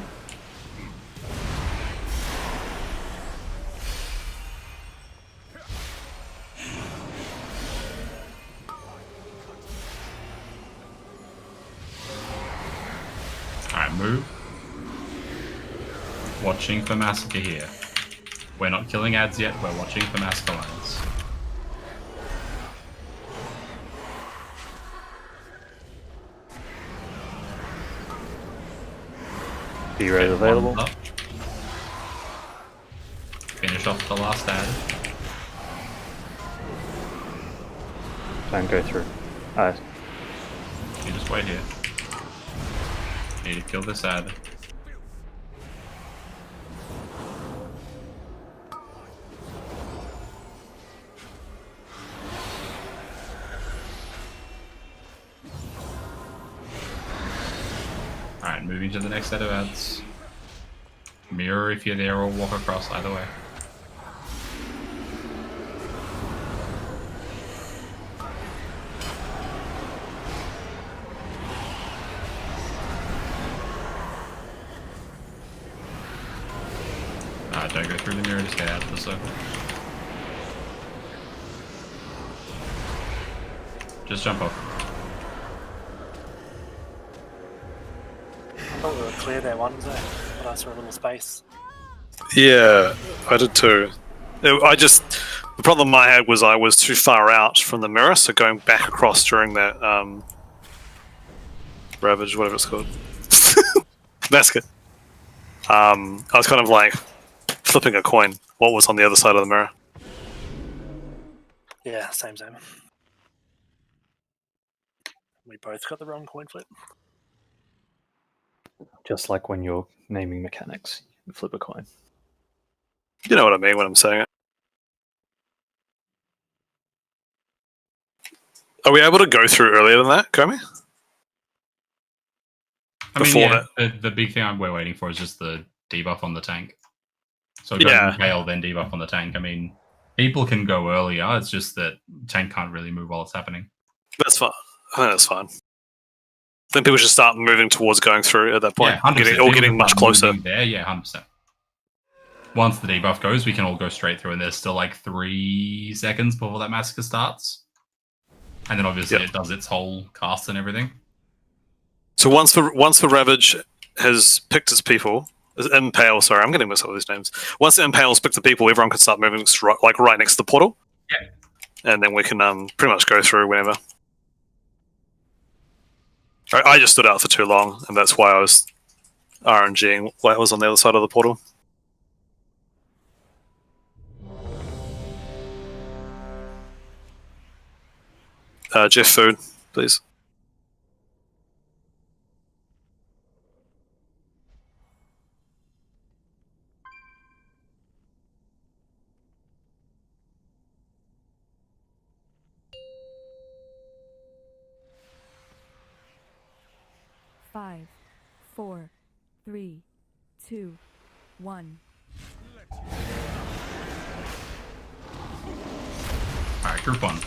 G: Alright, move. Watching for Massacre here. We're not killing ads yet, we're watching for Massacre lines.
C: B-Ray available.
G: Up. Finish off the last ad.
C: Don't go through.
G: You just wait here. Need to kill this ad. Alright, moving to the next set of ads. Mirror if you're there or walk across, either way. Don't go through the mirror, just get out of the circle. Just jump off.
L: I thought we were clear there once, eh? But I saw a little space.
A: Yeah, I did too. The problem I had was I was too far out from the mirror, so going back across during that Ravage, whatever it's called, massacre. I was kind of like flipping a coin. What was on the other side of the mirror?
L: Yeah, same. We both got the wrong coin flip.
C: Just like when you're naming mechanics, you flip a coin.
A: You know what I mean when I'm saying it. Are we able to go through earlier than that, Komi?
G: I mean,
A: Before
G: yeah, the big thing we're waiting for is just the debuff on the tank. So
A: Yeah.
G: Impale, then debuff on the tank. I mean, people can go earlier. It's just that tank can't really move while it's happening.
A: That's fine. I think that's fine. I think people should start moving towards going through at that point.
G: Yeah, 100%.
A: Getting
G: People
A: much
G: start
A: closer.
G: moving there, yeah, 100%. Once the debuff goes, we can all go straight through, and there's still like 3 seconds before that massacre starts. And then obviously it does its whole cast and everything.
A: So once the Ravage has picked its people, Impale. Sorry, I'm getting myself these names. Once the Impale's picked the people, everyone can start moving right next to the portal.
G: Yeah.
A: And then we can pretty much go through whenever. I just stood out for too long, and that's why I was RNGing while I was on the other side of the portal. Jeff, food, please.
H: Five, 4, 3, 2, 1.
G: Alright, group 1.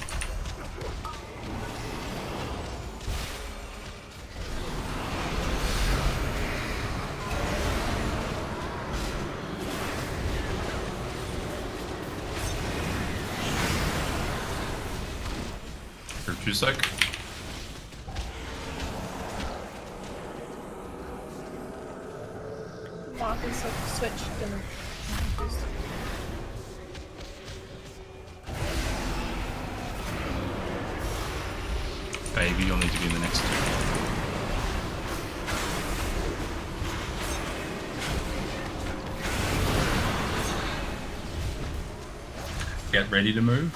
G: Group 2 sec.
E: Marcus have switched and
G: Baby, you'll need to be in the next 2. Get ready to move.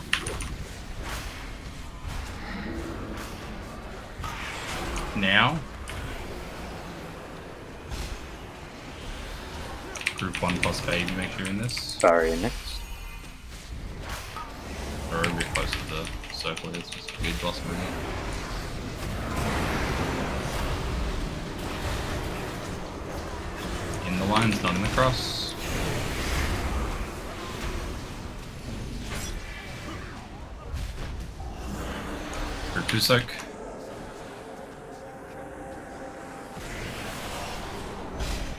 G: Now. Group 1 plus baby, make sure you're in this.
C: Barrier next.
G: Or we're close to the circle, it's just a weird boss movement. In the lines, not in the cross. Group 2 sec.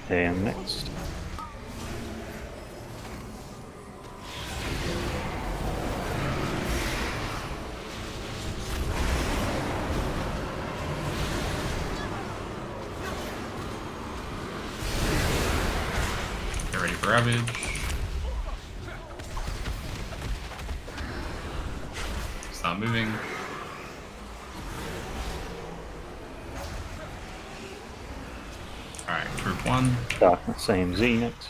C: AM next.
G: Get ready for Ravage. Start moving. Alright, group 1.
C: Darkness AMZ next.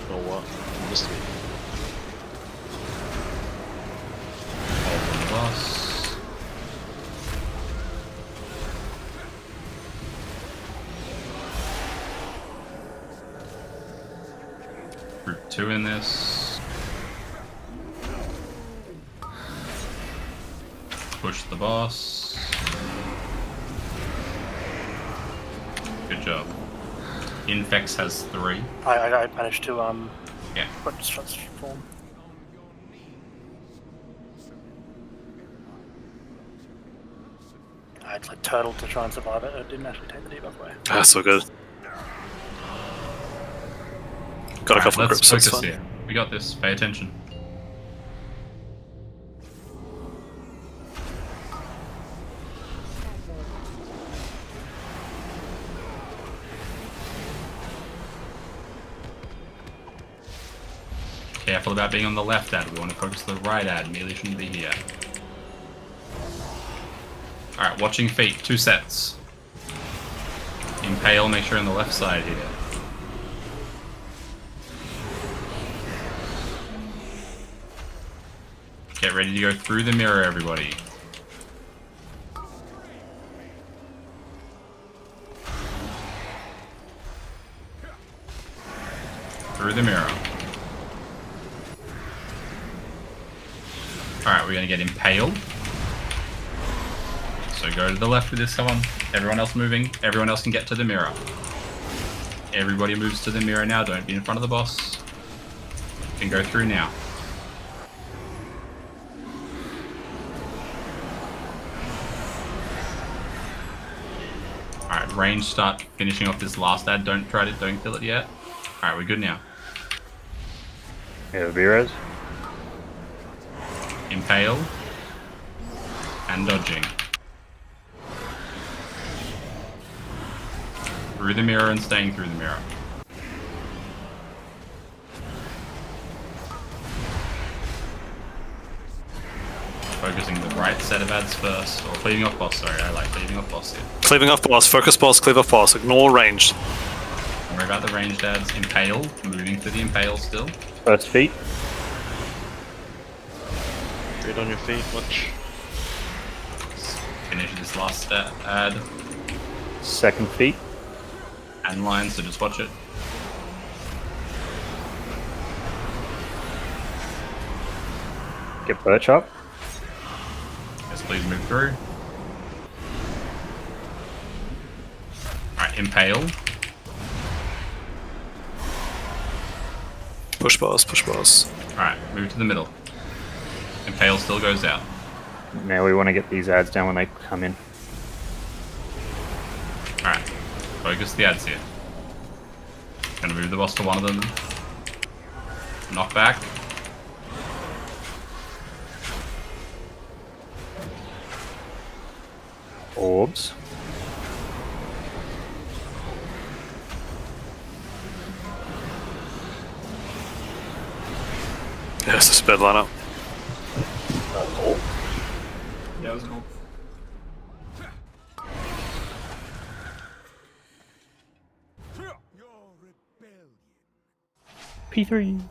B: Or what? Missed it.
G: Boss. Group 2 in this. Push the boss. Good job. Infex has 3.
L: I managed to
G: Yeah.
L: put transform. I had like turtle to try and survive it. It didn't actually take the debuff away.
A: That's so good. Got a
G: Alright,
A: couple of
G: let's
A: groups, that's
G: focus
A: fine.
G: here. We got this. Pay attention. Careful about being on the left ad. We want to focus the right ad. Melee shouldn't be here. Alright, watching feet. 2 sets. Impale, make sure on the left side here. Get ready to go through the mirror, everybody. Through the mirror. Alright, we're gonna get impaled. So go to the left with this, come on. Everyone else moving. Everyone else can get to the mirror. Everybody moves to the mirror now, don't be in front of the boss. You can go through now. Alright, range, start finishing off this last ad. Don't kill it yet. Alright, we're good now.
C: Yeah, V-Res.
G: Impale. And dodging. Through the mirror and staying through the mirror. Focusing the right set of ads first, or cleaving off boss, sorry, I like cleaving off boss here.
A: Cleaving off boss, focus boss, cleave off boss, ignore ranged.
G: Don't worry about the ranged ads. Impale, moving for the impale still.
C: First feet.
I: Feet on your feet, watch.
G: Finish this last ad.
C: Second feet.
G: And line, so just watch it.
C: Get Birch up.
G: Yes, please move through. Alright, impale.
A: Push boss, push boss.
G: Alright, move to the middle. Impale still goes out.
C: Now we want to get these ads down when they come in.
G: Alright, focus the ads here. Gonna move the boss to one of them. Knock back.
C: Orbs.
A: Yes, this is a bad lineup.
O: Yeah, it was an orb.
C: P3.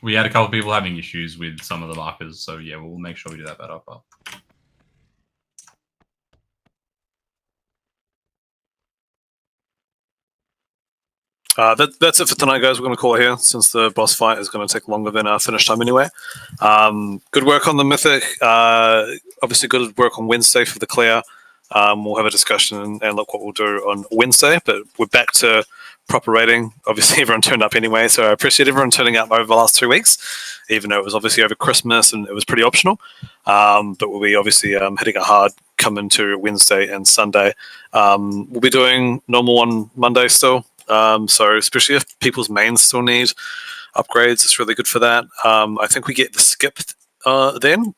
G: We had a couple of people having issues with some of the markers, so yeah, we'll make sure we do that better.
A: That's it for tonight, guys. We're going to call it here since the boss fight is going to take longer than our finish time anyway. Good work on the Mythic. Obviously, good work on Wednesday for the clear. We'll have a discussion and look what we'll do on Wednesday, but we're back to proper rating. Obviously, everyone turned up anyway, so I appreciate everyone turning up over the last 2 weeks, even though it was obviously over Christmas and it was pretty optional. But we'll be obviously hitting it hard coming to Wednesday and Sunday. We'll be doing normal on Monday still. So especially if people's mains still need upgrades, it's really good for that. I think we get the skip then,